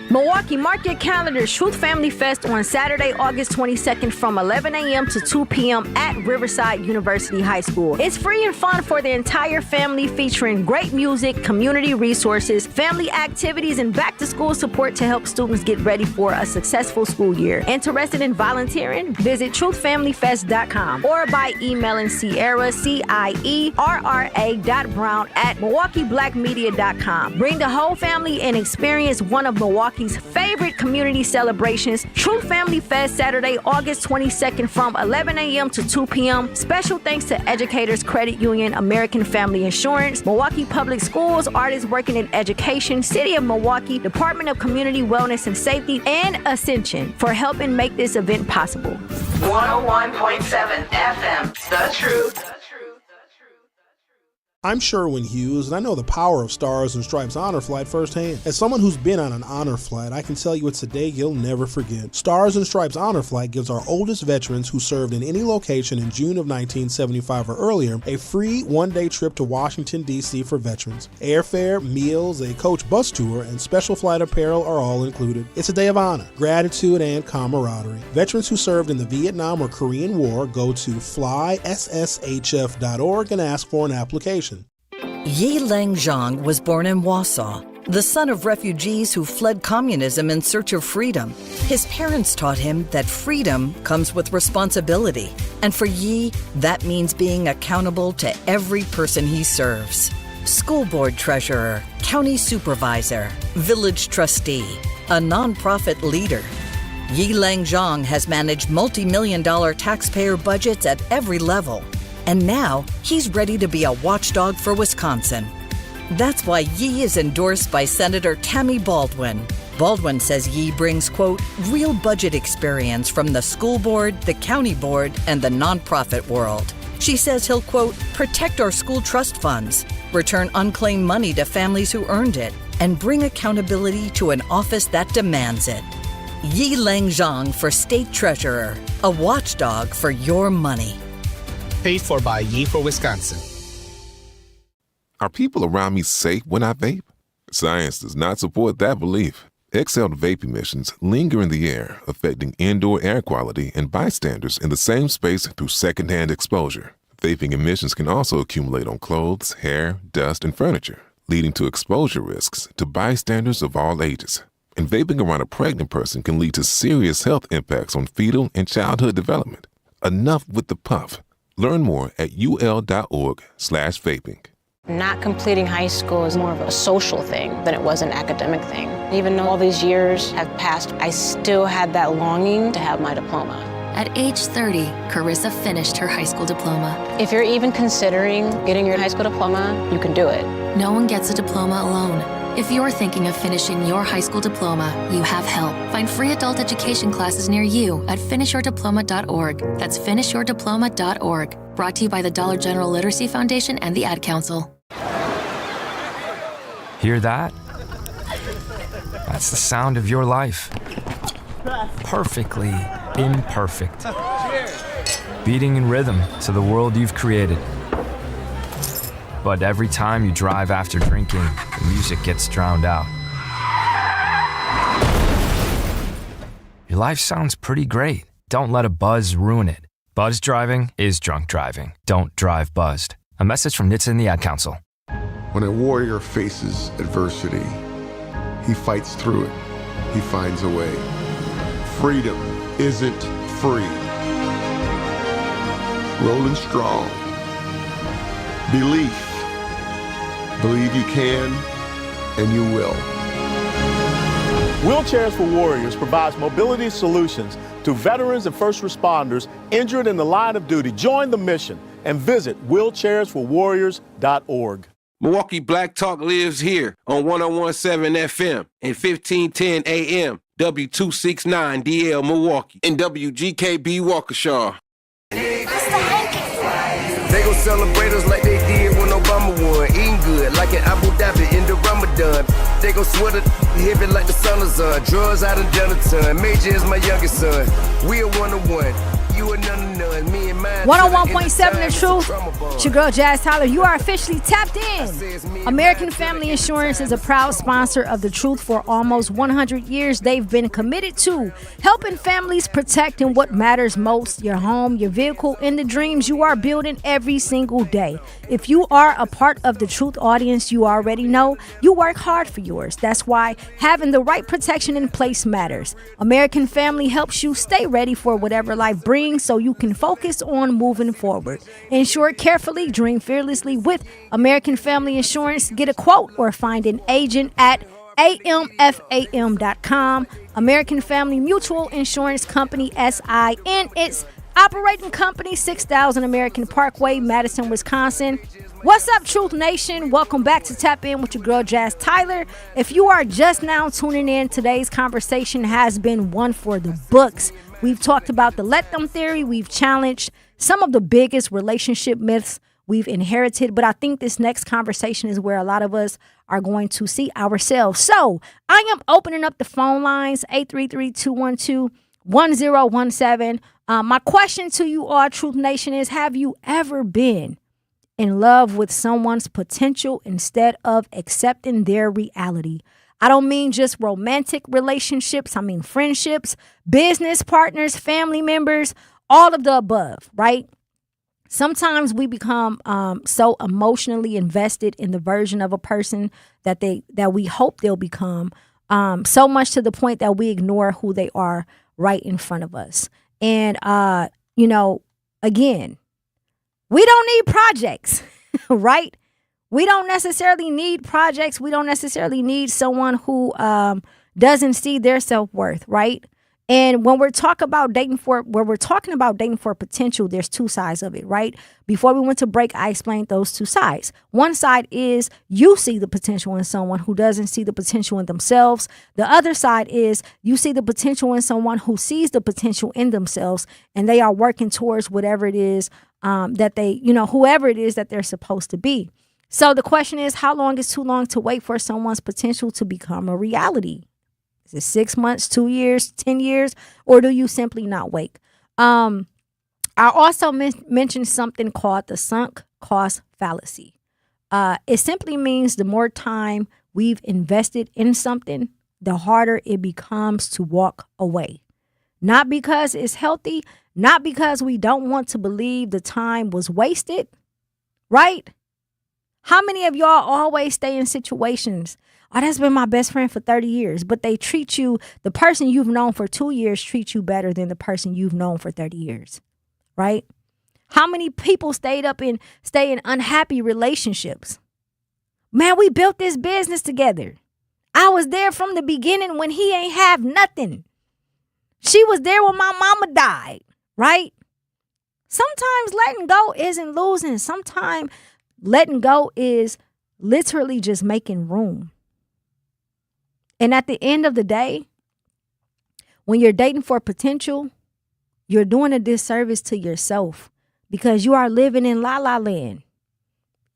Speaker 2: Milwaukee, mark your calendars. Truth Family Fest on Saturday, August 22nd from 11 a.m. to 2 p.m. at Riverside University High School. It's free and fun for the entire family, featuring great music, community resources, family activities, and back-to-school support to help students get ready for a successful school year. Interested in volunteering? Visit truthfamilyfest.com or by emailing Sierra, CIERRA.brown@MilwaukeeBlackMedia.com. Bring the whole family and experience one of Milwaukee's favorite community celebrations. Truth Family Fest, Saturday, August 22nd from 11 a.m. to 2 p.m. Special thanks to Educators Credit Union, American Family Insurance, Milwaukee Public Schools, Artists Working in Education, City of Milwaukee, Department of Community Wellness and Safety, and Ascension for helping make this event possible.
Speaker 4: 101.7 FM, The Truth.
Speaker 5: I'm Sherwin Hughes, and I know the power of Stars and Stripes Honor Flight firsthand. As someone who's been on an honor flight, I can tell you it's a day you'll never forget. Stars and Stripes Honor Flight gives our oldest veterans who served in any location in June of 1975 or earlier a free one-day trip to Washington, D.C. for veterans. Airfare, meals, a coach bus tour, and special flight apparel are all included. It's a day of honor, gratitude, and camaraderie. Veterans who served in the Vietnam or Korean War go to flysshf.org and ask for an application.
Speaker 6: Yi Lang Zhang was born in Warsaw, the son of refugees who fled communism in search of freedom. His parents taught him that freedom comes with responsibility. And for Yi, that means being accountable to every person he serves. School board treasurer, county supervisor, village trustee, a nonprofit leader. Yi Lang Zhang has managed multi-million-dollar taxpayer budgets at every level. And now, he's ready to be a watchdog for Wisconsin. That's why Yi is endorsed by Senator Tammy Baldwin. Baldwin says Yi brings, quote, real budget experience from the school board, the county board, and the nonprofit world. She says he'll, quote, protect our school trust funds, return unclaimed money to families who earned it, and bring accountability to an office that demands it. Yi Lang Zhang for State Treasurer, a watchdog for your money.
Speaker 7: Paid for by Yi for Wisconsin.
Speaker 8: Are people around me safe when I vape? Science does not support that belief. Exhaled vape emissions linger in the air, affecting indoor air quality and bystanders in the same space through secondhand exposure. Vaping emissions can also accumulate on clothes, hair, dust, and furniture, leading to exposure risks to bystanders of all ages. And vaping around a pregnant person can lead to serious health impacts on fetal and childhood development. Enough with the puff. Learn more at ul.org/vaping.
Speaker 9: Not completing high school is more of a social thing than it was an academic thing. Even though all these years have passed, I still had that longing to have my diploma.
Speaker 10: At age 30, Carissa finished her high school diploma.
Speaker 9: If you're even considering getting your high school diploma, you can do it.
Speaker 10: No one gets a diploma alone. If you're thinking of finishing your high school diploma, you have help. Find free adult education classes near you at finishyourdiploma.org. That's finishyourdiploma.org. Brought to you by the Dollar General Literacy Foundation and the Ad Council.
Speaker 23: Hear that? That's the sound of your life. Perfectly imperfect. Beating in rhythm to the world you've created. But every time you drive after drinking, the music gets drowned out. Your life sounds pretty great. Don't let a buzz ruin it. Buzz driving is drunk driving. Don't drive buzzed. A message from NHTSA and the Ad Council.
Speaker 24: When a warrior faces adversity, he fights through it. He finds a way. Freedom isn't free. Rolling strong. Belief. Believe you can, and you will.
Speaker 1: Wheelchairs for Warriors provides mobility solutions to veterans and first responders injured in the line of duty. Join the mission and visit wheelchairsforwarriors.org.
Speaker 3: Milwaukee Black Talk lives here on 101.7 FM and 1510 AM, W269DL Milwaukee, and WGKB Waukesha.
Speaker 11: They gon' celebrate us like they did when Obama won. Eating good like in Abu Dhabi in the Ramadan. They gon' sweat it heavy like the sun is on. Drugs out in Jonathan. Major is my youngest son. We are 101. You are none of none. Me and mine.
Speaker 2: 101.7 The Truth. It's your girl Jazz Tyler. You are officially tapped in. American Family Insurance is a proud sponsor of The Truth. For almost 100 years, they've been committed to helping families protect in what matters most: your home, your vehicle, and the dreams you are building every single day. If you are a part of The Truth audience, you already know you work hard for yours. That's why having the right protection in place matters. American Family helps you stay ready for whatever life brings, so you can focus on moving forward. Insure carefully, dream fearlessly with American Family Insurance. Get a quote or find an agent at amfam.com. American Family Mutual Insurance Company, SIN. It's operating company 6000 American Parkway, Madison, Wisconsin. What's up, Truth Nation? Welcome back to Tap In with your girl Jazz Tyler. If you are just now tuning in, today's conversation has been one for the books. We've talked about the let them theory. We've challenged some of the biggest relationship myths we've inherited. But I think this next conversation is where a lot of us are going to see ourselves. So I am opening up the phone lines, 833-212-1017. My question to you all, Truth Nation, is: have you ever been in love with someone's potential instead of accepting their reality? I don't mean just romantic relationships. I mean friendships, business partners, family members, all of the above, right? Sometimes we become so emotionally invested in the version of a person that we hope they'll become, so much to the point that we ignore who they are right in front of us. And, again, we don't need projects, right? We don't necessarily need projects. We don't necessarily need someone who doesn't see their self-worth, right? And when we're talking about dating for potential, there's two sides of it, right? Before we went to break, I explained those two sides. One side is you see the potential in someone who doesn't see the potential in themselves. The other side is you see the potential in someone who sees the potential in themselves, and they are working towards whatever it is that they, whoever it is that they're supposed to be. So the question is, how long is too long to wait for someone's potential to become a reality? Is it 6 months, 2 years, 10 years, or do you simply not wait? I also mentioned something called the sunk cost fallacy. It simply means the more time we've invested in something, the harder it becomes to walk away. Not because it's healthy, not because we don't want to believe the time was wasted, right? How many of y'all always stay in situations? Oh, that's been my best friend for 30 years, but they treat you, the person you've known for 2 years treats you better than the person you've known for 30 years, right? How many people stay in unhappy relationships? Man, we built this business together. I was there from the beginning when he ain't have nothing. She was there when my mama died, right? Sometimes letting go isn't losing. Sometimes letting go is literally just making room. And at the end of the day, when you're dating for potential, you're doing a disservice to yourself because you are living in la la land.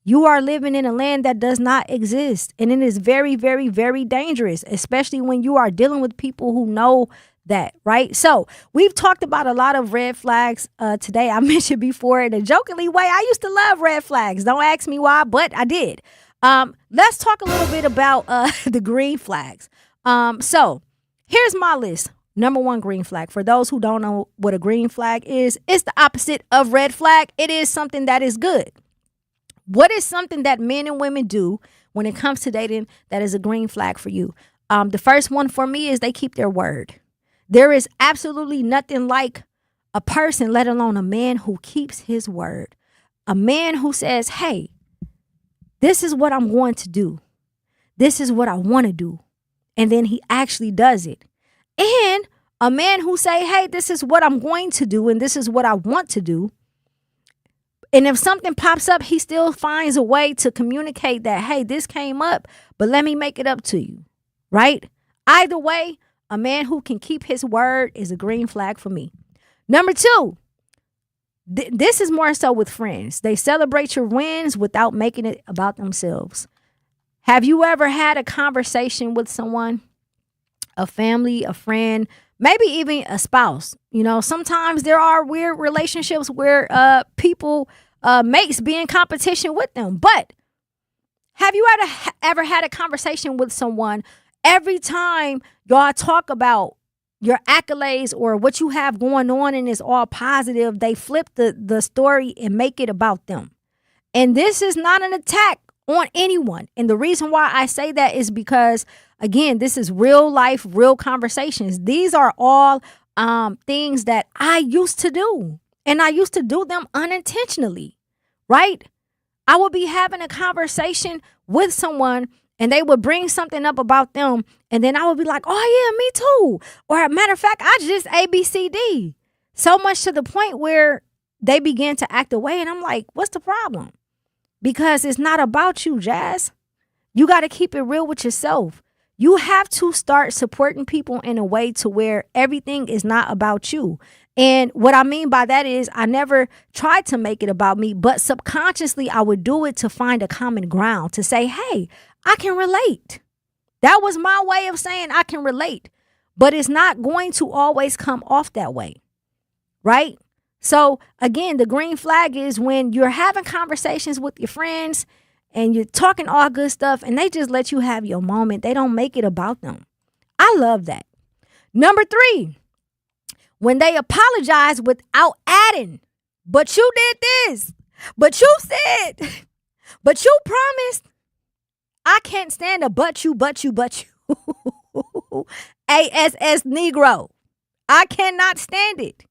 Speaker 2: You are living in a land that does not exist. And it is very, very, very dangerous, especially when you are dealing with people who know that, right? So we've talked about a lot of red flags today. I mentioned before in a jokingly way, I used to love red flags. Don't ask me why, but I did. Let's talk a little bit about the green flags. So here's my list. Number one green flag. For those who don't know what a green flag is, it's the opposite of red flag. It is something that is good. What is something that men and women do when it comes to dating that is a green flag for you? The first one for me is they keep their word. There is absolutely nothing like a person, let alone a man, who keeps his word. A man who says, hey, this is what I'm going to do. This is what I want to do. and then he actually does it. And a man who say, hey, this is what I'm going to do and this is what I want to do. And if something pops up, he still finds a way to communicate that, hey, this came up, but let me make it up to you, right? Either way, a man who can keep his word is a green flag for me. Number 2, this is more so with friends. They celebrate your wins without making it about themselves. Have you ever had a conversation with someone, a family, a friend, maybe even a spouse? You know, sometimes there are weird relationships where people mates be in competition with them. But have you ever had a conversation with someone, every time y'all talk about your accolades or what you have going on and it's all positive, they flip the story and make it about them? And this is not an attack on anyone. And the reason why I say that is because, again, this is real life, real conversations. These are all things that I used to do. And I used to do them unintentionally, right? I would be having a conversation with someone and they would bring something up about them. And then I would be like, oh, yeah, me too. Or a matter of fact, I just ABCD. So much to the point where they began to act away. And I'm like, what's the problem? Because it's not about you, Jazz. You got to keep it real with yourself. You have to start supporting people in a way to where everything is not about you. And what I mean by that is I never tried to make it about me, but subconsciously I would do it to find a common ground, to say, hey, I can relate. That was my way of saying I can relate, but it's not going to always come off that way, right? So again, the green flag is when you're having conversations with your friends and you're talking all good stuff and they just let you have your moment. They don't make it about them. I love that. Number 3, when they apologize without adding, but you did this, but you said, but you promised. I can't stand a but you. ASS Negro. I cannot stand it.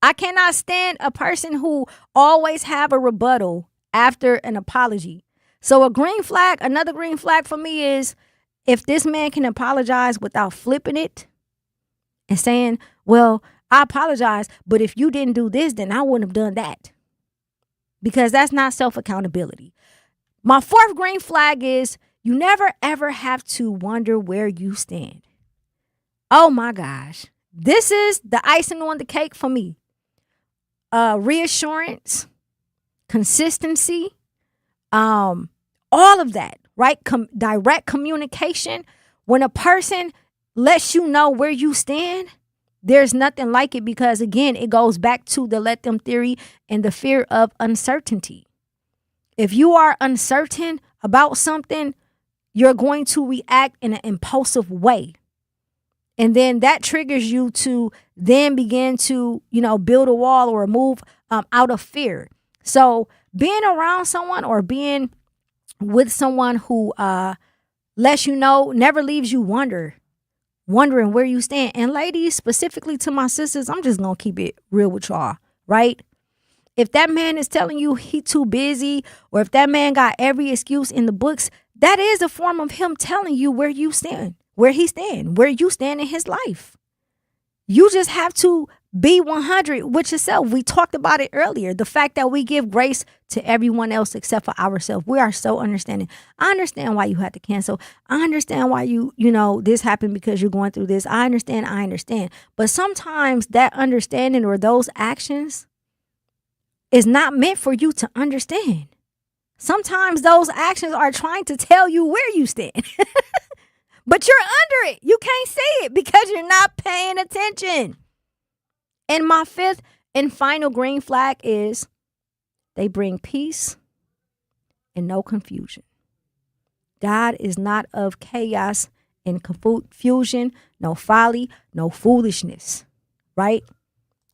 Speaker 2: I cannot stand a person who always have a rebuttal after an apology. So another green flag for me is if this man can apologize without flipping it and saying, well, I apologize, but if you didn't do this, then I wouldn't have done that. Because that's not self-accountability. My 4th green flag is you never, ever have to wonder where you stand. Oh, my gosh. This is the icing on the cake for me. Reassurance, consistency, all of that, right? Direct communication. When a person lets you know where you stand, there's nothing like it because, again, it goes back to the let them theory and the fear of uncertainty. If you are uncertain about something, you're going to react in an impulsive way. And then that triggers you to then begin to, build a wall or move out of fear. So being around someone or being with someone who lets you know, never leaves you wondering where you stand. And ladies, specifically to my sisters, I'm just going to keep it real with y'all, right? If that man is telling you he too busy, or if that man got every excuse in the books, that is a form of him telling you where you stand, where he stand, where you stand in his life. You just have to be 100 with yourself. We talked about it earlier. The fact that we give grace to everyone else except for ourselves. We are so understanding. I understand why you had to cancel. I understand why this happened because you're going through this. I understand. But sometimes that understanding or those actions is not meant for you to understand. Sometimes those actions are trying to tell you where you stand. But you're under it. You can't see it because you're not paying attention. And my 5th and final green flag is they bring peace and no confusion. God is not of chaos and confusion, no folly, no foolishness, right?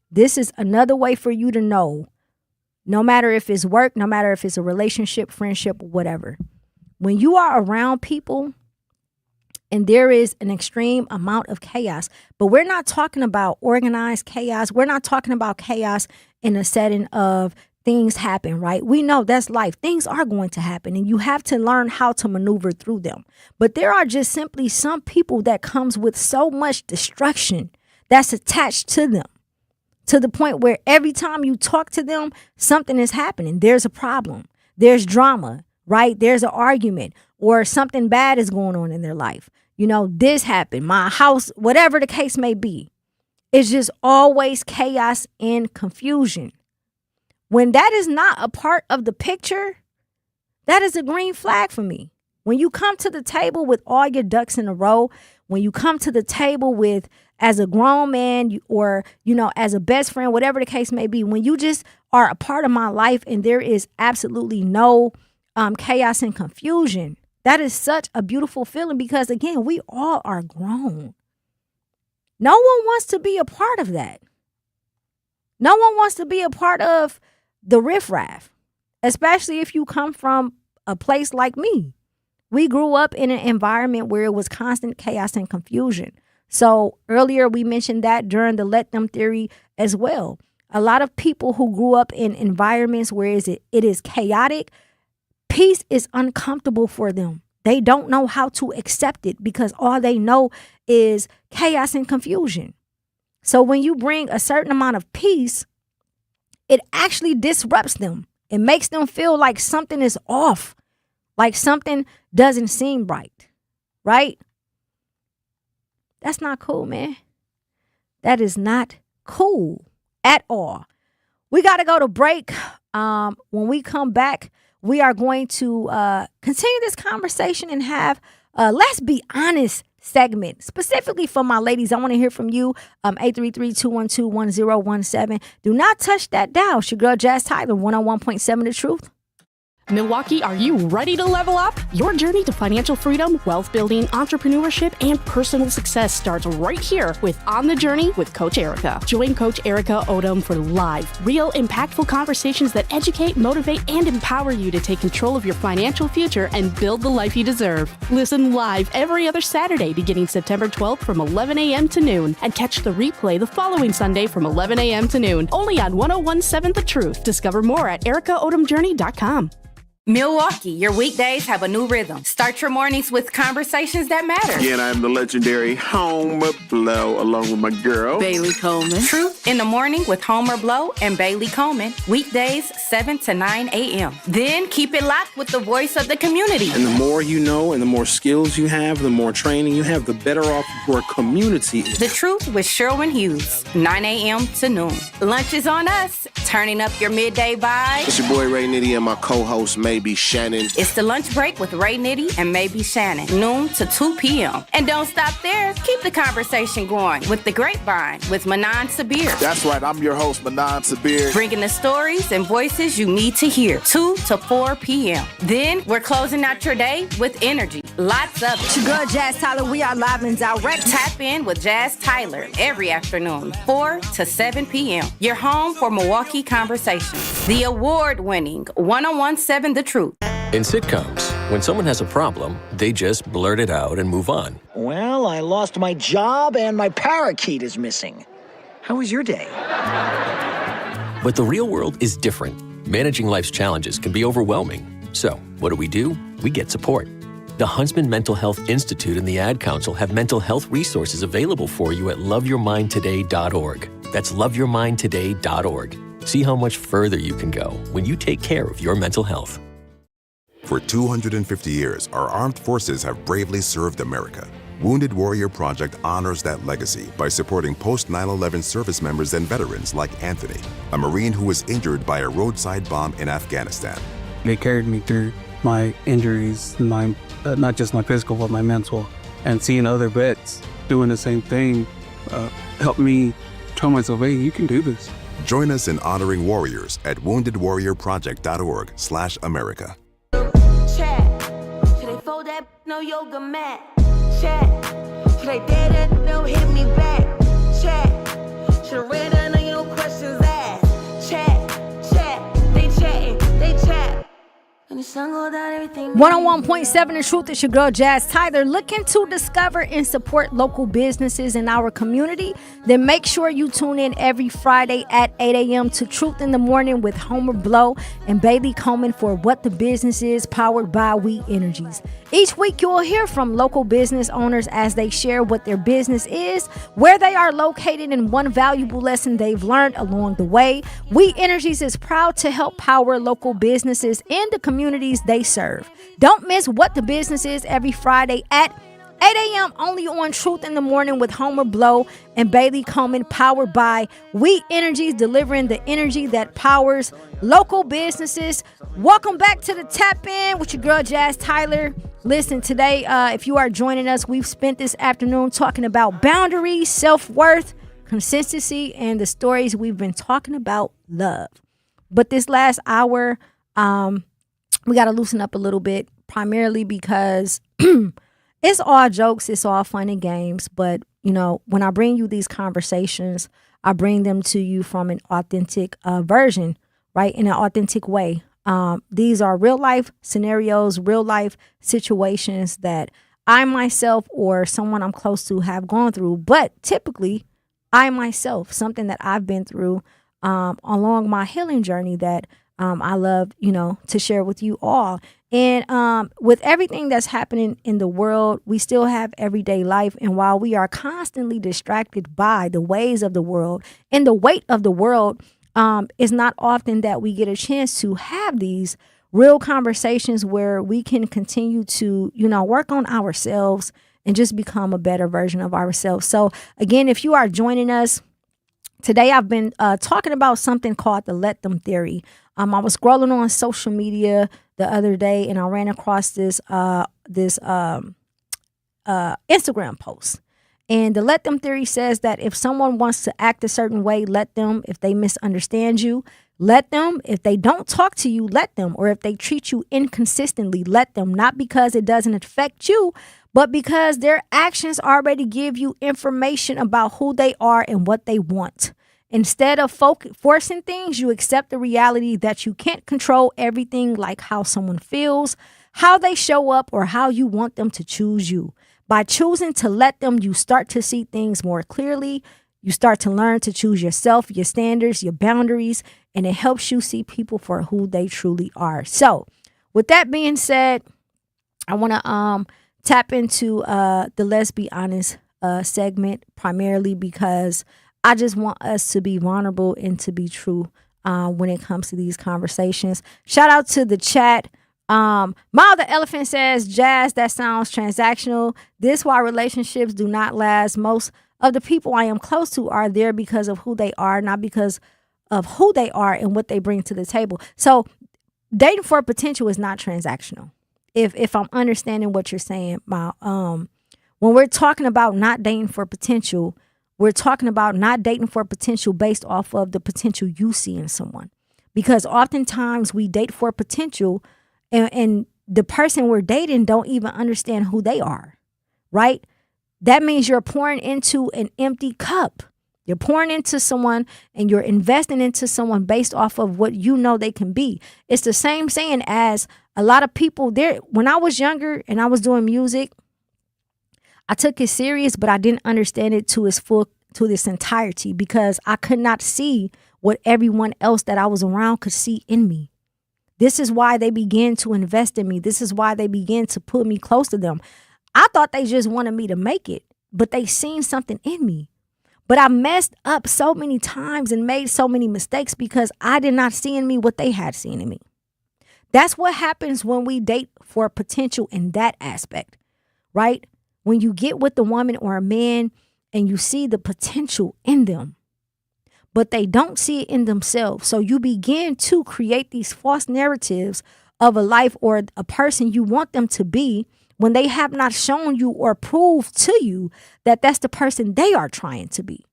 Speaker 2: This is another way for you to know, no matter if it's work, no matter if it's a relationship, friendship, whatever. When you are around people and there is an extreme amount of chaos, but we're not talking about organized chaos. We're not talking about chaos in a setting of things happen, right? We know that's life. Things are going to happen, and you have to learn how to maneuver through them. But there are just simply some people that comes with so much destruction that's attached to them, to the point where every time you talk to them, something is happening. There's a problem. There's drama, right? There's an argument, or something bad is going on in their life. You know, this happened, my house, whatever the case may be. It's just always chaos and confusion. When that is not a part of the picture, that is a green flag for me. When you come to the table with all your ducks in a row, when you come to the table with, as a grown man or, you know, as a best friend, whatever the case may be, when you just are a part of my life and there is absolutely no chaos and confusion, that is such a beautiful feeling, because, again, we all are grown. No one wants to be a part of that. No one wants to be a part of the riffraff, especially if you come from a place like me. We grew up in an environment where it was constant chaos and confusion. So earlier we mentioned that during the let them theory as well. A lot of people who grew up in environments where it is chaotic, peace is uncomfortable for them. They don't know how to accept it because all they know is chaos and confusion. So when you bring a certain amount of peace, it actually disrupts them. It makes them feel like something is off, like something doesn't seem right, right? That's not cool, man. That is not cool at all. We got to go to break. When we come back, we are going to continue this conversation and have Let's Be Honest segment, specifically for my ladies. I want to hear from you. 833-212-1017. Do not touch that dial. It's your girl Jazz Tyler, 101.7 The Truth.
Speaker 12: Milwaukee, are you ready to level up? Your journey to financial freedom, wealth building, entrepreneurship, and personal success starts right here with On the Journey with Coach Erica. Join Coach Erica Odom for live, real, impactful conversations that educate, motivate, and empower you to take control of your financial future and build the life you deserve. Listen live every other Saturday beginning September 12th from 11 a.m. to noon, and catch the replay the following Sunday from 11 a.m. to noon, only on 101.7 The Truth. Discover more at ericaodomjourney.com.
Speaker 13: Milwaukee, your weekdays have a new rhythm. Start your mornings with conversations that matter.
Speaker 24: Again, I'm the legendary Homer Blow, along with my girl,
Speaker 13: Bailey Coleman. Truth in the Morning with Homer Blow and Bailey Coleman. Weekdays, 7 to 9 a.m. Then keep it locked with the voice of the community.
Speaker 14: And the more you know and the more skills you have, the more training you have, the better off your community is.
Speaker 13: The Truth with Sherwin Hughes, 9 a.m. to noon. Lunch is on us. Turning up your midday vibe.
Speaker 3: It's your boy Ray Nitty and my co-host Maybe Shannon.
Speaker 13: It's the lunch break with Ray Nitty and Maybe Shannon, noon to 2 p.m. And don't stop there. Keep the conversation going with The Grapevine with Manan Sabir.
Speaker 24: That's right, I'm your host, Manan Sabir.
Speaker 13: Bringing the stories and voices you need to hear, 2 to 4 p.m. Then we're closing out your day with energy. Lots of it.
Speaker 2: It's your girl Jazz Tyler. We are live and direct.
Speaker 13: Tap in with Jazz Tyler every afternoon, 4 to 7 p.m. Your home for Milwaukee conversations. The award-winning 101.7 The Truth.
Speaker 15: In sitcoms, when someone has a problem, they just blurt it out and move on.
Speaker 16: Well, I lost my job and my parakeet is missing. How was your day?
Speaker 15: But the real world is different. Managing life's challenges can be overwhelming. So, what do? We get support. The Huntsman Mental Health Institute and the Ad Council have mental health resources available for you at loveyourmindtoday.org. That's loveyourmindtoday.org. See how much further you can go when you take care of your mental health.
Speaker 17: For 250 years, our armed forces have bravely served America. Wounded Warrior Project honors that legacy by supporting post-9/11 service members and veterans like Anthony, a Marine who was injured by a roadside bomb in Afghanistan.
Speaker 18: They carried me through my injuries, not just my physical, but my mental. And seeing other vets doing the same thing helped me tell myself, hey, you can do this.
Speaker 17: Join us in honoring warriors at woundedwarriorproject.org/America.
Speaker 19: Chat. Should they fold that no yoga mat? Chat. Should they dare that no hit me back? Chat. Should I read that no you no questions asked? Chat. They chatting, they chat. And
Speaker 2: 101.7 The Truth. Is your girl Jazz Tyler. Looking to discover and support local businesses in our community? Then make sure you tune in every Friday at 8 a.m. to Truth in the Morning with Homer Blow and Bailey Coleman for What the Business Is, powered by We Energies. Each week you will hear from local business owners as they share what their business is, where they are located, and one valuable lesson they've learned along the way. We Energies is proud to help power local businesses in the communities they serve. Don't miss What the Business Is every Friday at 8 a.m. only on Truth in the Morning with Homer Blow and Bailey Coleman, powered by We Energies, delivering the energy that powers local businesses. Welcome back to the Tap In with your girl Jazz Tyler. Listen, today, if you are joining us, we've spent this afternoon talking about boundaries, self-worth, consistency, and the stories we've been talking about love. But this last hour, we got to loosen up a little bit, primarily because it's all jokes, it's all fun and games. But, you know, when I bring you these conversations, I bring them to you from an authentic version, right? In an authentic way. These are real life scenarios, real life situations that I myself or someone I'm close to have gone through. But typically, I myself, something that I've been through along my healing journey that I love, you know, to share with you all. And with everything that's happening in the world, we still have everyday life. And while we are constantly distracted by the ways of the world and the weight of the world, it's not often that we get a chance to have these real conversations where we can continue to, you know, work on ourselves and just become a better version of ourselves. So again, if you are joining us today, I've been talking about something called the let them theory. I was scrolling on social media the other day and I ran across this Instagram post. And the let them theory says that if someone wants to act a certain way, let them. If they misunderstand you, let them. If they don't talk to you, let them. Or if they treat you inconsistently, let them. Not because it doesn't affect you, but because their actions already give you information about who they are and what they want. Instead of forcing things, you accept the reality that you can't control everything, like how someone feels, how they show up, or how you want them to choose you. By choosing to let them, you start to see things more clearly. You start to learn to choose yourself, your standards, your boundaries, and it helps you see people for who they truly are. So with that being said, I want to tap into the Let's Be Honest segment, primarily because I just want us to be vulnerable and to be true when it comes to these conversations. Shout out to the chat. Mild the Elephant says, Jazz, that sounds transactional. This why relationships do not last. Most of the people I am close to are there because of who they are, not because of who they are and what they bring to the table. So dating for potential is not transactional. If I'm understanding what you're saying, Mild, when we're talking about not dating for potential, we're talking about not dating for potential based off of the potential you see in someone. Because oftentimes we date for potential and the person we're dating don't even understand who they are, right? That means you're pouring into an empty cup. You're pouring into someone and you're investing into someone based off of what you know they can be. It's the same saying as a lot of people there. When I was younger and I was doing music, I took it serious, but I didn't understand it to its entirety because I could not see what everyone else that I was around could see in me. This is why they began to invest in me. This is why they began to put me close to them. I thought they just wanted me to make it, but they seen something in me. But I messed up so many times and made so many mistakes because I did not see in me what they had seen in me. That's what happens when we date for potential in that aspect, right? When you get with a woman or a man and you see the potential in them, but they don't see it in themselves. So you begin to create these false narratives of a life or a person you want them to be when they have not shown you or proved to you that that's the person they are trying to be.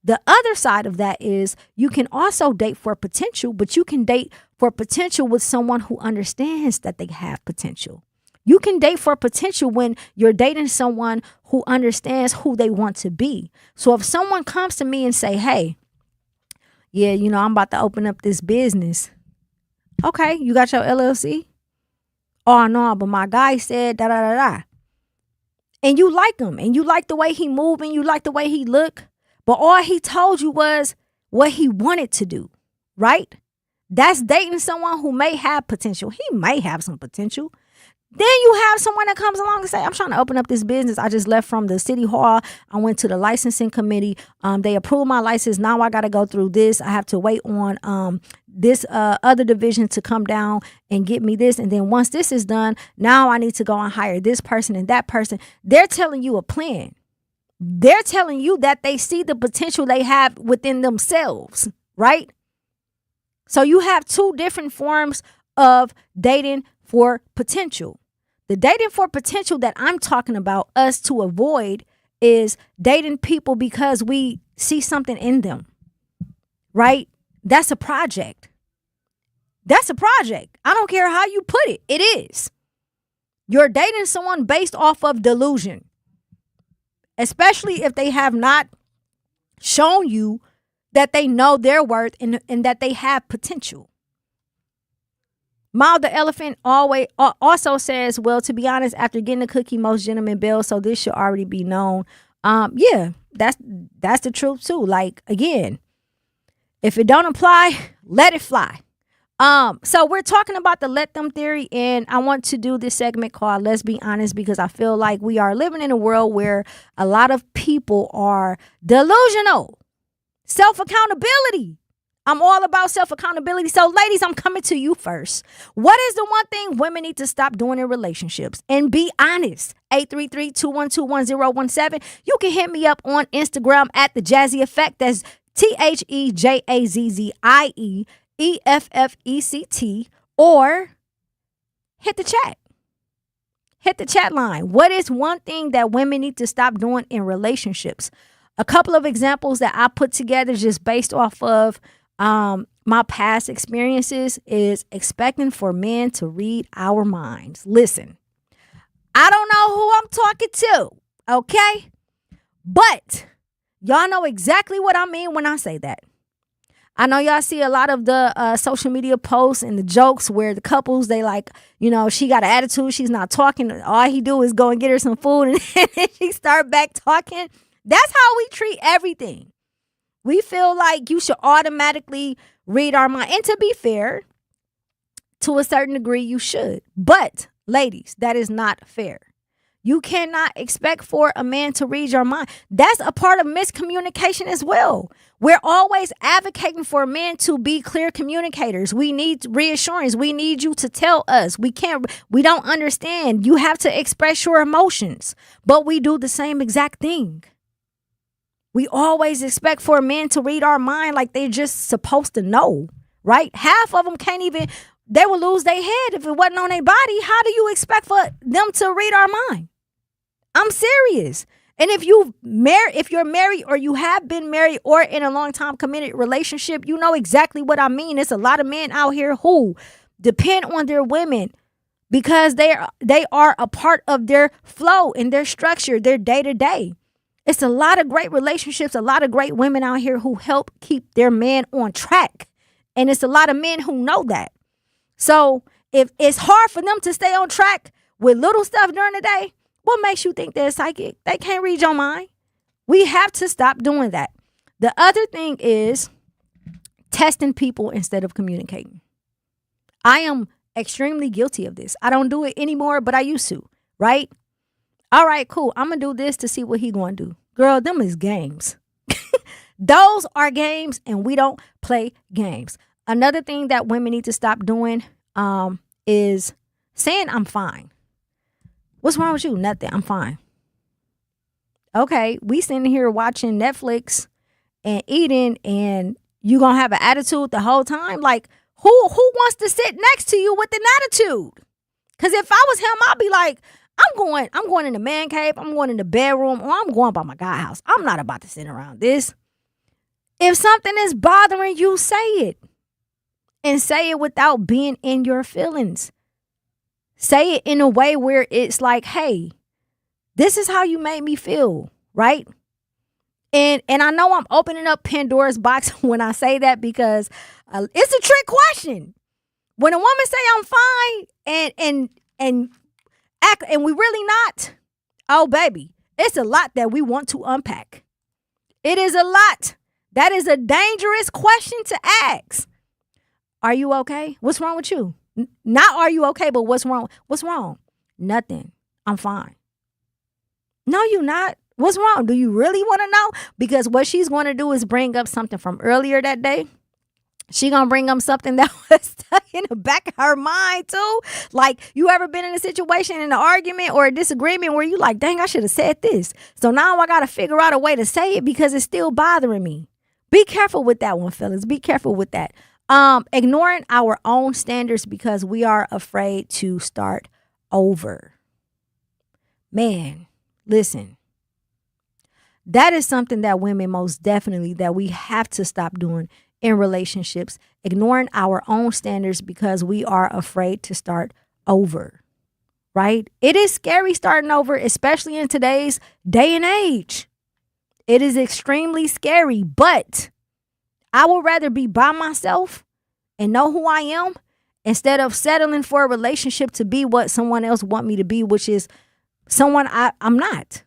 Speaker 2: The other side of that is you can also date for potential, but you can date for potential with someone who understands that they have potential. You can date for potential when you're dating someone who understands who they want to be. So if someone comes to me and say, hey, yeah, you know, I'm about to open up this business. Okay, you got your LLC? Oh no, but my guy said da da da da. And you like him, and you like the way he move, and you like the way he look, but all he told you was what he wanted to do, right? That's dating someone who may have potential. He may have some potential. Then you have someone that comes along and say, I'm trying to open up this business. I just left from the city hall. I went to the licensing committee. They approved my license. Now I got to go through this. I have to wait on this other division to come down and get me this. And then once this is done, now I need to go and hire this person and that person. They're telling you a plan. They're telling you that they see the potential they have within themselves, right? So you have two different forms of dating for potential. The dating for potential that I'm talking about us to avoid is dating people because we see something in them, right? That's a project. That's a project. I don't care how you put it. It is. You're dating someone based off of delusion, especially if they have not shown you that they know their worth and that they have potential. Mild the Elephant always also says, well, to be honest, after getting a cookie, most gentlemen bail, so this should already be known. Yeah, that's the truth too. Like, again, if it don't apply, let it fly. So we're talking about the let them theory, and I want to do this segment called Let's Be Honest, because I feel like we are living in a world where a lot of people are delusional. Self-accountability. I'm all about self-accountability. So, ladies, I'm coming to you first. What is the one thing women need to stop doing in relationships? And be honest. 833-212-1017. You can hit me up on Instagram at The Jazzy Effect. That's TheJazziEffect. Or hit the chat. Hit the chat line. What is one thing that women need to stop doing in relationships? A couple of examples that I put together just based off of my past experiences is expecting for men to read our minds. Listen, I don't know who I'm talking to, okay? But y'all know exactly what I mean when I say that. I know y'all see a lot of the social media posts and the jokes where the couples, they like, you know, she got an attitude, she's not talking. All he do is go and get her some food and then she start back talking. That's how we treat everything. We feel like you should automatically read our mind. And to be fair, to a certain degree, you should. But, ladies, that is not fair. You cannot expect for a man to read your mind. That's a part of miscommunication as well. We're always advocating for men to be clear communicators. We need reassurance. We need you to tell us. We don't understand. You have to express your emotions. But we do the same exact thing. We always expect for men to read our mind like they're just supposed to know, right? Half of them can't even, they will lose their head if it wasn't on their body. How do you expect for them to read our mind? I'm serious. And if you're married or you have been married or in a long time committed relationship, you know exactly what I mean. There's a lot of men out here who depend on their women because they are a part of their flow and their structure, their day-to-day. It's a lot of great relationships, a lot of great women out here who help keep their man on track. And it's a lot of men who know that. So if it's hard for them to stay on track with little stuff during the day, what makes you think they're psychic? They can't read your mind. We have to stop doing that. The other thing is testing people instead of communicating. I am extremely guilty of this. I don't do it anymore, but I used to, right? All right, cool. I'm going to do this to see what he going to do. Girl, them is games. Those are games, and we don't play games. Another thing that women need to stop doing is saying, I'm fine. What's wrong with you? Nothing. I'm fine. Okay, we sitting here watching Netflix and eating, and you going to have an attitude the whole time? Like, who wants to sit next to you with an attitude? Because if I was him, I'd be like, I'm going in the man cave, I'm going in the bedroom, or I'm going by my guy house. I'm not about to sit around this. If something is bothering you, say it. And say it without being in your feelings. Say it in a way where it's like, hey, this is how you made me feel, right? And I know I'm opening up Pandora's box when I say that because it's a trick question. When a woman say I'm fine and and act, and we really not. Oh, baby, it's a lot that we want to unpack. It is a lot. That is a dangerous question to ask. Are you okay? What's wrong with you? Not are you okay, but what's wrong? What's wrong? Nothing. I'm fine. No, you're not. What's wrong? Do you really want to know? Because what she's going to do is bring up something from earlier that day. She going to bring up something that was stuck in the back of her mind too. Like, you ever been in a situation, in an argument or a disagreement where you like, dang, I should have said this. So now I got to figure out a way to say it because it's still bothering me. Be careful with that one, fellas. Be careful with that. Ignoring our own standards because we are afraid to start over. Man, listen. That is something that women most definitely, that we have to stop doing in relationships, ignoring our own standards because we are afraid to start over, right? It is scary starting over, especially in today's day and age. It is extremely scary, but I would rather be by myself and know who I am instead of settling for a relationship to be what someone else want me to be, which is someone I'm not.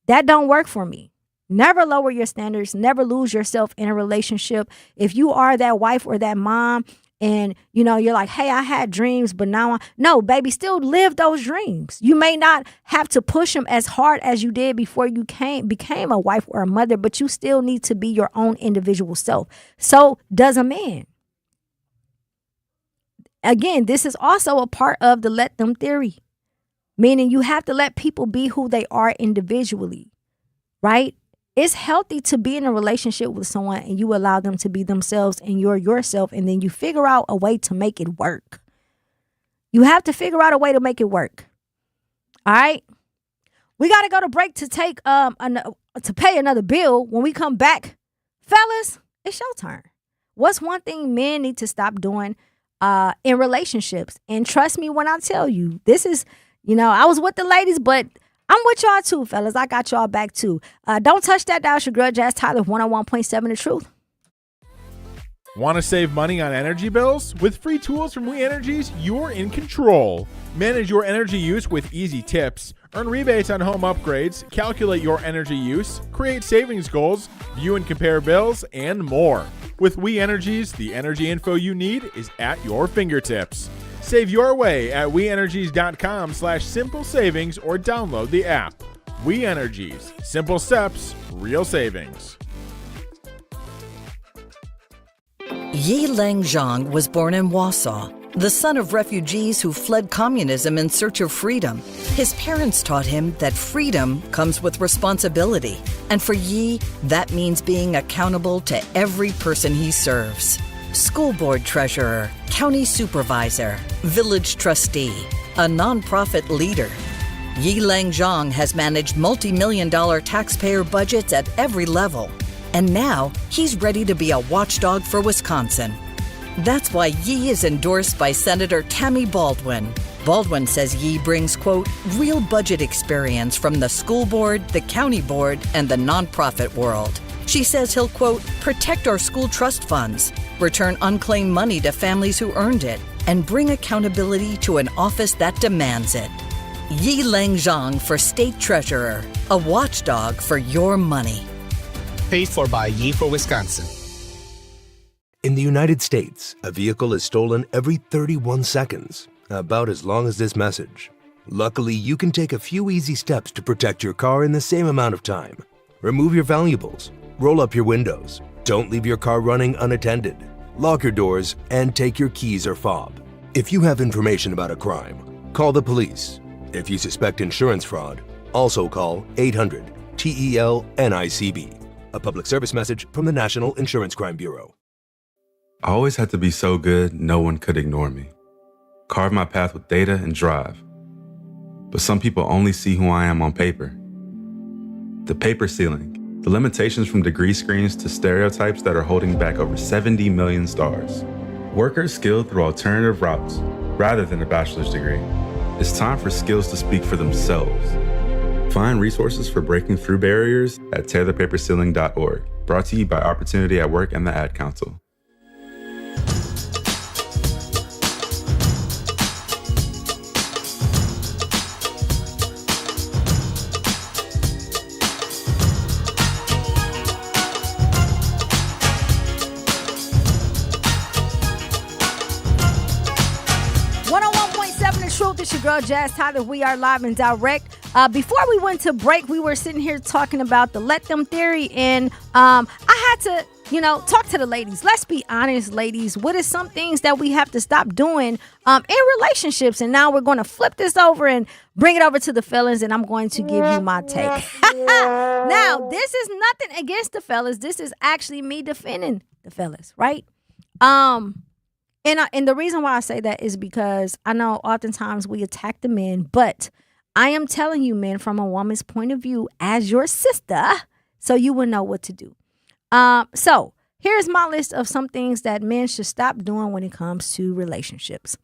Speaker 2: That don't work for me. Never lower your standards. Never lose yourself in a relationship. If you are that wife or that mom and, you're like, hey, I had dreams, but now no, baby, still live those dreams. You may not have to push them as hard as you did before you became a wife or a mother, but you still need to be your own individual self. So does a man. Again, this is also a part of the let them theory. Meaning you have to let people be who they are individually, right? It's healthy to be in a relationship with someone and you allow them to be themselves and you're yourself, and then you figure out a way to make it work. You have to figure out a way to make it work. All right? We got to go to break to take to pay another bill. When we come back, fellas, it's your turn. What's one thing men need to stop doing in relationships? And trust me when I tell you, this is, I was with the ladies, but I'm with y'all too, fellas. I got y'all back too. Don't touch that dial. It's your girl, Jazz Tyler, 101.7 The Truth.
Speaker 4: Want to save money on energy bills? With free tools from We Energies, you're in control. Manage your energy use with easy tips. Earn rebates on home upgrades. Calculate your energy use. Create savings goals. View and compare bills, and more. With We Energies, the energy info you need is at your fingertips. Save your way at weenergies.com/simple savings or download the app. We Energies. Simple steps, real savings.
Speaker 6: Yi Langzhang was born in Warsaw, the son of refugees who fled communism in search of freedom. His parents taught him that freedom comes with responsibility. And for Yi, that means being accountable to every person he serves. School board treasurer, county supervisor, village trustee, a nonprofit leader. Yi Langzhang has managed multi-million-dollar taxpayer budgets at every level. And now he's ready to be a watchdog for Wisconsin. That's why Yi is endorsed by Senator Tammy Baldwin. Baldwin says Yi brings, quote, real budget experience from the school board, the county board, and the nonprofit world. She says he'll, quote, protect our school trust funds, return unclaimed money to families who earned it, and bring accountability to an office that demands it. Yi Langzhang for State Treasurer, a watchdog for your money.
Speaker 7: Paid for by Yi for Wisconsin.
Speaker 20: In the United States, a vehicle is stolen every 31 seconds, about as long as this message. Luckily, you can take a few easy steps to protect your car in the same amount of time. Remove your valuables, roll up your windows, don't leave your car running unattended, lock your doors, and take your keys or fob. If you have information about a crime, call the police. If you suspect insurance fraud, also call 800-TEL-NICB. A public service message from the National Insurance Crime Bureau.
Speaker 21: I always had to be so good, no one could ignore me. Carve my path with data and drive. But some people only see who I am on paper. The paper ceiling, the limitations from degree screens to stereotypes that are holding back over 70 million stars. Workers skilled through alternative routes, rather than a bachelor's degree. It's time for skills to speak for themselves. Find resources for breaking through barriers at tearthepaperceiling.org. Brought to you by Opportunity at Work and the Ad Council.
Speaker 2: Truth. It's your girl, Jazz Tyler. We are live and direct. Before we went to break, we were sitting here talking about the let them theory. And I had to, talk to the ladies. Let's be honest, ladies. What is some things that we have to stop doing in relationships? And now we're going to flip this over and bring it over to the fellas. And I'm going to give you my take. Now, this is nothing against the fellas. This is actually me defending the fellas, right? And the reason why I say that is because I know oftentimes we attack the men, but I am telling you, men, from a woman's point of view as your sister, so you will know what to do. So here's my list of some things that men should stop doing when it comes to relationships.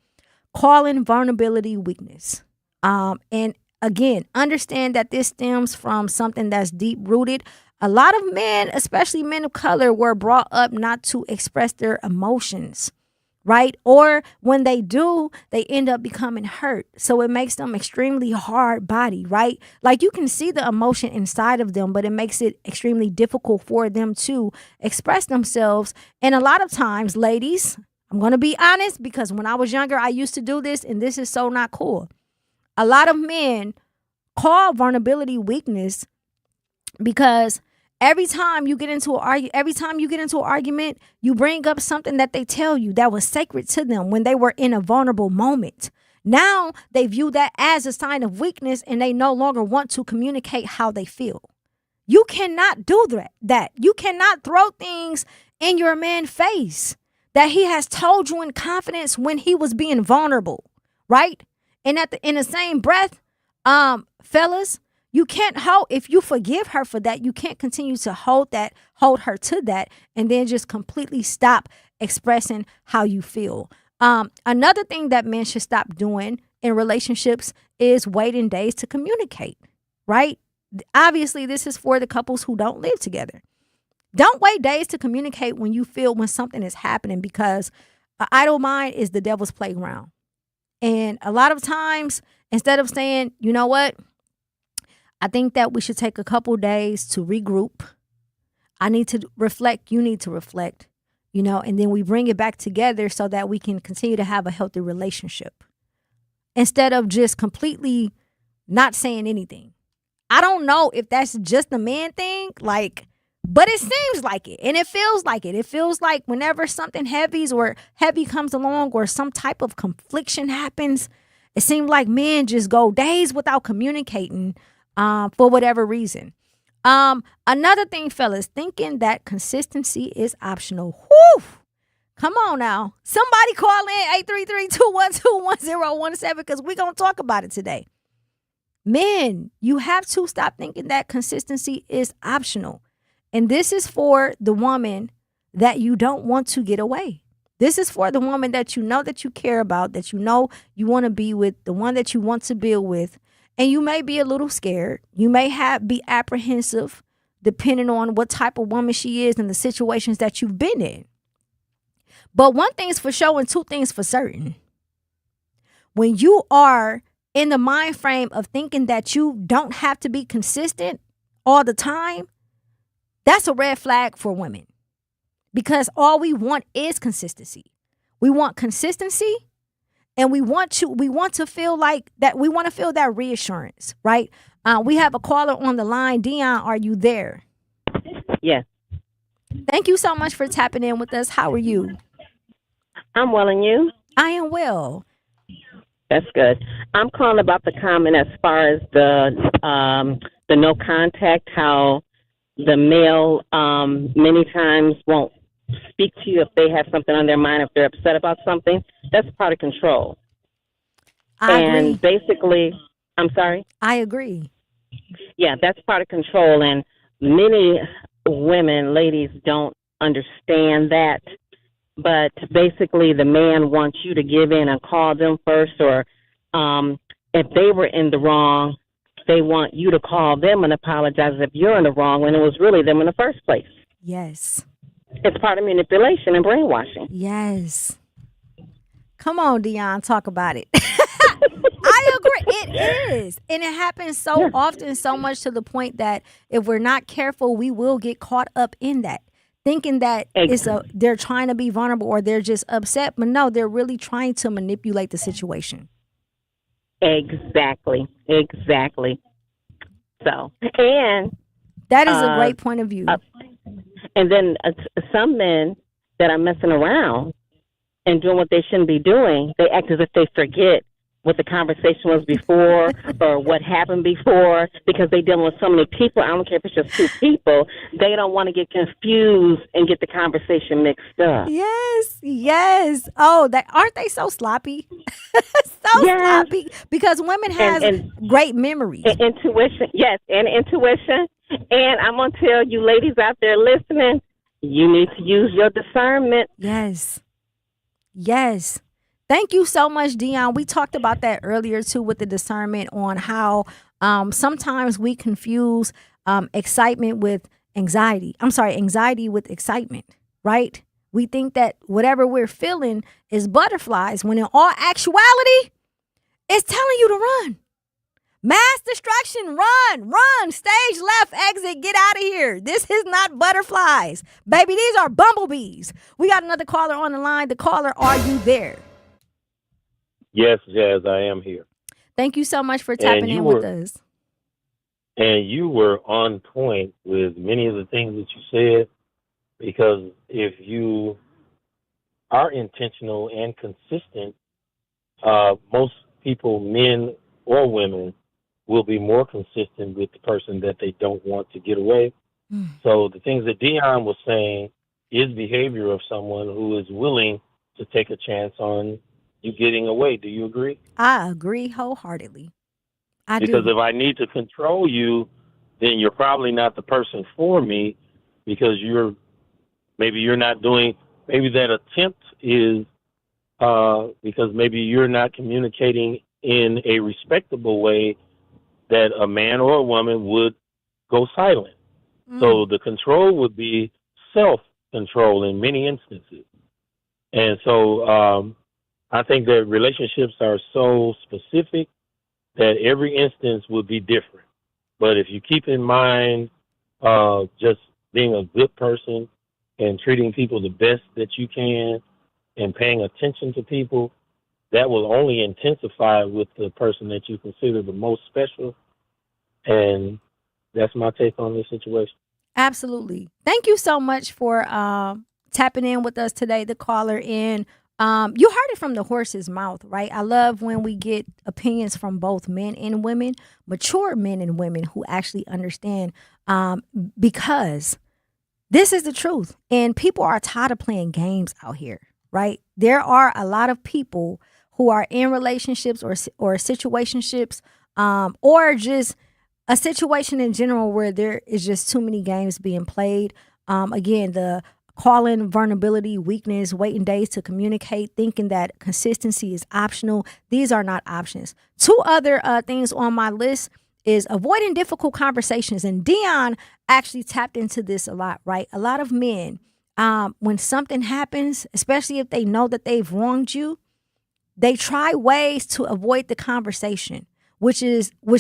Speaker 2: Calling vulnerability weakness. And again, understand that this stems from something that's deep rooted. A lot of men, especially men of color, were brought up not to express their emotions. Right? Or when they do, they end up becoming hurt. So it makes them extremely hard body, right? Like you can see the emotion inside of them, but it makes it extremely difficult for them to express themselves. And a lot of times, ladies, I'm going to be honest, because when I was younger, I used to do this, and this is so not cool. A lot of men call vulnerability weakness because every time you get into an argument, you bring up something that they tell you that was sacred to them when they were in a vulnerable moment. Now they view that as a sign of weakness, and they no longer want to communicate how they feel. You cannot do that. You cannot throw things in your man's face that he has told you in confidence when he was being vulnerable, right? And in the same breath, fellas, you can't if you forgive her for that, you can't continue to hold her to that, and then just completely stop expressing how you feel. Another thing that men should stop doing in relationships is waiting days to communicate, right? Obviously, this is for the couples who don't live together. Don't wait days to communicate when you feel when something is happening, because an idle mind is the devil's playground. And a lot of times, instead of saying, you know what, I think that we should take a couple days to regroup. I need to reflect. You need to reflect, and then we bring it back together so that we can continue to have a healthy relationship instead of just completely not saying anything. I don't know if that's just a man thing, but it seems like it, and it feels like it. It feels like whenever something heavy comes along or some type of confliction happens, it seems like men just go days without communicating. For whatever reason. Another thing, fellas, thinking that consistency is optional. Whew! Come on now. Somebody call in 833-212-1017 because we're going to talk about it today. Men, you have to stop thinking that consistency is optional. And this is for the woman that you don't want to get away. This is for the woman that you know that you care about, that you know you want to be with, the one that you want to build with. And you may be a little scared. You may be apprehensive, depending on what type of woman she is and the situations that you've been in. But one thing's for sure and two things for certain. When you are in the mind frame of thinking that you don't have to be consistent all the time, that's a red flag for women. Because all we want is consistency. We want consistency. And we want to feel like that. We want to feel that reassurance, right? We have a caller on the line. Dion, are you there?
Speaker 5: Yes.
Speaker 2: Thank you so much for tapping in with us. How are you?
Speaker 5: I'm well, and you?
Speaker 2: I am well.
Speaker 5: That's good. I'm calling about the comment as far as the no contact, how the male many times won't speak to you if they have something on their mind, if they're upset about something. That's part of control.
Speaker 2: I agree.
Speaker 5: Basically, I'm sorry?
Speaker 2: I agree.
Speaker 5: Yeah, that's part of control. And many women, ladies, don't understand that. But basically, the man wants you to give in and call them first. Or if they were in the wrong, they want you to call them and apologize if you're in the wrong when it was really them in the first place.
Speaker 2: Yes.
Speaker 5: It's part of manipulation and brainwashing.
Speaker 2: Yes. Come on, Dion, talk about it. I agree. It is. And it happens so often, so much to the point that if we're not careful, we will get caught up in that. Thinking that they're trying to be vulnerable or they're just upset. But no, they're really trying to manipulate the situation.
Speaker 5: Exactly. So, and
Speaker 2: that is a great point of view.
Speaker 5: And then some men that are messing around and doing what they shouldn't be doing, they act as if they forget what the conversation was before or what happened before because they're dealing with so many people. I don't care if it's just two people. They don't want to get confused and get the conversation mixed up.
Speaker 2: Yes. Oh, aren't they so sloppy? Sloppy. Because women have great memories.
Speaker 5: And intuition. Yes, and intuition. And I'm going to tell you ladies out there listening, you need to use your discernment.
Speaker 2: Yes. Thank you so much, Dion. We talked about that earlier, too, with the discernment on how sometimes we confuse excitement with anxiety. Anxiety with excitement, right? We think that whatever we're feeling is butterflies, when in all actuality, it's telling you to run. Mass destruction, run, stage left, exit, get out of here. This is not butterflies. Baby, these are bumblebees. We got another caller on the line. The caller, are you there?
Speaker 8: Yes, Jazz, I am here.
Speaker 2: Thank you so much for tapping in with us.
Speaker 8: And you were on point with many of the things that you said, because if you are intentional and consistent, most people, men or women, will be more consistent with the person that they don't want to get away. So the things that Dion was saying is behavior of someone who is willing to take a chance on you getting away. Do you agree?
Speaker 2: I agree wholeheartely.
Speaker 8: Because if I need to control you, then you're probably not the person for me, because maybe that attempt is because maybe you're not communicating in a respectable way that a man or a woman would go silent. So the control would be self-control in many instances. And so I think that relationships are so specific that every instance would be different. But if you keep in mind just being a good person and treating people the best that you can and paying attention to people, that will only intensify with the person that you consider the most special. And that's my take on this situation.
Speaker 2: Absolutely. Thank you so much for tapping in with us today, the caller in. You heard it from the horse's mouth, right? I love when we get opinions from both men and women, mature men and women who actually understand, because this is the truth. And people are tired of playing games out here, right? There are a lot of people who are in relationships or situationships, or just a situation in general where there is just too many games being played. Again, the calling vulnerability, weakness, waiting days to communicate, thinking that consistency is optional. These are not options. Two other things on my list is avoiding difficult conversations. And Dion actually tapped into this a lot, right? A lot of men, when something happens, especially if they know that they've wronged you, they try ways to avoid the conversation, which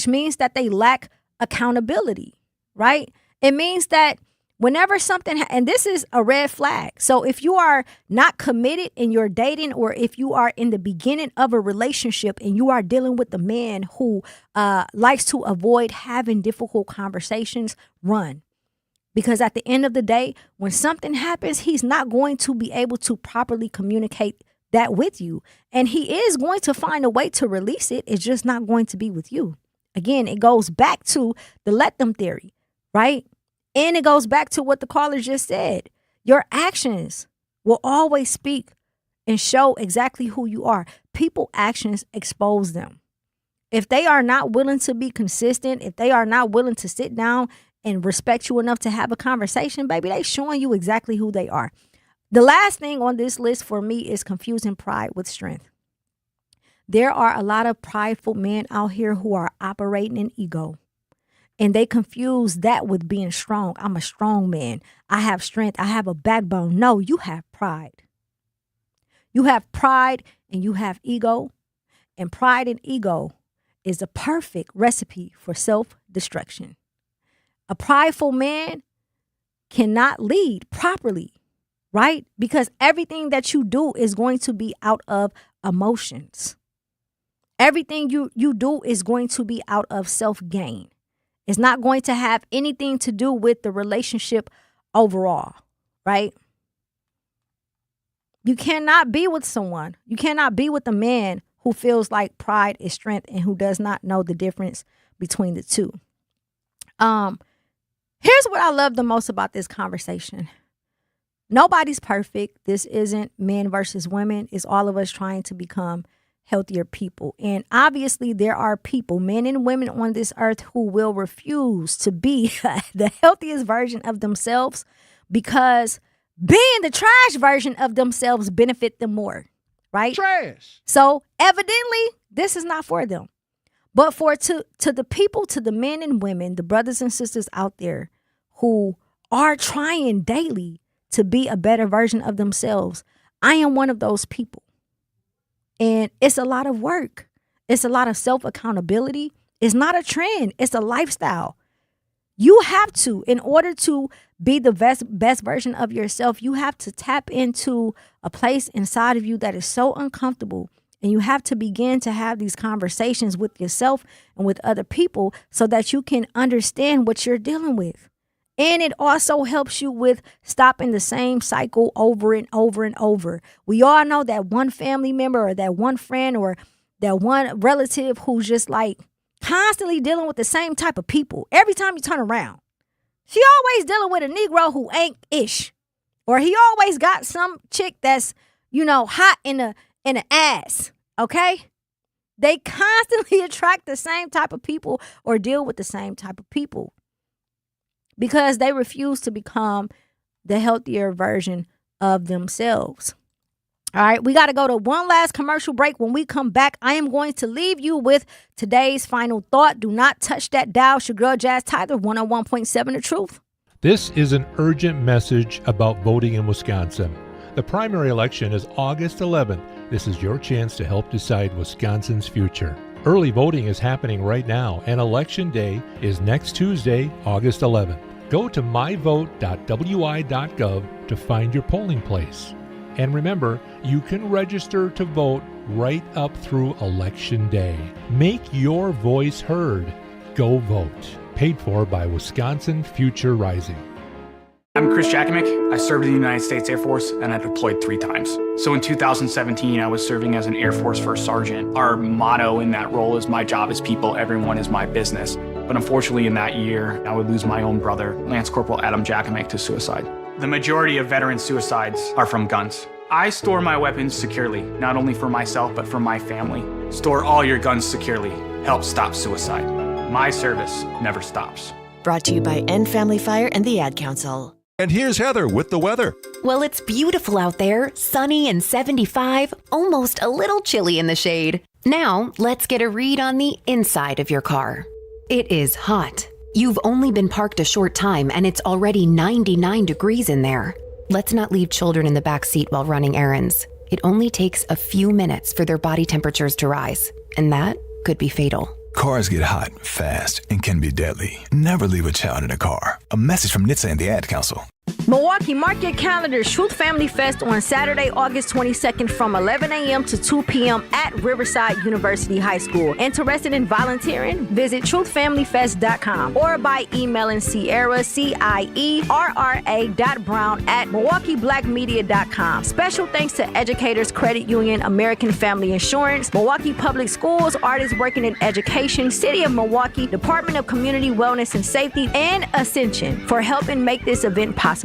Speaker 2: means that they lack accountability, right? It means that whenever something, and this is a red flag. So if you are not committed in your dating, or if you are in the beginning of a relationship and you are dealing with a man who likes to avoid having difficult conversations, run. Because at the end of the day, when something happens, he's not going to be able to properly communicate that with you. And he is going to find a way to release it. It's just not going to be with you. Again, it goes back to the let them theory, right? And it goes back to what the caller just said. Your actions will always speak and show exactly who you are. People's actions expose them. If they are not willing to be consistent, if they are not willing to sit down and respect you enough to have a conversation, baby, they showing you exactly who they are. The last thing on this list for me is confusing pride with strength. There are a lot of prideful men out here who are operating in ego. And they confuse that with being strong. I'm a strong man. I have strength. I have a backbone. No, you have pride. You have pride and you have ego. And pride and ego is a perfect recipe for self-destruction. A prideful man cannot lead properly, right? Because everything that you do is going to be out of emotions. Everything you do is going to be out of self-gain. It's not going to have anything to do with the relationship overall, right? You cannot be with someone. You cannot be with a man who feels like pride is strength and who does not know the difference between the two. Here's what I love the most about this conversation. Nobody's perfect. This isn't men versus women. It's all of us trying to become healthier people. And obviously there are people, men and women on this earth, who will refuse to be the healthiest version of themselves because being the trash version of themselves benefit them more, right?
Speaker 1: Trash.
Speaker 2: So evidently this is not for them. But to the people, to the men and women, the brothers and sisters out there who are trying daily to be a better version of themselves, I am one of those people. And it's a lot of work. It's a lot of self-accountability. It's not a trend. It's a lifestyle. You have to, in order to be the best version of yourself, you have to tap into a place inside of you that is so uncomfortable. And you have to begin to have these conversations with yourself and with other people so that you can understand what you're dealing with. And it also helps you with stopping the same cycle over and over and over. We all know that one family member or that one friend or that one relative who's just like constantly dealing with the same type of people. Every time you turn around, she always dealing with a Negro who ain't ish. Or he always got some chick that's, hot in the ass, okay? They constantly attract the same type of people or deal with the same type of people because they refuse to become the healthier version of themselves. All right, we got to go to one last commercial break. When we come back, I am going to leave you with today's final thought. Do not touch that dial. It's your girl, Jazz Tyler, 101.7 The Truth.
Speaker 9: This is an urgent message about voting in Wisconsin. The primary election is August 11th. This is your chance to help decide Wisconsin's future. Early voting is happening right now, and Election Day is next Tuesday, August 11th. Go to myvote.wi.gov to find your polling place. And remember, you can register to vote right up through Election Day. Make your voice heard. Go vote. Paid for by Wisconsin Future Rising.
Speaker 10: I'm Chris Jackamick. I served in the United States Air Force and I deployed 3 times. So in 2017, I was serving as an Air Force First Sergeant. Our motto in that role is my job is people, everyone is my business. But unfortunately in that year, I would lose my own brother, Lance Corporal Adam Jackamick, to suicide. The majority of veteran suicides are from guns. I store my weapons securely, not only for myself, but for my family. Store all your guns securely. Help stop suicide. My service never stops.
Speaker 22: Brought to you by End Family Fire and the Ad Council.
Speaker 23: And here's Heather with the weather.
Speaker 25: Well, it's beautiful out there, sunny and 75, almost a little chilly in the shade. Now, let's get a read on the inside of your car. It is hot. You've only been parked a short time and it's already 99 degrees in there. Let's not leave children in the back seat while running errands. It only takes a few minutes for their body temperatures to rise, and that could be fatal.
Speaker 26: Cars get hot, fast, and can be deadly. Never leave a child in a car. A message from NHTSA and the Ad Council.
Speaker 2: Milwaukee, mark your calendars. Truth Family Fest on Saturday, August 22nd from 11 a.m. to 2 p.m. at Riverside University High School. Interested in volunteering? Visit truthfamilyfest.com or by emailing Sierra, CIERRA.brown@MilwaukeeBlackMedia.com. Special thanks to Educators Credit Union, American Family Insurance, Milwaukee Public Schools, Artists Working in Education, City of Milwaukee, Department of Community Wellness and Safety, and Ascension for helping make this event possible.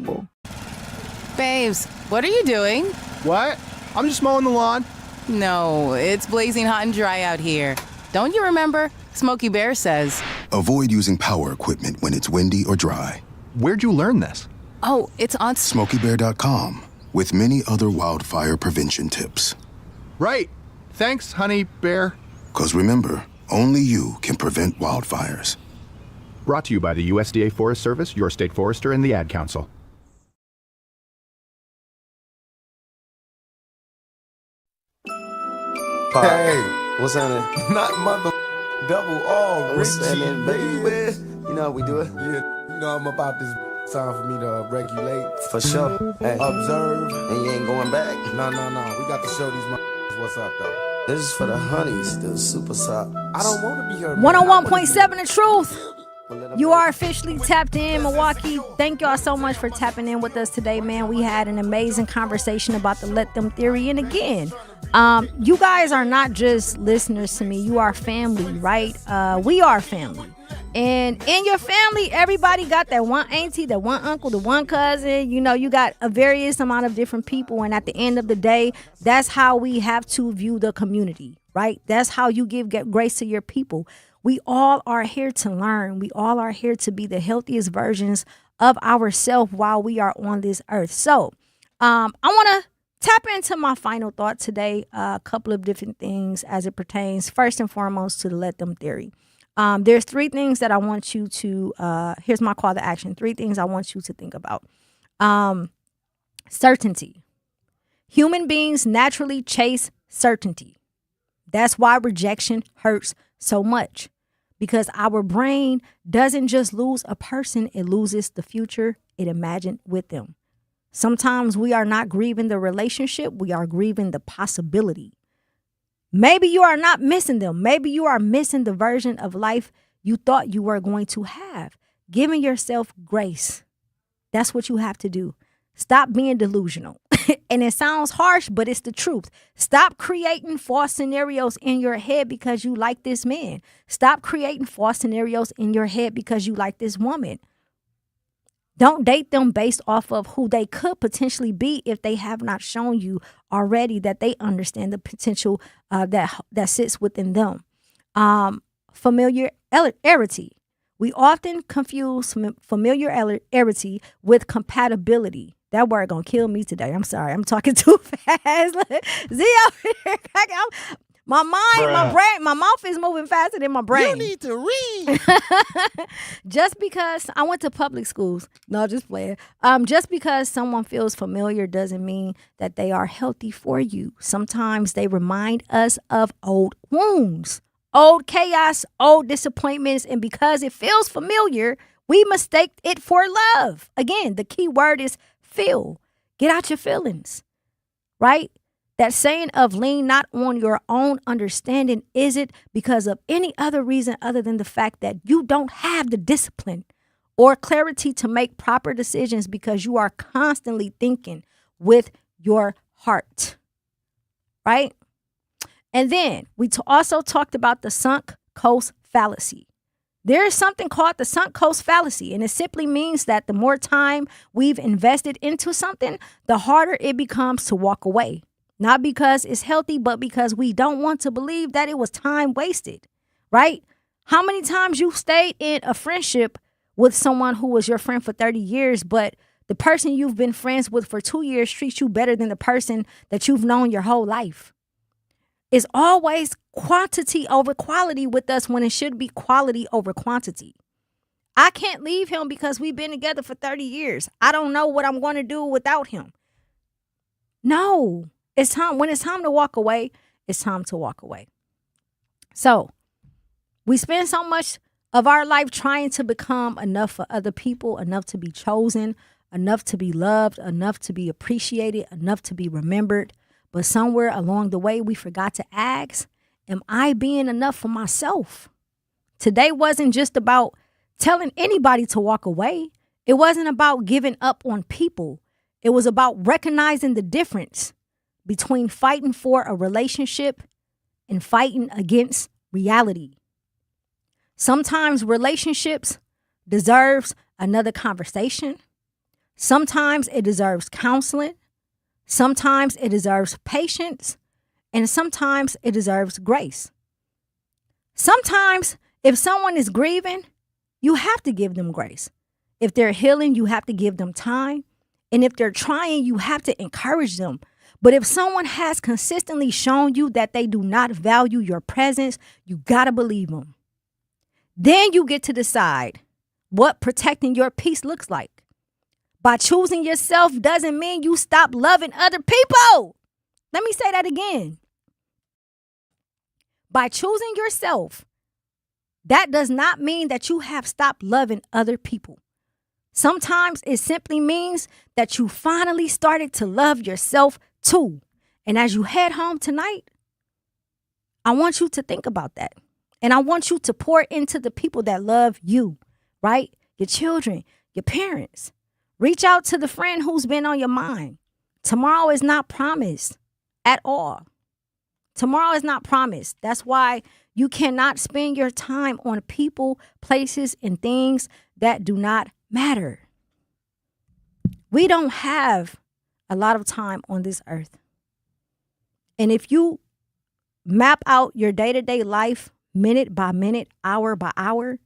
Speaker 27: Babes, what are you doing?
Speaker 28: What? I'm just mowing the lawn.
Speaker 27: No, it's blazing hot and dry out here. Don't you remember? Smokey Bear says.
Speaker 29: Avoid using power equipment when it's windy or dry.
Speaker 28: Where'd you learn this?
Speaker 27: Oh, it's on
Speaker 29: SmokeyBear.com with many other wildfire prevention tips.
Speaker 28: Right. Thanks, honey bear.
Speaker 29: 'Cause remember, only you can prevent wildfires.
Speaker 28: Brought to you by the USDA Forest Service, your state forester, and the Ad Council.
Speaker 30: Hey, what's happening? Not mother double R, Richie, baby. You know how we do it? Yeah, you know I'm about this. Time for me to regulate. For sure. Hey. Observe. And you ain't going back? No. We got to show these what's up, though. This is for the honeys, the super soft. I don't want to be her.
Speaker 2: 101.7 The Truth. You are officially tapped in, Milwaukee. Thank y'all so much for tapping in with us today, man. We had an amazing conversation about the Let Them theory. And again, you guys are not just listeners to me. You are family, right? We are family. And in your family, everybody got that one auntie, that one uncle, the one cousin. You know, you got a various amount of different people. And at the end of the day, that's how we have to view the community, right? That's how you get grace to your people. We all are here to learn. We all are here to be the healthiest versions of ourselves while we are on this earth. So I want to tap into my final thought today. A couple of different things as it pertains, first and foremost, to the Let Them theory. There's three things that I want you to, here's my call to action. Three things I want you to think about. Certainty. Human beings naturally chase certainty. That's why rejection hurts so much. Because our brain doesn't just lose a person, it loses the future it imagined with them. Sometimes we are not grieving the relationship, we are grieving the possibility. Maybe you are not missing them. Maybe you are missing the version of life you thought you were going to have. Giving yourself grace. That's what you have to do. Stop being delusional. And it sounds harsh, but it's the truth. Stop creating false scenarios in your head because you like this man. Stop creating false scenarios in your head because you like this woman. Don't date them based off of who they could potentially be if they have not shown you already that they understand the potential that sits within them. Familiarity. We often confuse familiarity with compatibility. That word gonna kill me today. I'm sorry. I'm talking too fast. Z over here. My mind, my brain, my mouth is moving faster than my brain.
Speaker 3: You need to read.
Speaker 2: Just because I went to public schools, no, just playing. Just because someone feels familiar doesn't mean that they are healthy for you. Sometimes they remind us of old wounds, old chaos, old disappointments, and because it feels familiar, we mistake it for love. Again, the key word is feel. Get out your feelings, right? That saying of lean not on your own understanding isn't because of any other reason other than the fact that you don't have the discipline or clarity to make proper decisions because you are constantly thinking with your heart, right? And then we also talked about the sunk cost fallacy. There is something called the sunk cost fallacy, and it simply means that the more time we've invested into something, the harder it becomes to walk away. Not because it's healthy, but because we don't want to believe that it was time wasted, right? How many times you've stayed in a friendship with someone who was your friend for 30 years, but the person you've been friends with for 2 years treats you better than the person that you've known your whole life? It's always quantity over quality with us when it should be quality over quantity. I can't leave him because we've been together for 30 years. I don't know what I'm going to do without him. No. It's time. When it's time to walk away, it's time to walk away. So we spend so much of our life trying to become enough for other people, enough to be chosen, enough to be loved, enough to be appreciated, enough to be remembered. But somewhere along the way, we forgot to ask, am I being enough for myself? Today wasn't just about telling anybody to walk away. It wasn't about giving up on people. It was about recognizing the difference between fighting for a relationship and fighting against reality. Sometimes relationships deserves another conversation. Sometimes it deserves counseling. Sometimes it deserves patience. And sometimes it deserves grace. Sometimes if someone is grieving, you have to give them grace. If they're healing, you have to give them time. And if they're trying, you have to encourage them. But if someone has consistently shown you that they do not value your presence, you got to believe them. Then you get to decide what protecting your peace looks like. By choosing yourself doesn't mean you stop loving other people. Let me say that again. By choosing yourself, that does not mean that you have stopped loving other people. Sometimes it simply means that you finally started to love yourself too. And as you head home tonight, I want you to think about that. And I want you to pour into the people that love you, right? Your children, your parents. Reach out to the friend who's been on your mind. Tomorrow is not promised at all. Tomorrow is not promised. That's why you cannot spend your time on people, places, and things that do not matter. We don't have a lot of time on this earth. And if you map out your day-to-day life, minute by minute, hour by hour,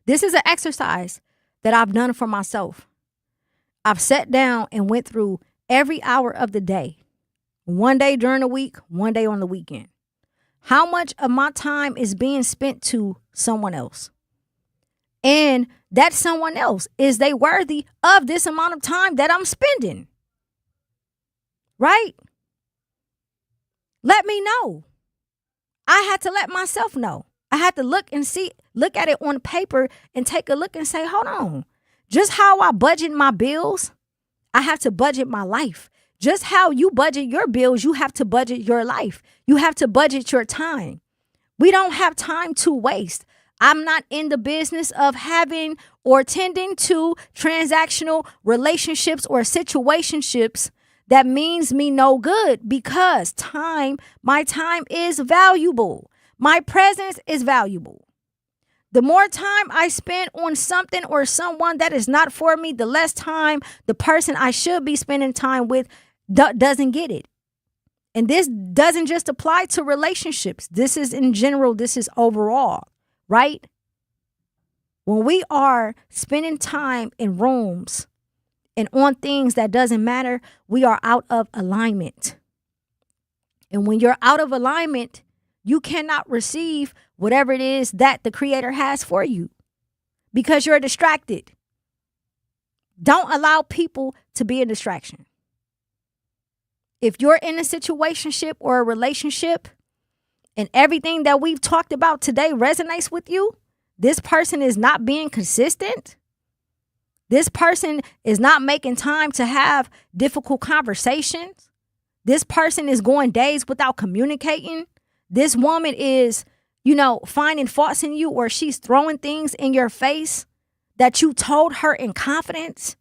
Speaker 2: this is an exercise that I've done for myself. I've sat down and went through every hour of the day. One day during the week, one day on the weekend. How much of my time is being spent to someone else? And that someone else, is they worthy of this amount of time that I'm spending? Right? Let me know. I had to let myself know. I had to look at it on paper and take a look and say, hold on. Just how I budget my bills, I have to budget my life. Just how you budget your bills, you have to budget your life. You have to budget your time. We don't have time to waste. I'm not in the business of having or tending to transactional relationships or situationships that means me no good, because my time is valuable. My presence is valuable. The more time I spend on something or someone that is not for me, the less time the person I should be spending time with doesn't get it. And this doesn't just apply to relationships. This is in general. This is overall, right? When we are spending time in rooms and on things that doesn't matter, we are out of alignment. And when you're out of alignment, you cannot receive whatever it is that the Creator has for you because you're distracted. Don't allow people to be a distraction. If you're in a situationship or a relationship and everything that we've talked about today resonates with you, this person is not being consistent. This person is not making time to have difficult conversations. This person is going days without communicating. This woman is, finding faults in you, or she's throwing things in your face that you told her in confidence.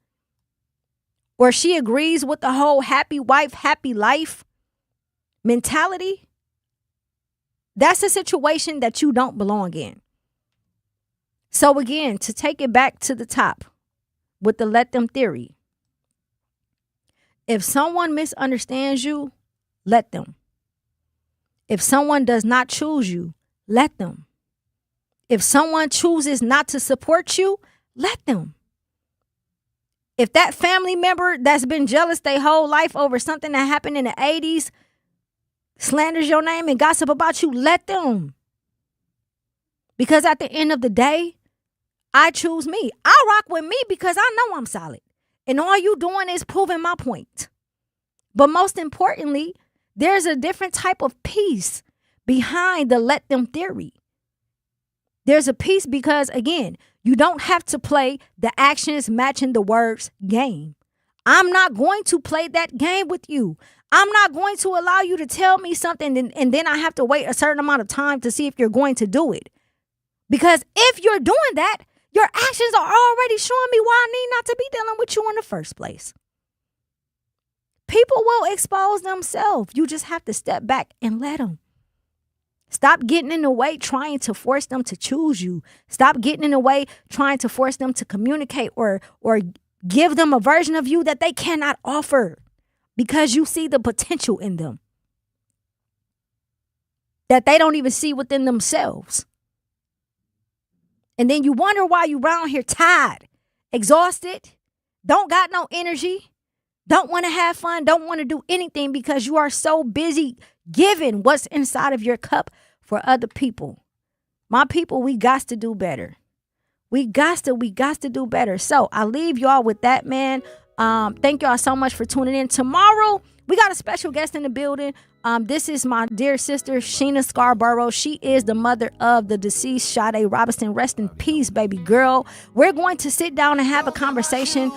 Speaker 2: Or she agrees with the whole happy wife, happy life mentality. That's a situation that you don't belong in. So again, to take it back to the top with the let them theory. If someone misunderstands you, let them. If someone does not choose you, let them. If someone chooses not to support you, let them. If that family member that's been jealous their whole life over something that happened in the 80s slanders your name and gossip about you, let them. Because at the end of the day, I choose me. I rock with me because I know I'm solid. And all you doing is proving my point. But most importantly, there's a different type of peace behind the let them theory. There's a peace because, again, you don't have to play the actions matching the words game. I'm not going to play that game with you. I'm not going to allow you to tell me something and then I have to wait a certain amount of time to see if you're going to do it. Because if you're doing that, your actions are already showing me why I need not to be dealing with you in the first place. People will expose themselves. You just have to step back and let them. Stop getting in the way trying to force them to choose you. Stop getting in the way trying to force them to communicate or give them a version of you that they cannot offer because you see the potential in them that they don't even see within themselves. And then you wonder why you around here tired, exhausted, don't got no energy, don't want to have fun, don't want to do anything because you are so busy giving what's inside of your cup for other people. My people, we got to do better. We got to do better. So I leave y'all with that, man. Thank y'all so much for tuning in. Tomorrow, We got a special guest in the building. This is my dear sister, Sheena Scarborough. She is the mother of the deceased Sade Robinson. Rest in peace, baby girl. We're going to sit down and have a conversation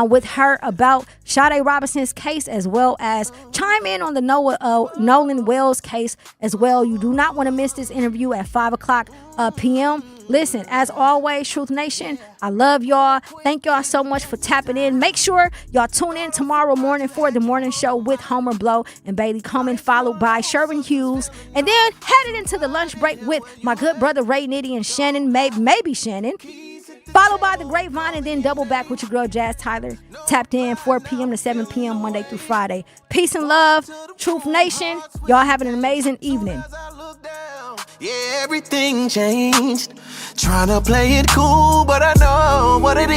Speaker 2: with her about Sade Robinson's case, as well as chime in on the Nolan Wells case as well. You do not want to miss this interview at 5 o'clock p.m. Listen, as always, Truth Nation, I love y'all. Thank y'all so much for tapping in. Make sure y'all tune in tomorrow morning for the morning show with Homer Blow and Bailey Coleman, followed by Sherwin Hughes. And then headed into the lunch break with my good brother Ray Nitty and Shannon, maybe Shannon. Followed by the Grapevine, and then double back with your girl Jazz Tyler. Tapped in 4 p.m. to 7 p.m. Monday through Friday. Peace and love, Truth Nation. Y'all have an amazing evening.
Speaker 3: Yeah, everything changed. Trying to play it cool, but I know what it is.